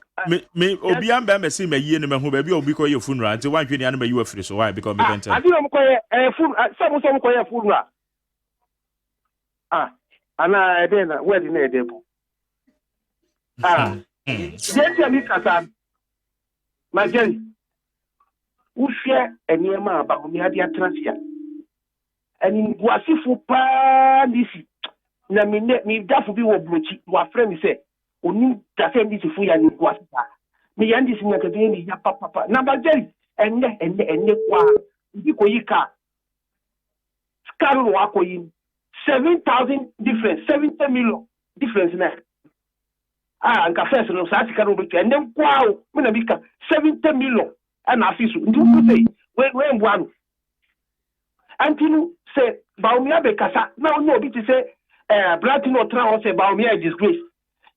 A: me obi amba me see me yie ne me ho ba bi obi ko ye funeral until one tweni anu me you afiri so why because me can tell
H: I don't ko ye some ko ye funeral ana ede na wedding na ede bu yes mi kasa McJerry uhwe eniema aba ko mi ade atrafia eni guasifo pa disi na mi dafu bi wo blochi wa frame me say oni tafe ndi sifu ya ni kwasa me ya ndi sinya kede ni ya papa na McJerry enne kwa ndi ko yika skaru wa ko yin 7,000 difference 70 million difference na nka first no sa sika no betu enne kwa o me na bika 70 million na afisu ndi ku say we mbwanu antinu say baumia be kasa na no obi ti say Bratino tra o say baumia disgrace.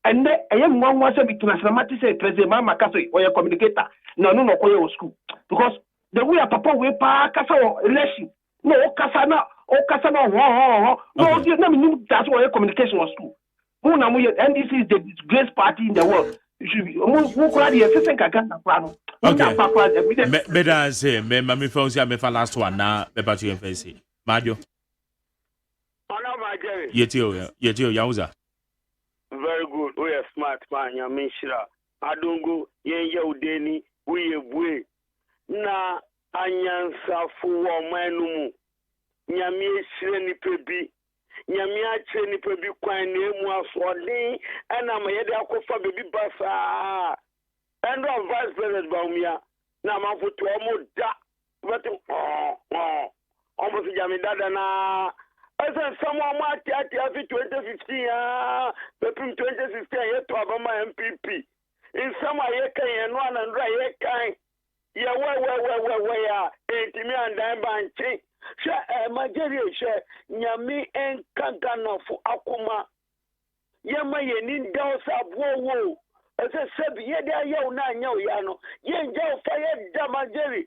H: And then I am one was a bit transformative say president Mama Kaso or your communicator. No koye school. Because the way a papa we pa kasa election. No kasana no that's why communication was school. And this is the disgrace party in the world. You should be who crowd the assistant kaka plano.
A: Okay. Better say me mami fonsi me fa last one na be pa tu enfesi. Majo.
G: Ana McJerry.
A: Yeti o yauza.
G: Very good. We are smart man, ya mishira. Adongo yenye udeni uye bwe. Na anyansa fuwa manumu. Nyami eshire ni pebi. Nyami ache ni pebi kwa nemu aswadi. Ena mayede akofa bebi basa. Endo vice president baumia. Na mafutu omo da. Batu omo si jami dada na. As someone might at 2015, between 2016, yet to Obama MPP. In some way, and one and right, kind. Yeah, where, me and I'm banking. McJerry, Nyami and Kagana for Akuma. Yama, you need those up, whoa. As I said, yano, yen jail fire, McJerry.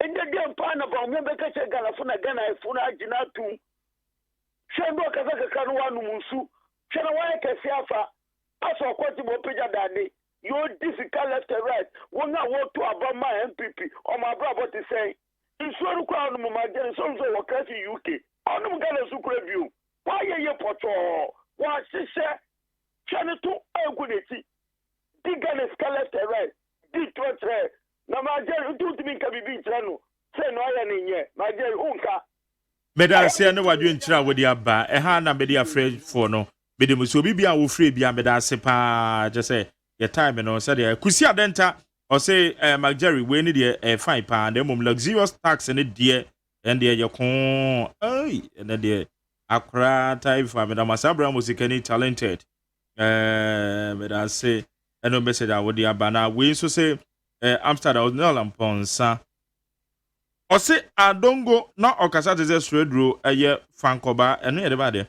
G: And the damn pan about me, because I got a phone again, I phone Ajinatu. Shembo kazaka kanwa numusu chana wae kesiafa aso kwati mopeja dade you difficult left and right wona wo to abama MPP o ma bra bot say insuru kwa no McJerry so wakati UK onu gana sukura biu wa ye poto wa sise chana to egudeti digane left and right di trotre na McJerry do timi ka bibi ntrano say no aya ne nye McJerry unka
A: Meda se ne wadwe nkyira wodi aba ha na mede afrɛ for no mede muso bibia wo frɛ bia meda se pa je say your time no say de kusi adenta o say McJerry we ne de fine pa na mum luxurious tax ne de and de ye kon na de akra type fa meda masabra musikani talented meda se ɛno message a wɔde aba na wei nso sɛ Amsterdam Ɔnel Amponsa ɔse adongo na ɔkasa te sɛ Sueduro ɛyɛ Fankoba ɛno yɛ de ba de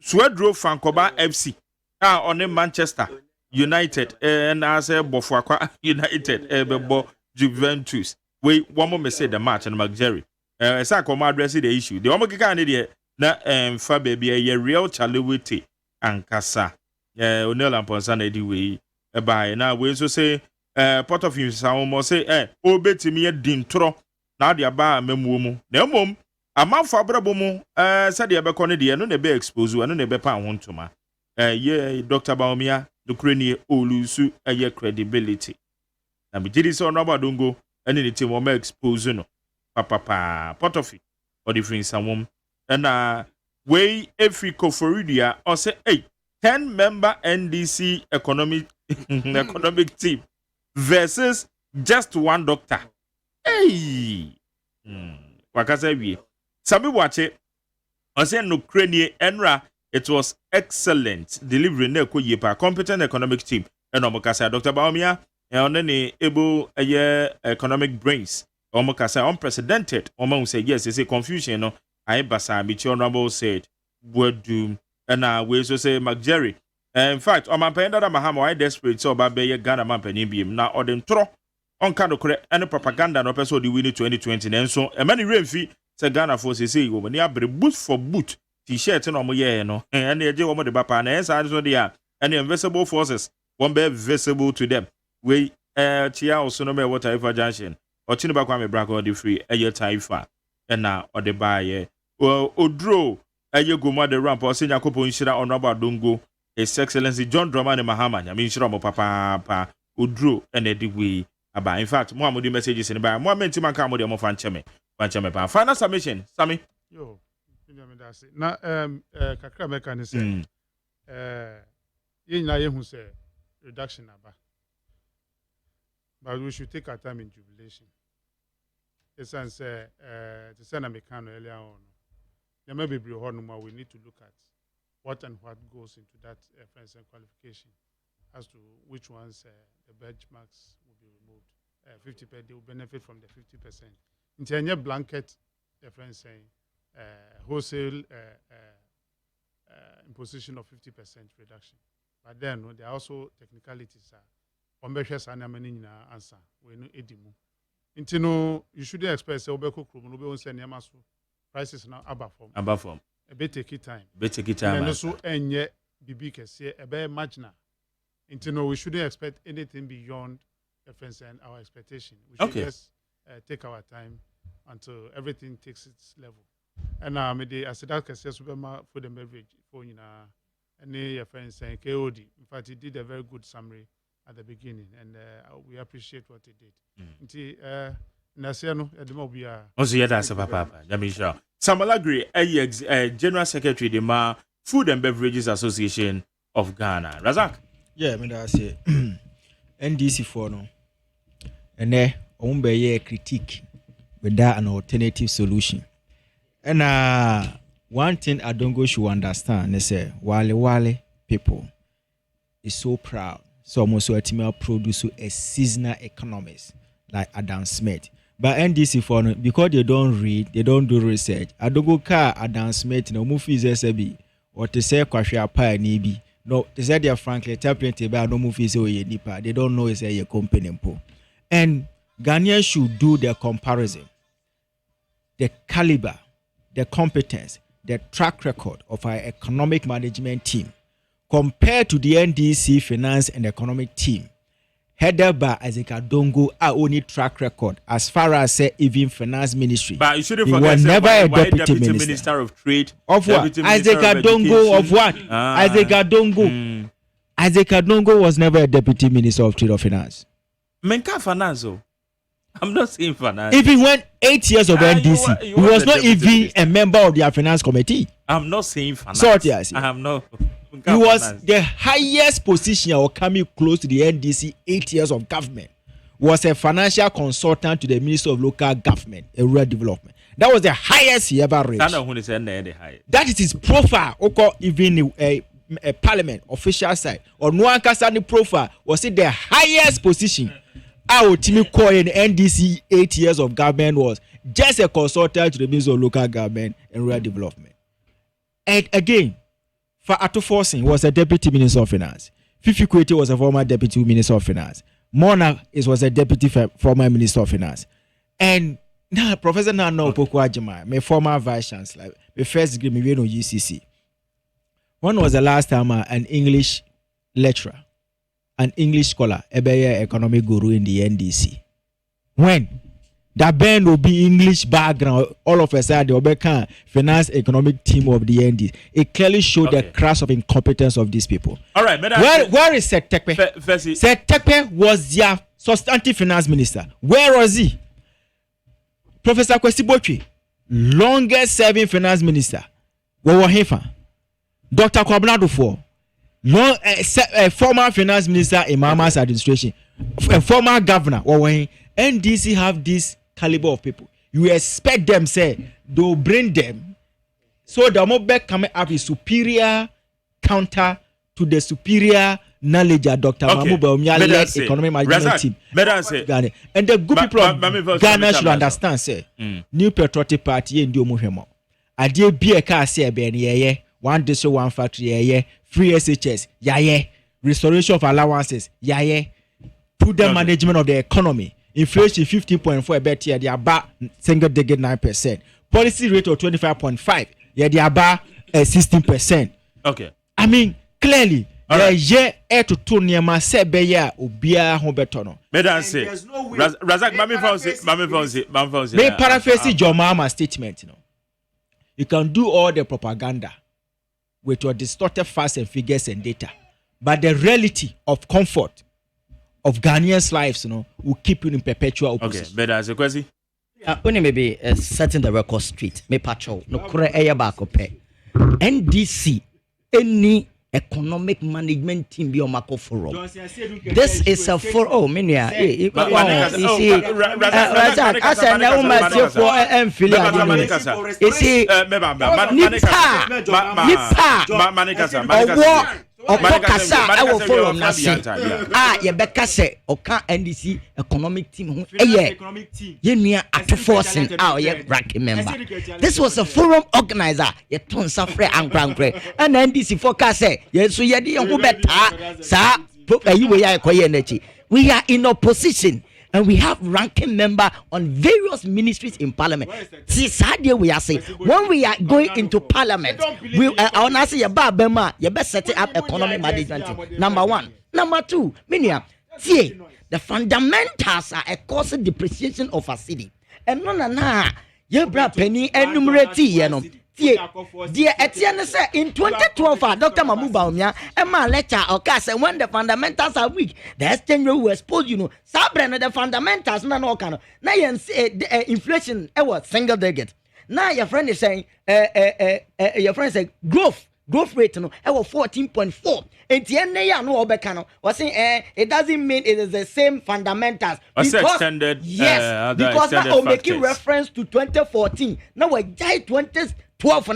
A: Sueduro Fankoba FC a ɔne Manchester United na sɛ Bofuakwa United bɛbɔ Juventus we wɔn mo say the match and McJerry ɛsɛ akɔmɔ address the issue the wɔn keka ne deɛ na fa baby ɛyɛ real chalewete ankasa Ɔnel Amponsa na di wei ɛbaa na we nso say Port of Insa mo say obetimi yɛ dintoro na de aba mamuo mu na mmom amanfo abrabo mu sɛ de ɛbɛkɔ ne deɛ no na ɛbɛ expose no na ɛbɛpa ho ntoma ye Dr. Baumia the crane olusu ɛyɛ credibility na me gidi sɛ ɔno abadongo ɛne ne team wɔn expose no papa Port of or the free samom ɛna we every koforidia or say 10-member NDC economic team versus just one doctor. Hey, wakasa wie. Sabi wache. Ose no krenie enra. It was excellent delivery ne ko yepa competent economic team. Eno mokasa Dr. Baumia. Ene able economic brains. Omokasa unprecedented. Omo say yes. Say confusion no. I basa bichi honorable said. Wordum. And we so say McJerry. In fact, on my pen that Mahama, I desperate so about Bay Ghana Mampany beam now or them throw on kind of correct any propaganda no person the winning 2020. And so a many rain fee say Ghana forces say when you have boot for boot t-shirt and no and the idea of the Bapa and as I they are any invisible forces won't be visible to them. We Chia also no matter whatever junction or Chinabakwame Braco the free a year taifa and now or the buyer or draw a year go mother ramp or senior couple in Shira on Robert Dungo. His Excellency John Dramani Mahama, I mean, Shromo Papa, Udro, and Eddie We. About in fact, more messages in about more mental Macamo, more fanchame. Final submission, Sammy.
F: Yo, now, Kakra mechanism. In who say reduction about. But we should take our time in jubilation. The son said, the son of Mecano earlier on. There may be we need to look at. What goes into that friends and qualification as to which ones the benchmarks will be removed. 50%, they will benefit from the 50%. In any blanket, the friends saying wholesale imposition of 50% reduction. But then there are also technicalities. Answer. We know edimu. Intino, you shouldn't expect say obeko krumu no be say nyamaso prices now above form. A bit take it time. And also, and yet, BB can say a bear marginal. Until we shouldn't expect anything beyond reference and our expectation. We should just take our time until everything takes its level. And maybe as that can say, Superma food and beverage for any friends saying KOD. In fact, he did a very good summary at the beginning, and we appreciate what he did. Nasiano, Edmobia.
A: Also, yeah, that's a papa. Jamisha. Samalagri, General Secretary, the Food and Beverages Association of Ghana. Razak?
C: Yeah, I mean, I say NDC for no. And there, a critique without an alternative solution. And one thing I don't go should understand, they say, Wale people is so proud. So almost so produce a seasonal economist like Adam Smith. But NDC for no, because they don't read, they don't do research. I don't go car Adam Smith no movie SB or to say Kwashia Pie Nibi. No, they said they're frankly interpreted by no movies or nipa. They don't know it's a company. And Ghanaians should do their comparison. The caliber, the competence, the track record of our economic management team compared to the NDC finance and economic team. Headed by Isaac Dongo, our only track record as far as say even finance ministry.
A: But you shouldn't
C: forget,
A: was never
C: a
A: deputy minister of trade.
C: Of what? Isaac Dongo of what? Isaac Dongo. Isaac Dongo was never a deputy minister of trade or finance.
A: Menka finance. I'm not saying finance.
C: Even when 8 years of NDC, he was not even a member of their finance committee.
A: I'm not saying finance.
C: Sorry, I see.
A: I am not.
C: He was the highest position or coming close to the NDC 8 years of government. Was a financial consultant to the Minister of Local Government and Rural Development. That was the highest he ever reached. That is his profile. Even parliament official side or no ankasa ni profile was it the highest position our team in NDC 8 years of government was just a consultant to the Ministry of Local Government and Rural Development. And again, for Ato Forcing was a deputy minister of finance. Fifi Kwete was a former deputy minister of finance. Mona was a deputy former minister of finance. And now Professor Nana Opoku Agyemang, my former vice chancellor, my first degree me no UCC. When was the last time an English lecturer, an English scholar, a economic guru in the NDC? When? That band will be English background, all of a sudden, the Obeka finance economic team of the NDC. It clearly showed the crash of incompetence of these people.
A: All right,
C: where is Seth Tekpe? Seth Tekpe was their substantive finance minister. Where was he? Professor Kwesi Botwe, longest serving finance minister. Where was he? Dr. Kwabena Dufo, former finance minister in Mama's administration, a former governor. Where NDC have this caliber of people. You expect them, say, they'll bring them. So the Mobek coming up is superior counter to the superior knowledge that Dr. Mahmoud Bawumia led economic management team. And the good people of Ghana should understand, say, New Patriotic Party in Diomuhemo. I did be a car, say, Ben, one district, one factory, free SHS, restoration of allowances, prudent management of the economy. Inflation 15.4 bet here, they are about single digit 9%. Policy rate of 25.5, yeah, they are about 16%.
A: Okay.
C: I mean, clearly, yeah, air to Tonyama Sebeya Ubia Hombetono.
A: Madam say, Razak, Mami Fonse.
C: May paraphrase your mama statement, you know. You can do all the propaganda with your distorted facts and figures and data, but the reality of comfort of Ghanaians' lives, you know, will keep you in perpetual opposition.
A: Okay, better as a question.
D: Only maybe setting the record straight. Me patrol no kure eya baako pe. NDC any economic management team be on Mako forum. This is a for Minia. You see, Razak, I said now my for Philia. You see, Nipa. Okokasa I will follow na say ye beka say oka NDC economic team ye nua atoforcing ye ranking member. This was a forum organizer ye ton safre ankrankre and NDC forecast say ye so ye de ho beta sa you we ya ekoye nachi. We are in opposition and we have ranking member on various ministries in parliament. See, sadly, we are saying when we are going into parliament, we are say you best set up economic management team. Number one. Number two, Minia, see, the fundamentals are a cost depreciation of a city. And no, you bra penny enumerate, you know. Dear Etienne said in 2012, Dr. Mahmoud Bawumia, and my lecture, okay, said when the fundamentals are weak, the exchange rate will expose, you know, Sabrina, the fundamentals, no kind of. Now, inflation, was single digit. Now, your friend is saying, your friend said, growth rate, no, 14.4. And the end, no, Obekano was saying, it doesn't mean it is the same fundamentals.
A: Because, extended,
C: yes, because now I'm making reference to 2014. Now, we're 2012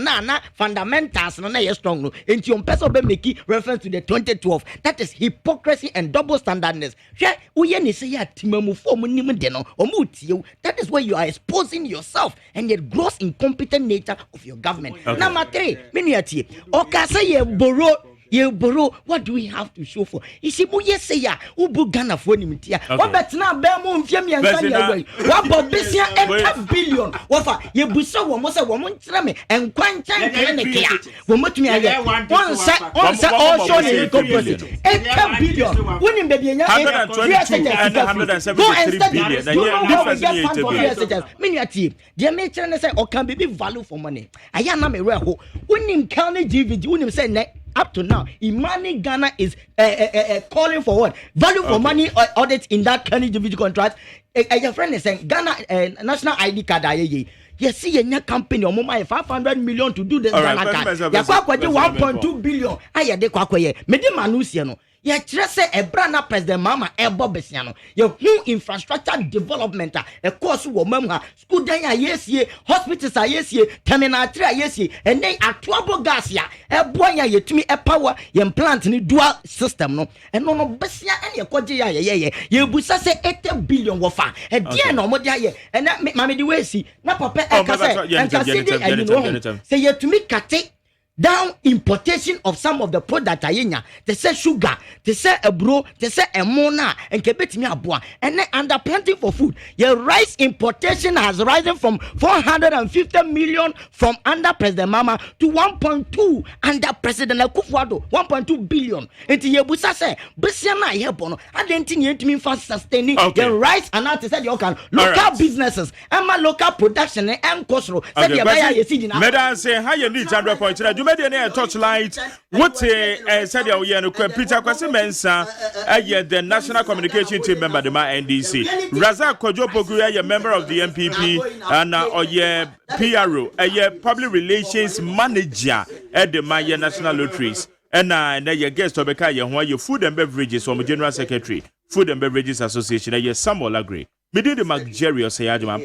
C: na fundamentals no na strong no enti on person be make reference to the 2012. That is hypocrisy and double standardness. Hwe uye ni say ya timamufo mu nim de no omu tie. That is where you are exposing yourself and the gross incompetent nature of your government. Okay. Number 3, mini atie oka say you borrow, what do we have to show for? You see, yes, say ya, ubu Ghana for nimtia. What bet now, Bemo, Fiami, and Sanya, what Bobisia, and billion. What you busa, one was a woman, and Quantan, when what me I one set, all shown in the corporate. 8 billion, winning baby,
A: 173 billion.
C: Miniaty, dear matron, say, or can be value for money. I am a reho. Winning county DVD, wouldn't say, up to now, Imani Ghana is calling for what? Value for money audit in that kind of individual contract. Your friend is saying Ghana national ID card. You see a company or more 500 million to do this Ghana card. You 1.2 billion. I de kwakwe. Mede manusia no.
D: ye kyerɛ sɛ ɛbra na president mama ɛbɔ besia no ye hu infrastructure development a course wo mam ha school dan a yesie hospitals a yesie terminal 3 a yesie ɛnɛ atoabo gas ya ɛboa ya yetumi ɛpower ye plant ni dual system no ɛno no besia ɛne ɛkɔgye ya ye busa sɛ 80 billion wofa ɛdeɛ na ɔmo de ayɛ ɛna mama de wesi na papa ɛka sɛ ɛnka sidi ɛyi no sɛ yetumi kate down importation of some of the product ayenya they say sugar they say ebro they say emona and kebetimi aboa and under planting for food your rice importation has risen from 450 million from under president mama to 1.2 under president Akufo-Addo 1.2 billion enti yebusa say besia na yebo no adenti yentimi fa sustaining the rice and they said you can local businesses and my local production and kosro said you buy yesi dina
A: medan say how you need 100.3 a touchlight what said no Peter Kwasi Mensah the national communication team member the NDC Razak Kojopoku a member of the MPP and PRO a public relations manager at the Maya National Lotteries and your guest Obeka your food and beverages from General Secretary Food and Beverages Association Samuel Agri me did the McJerry Osei Agyemang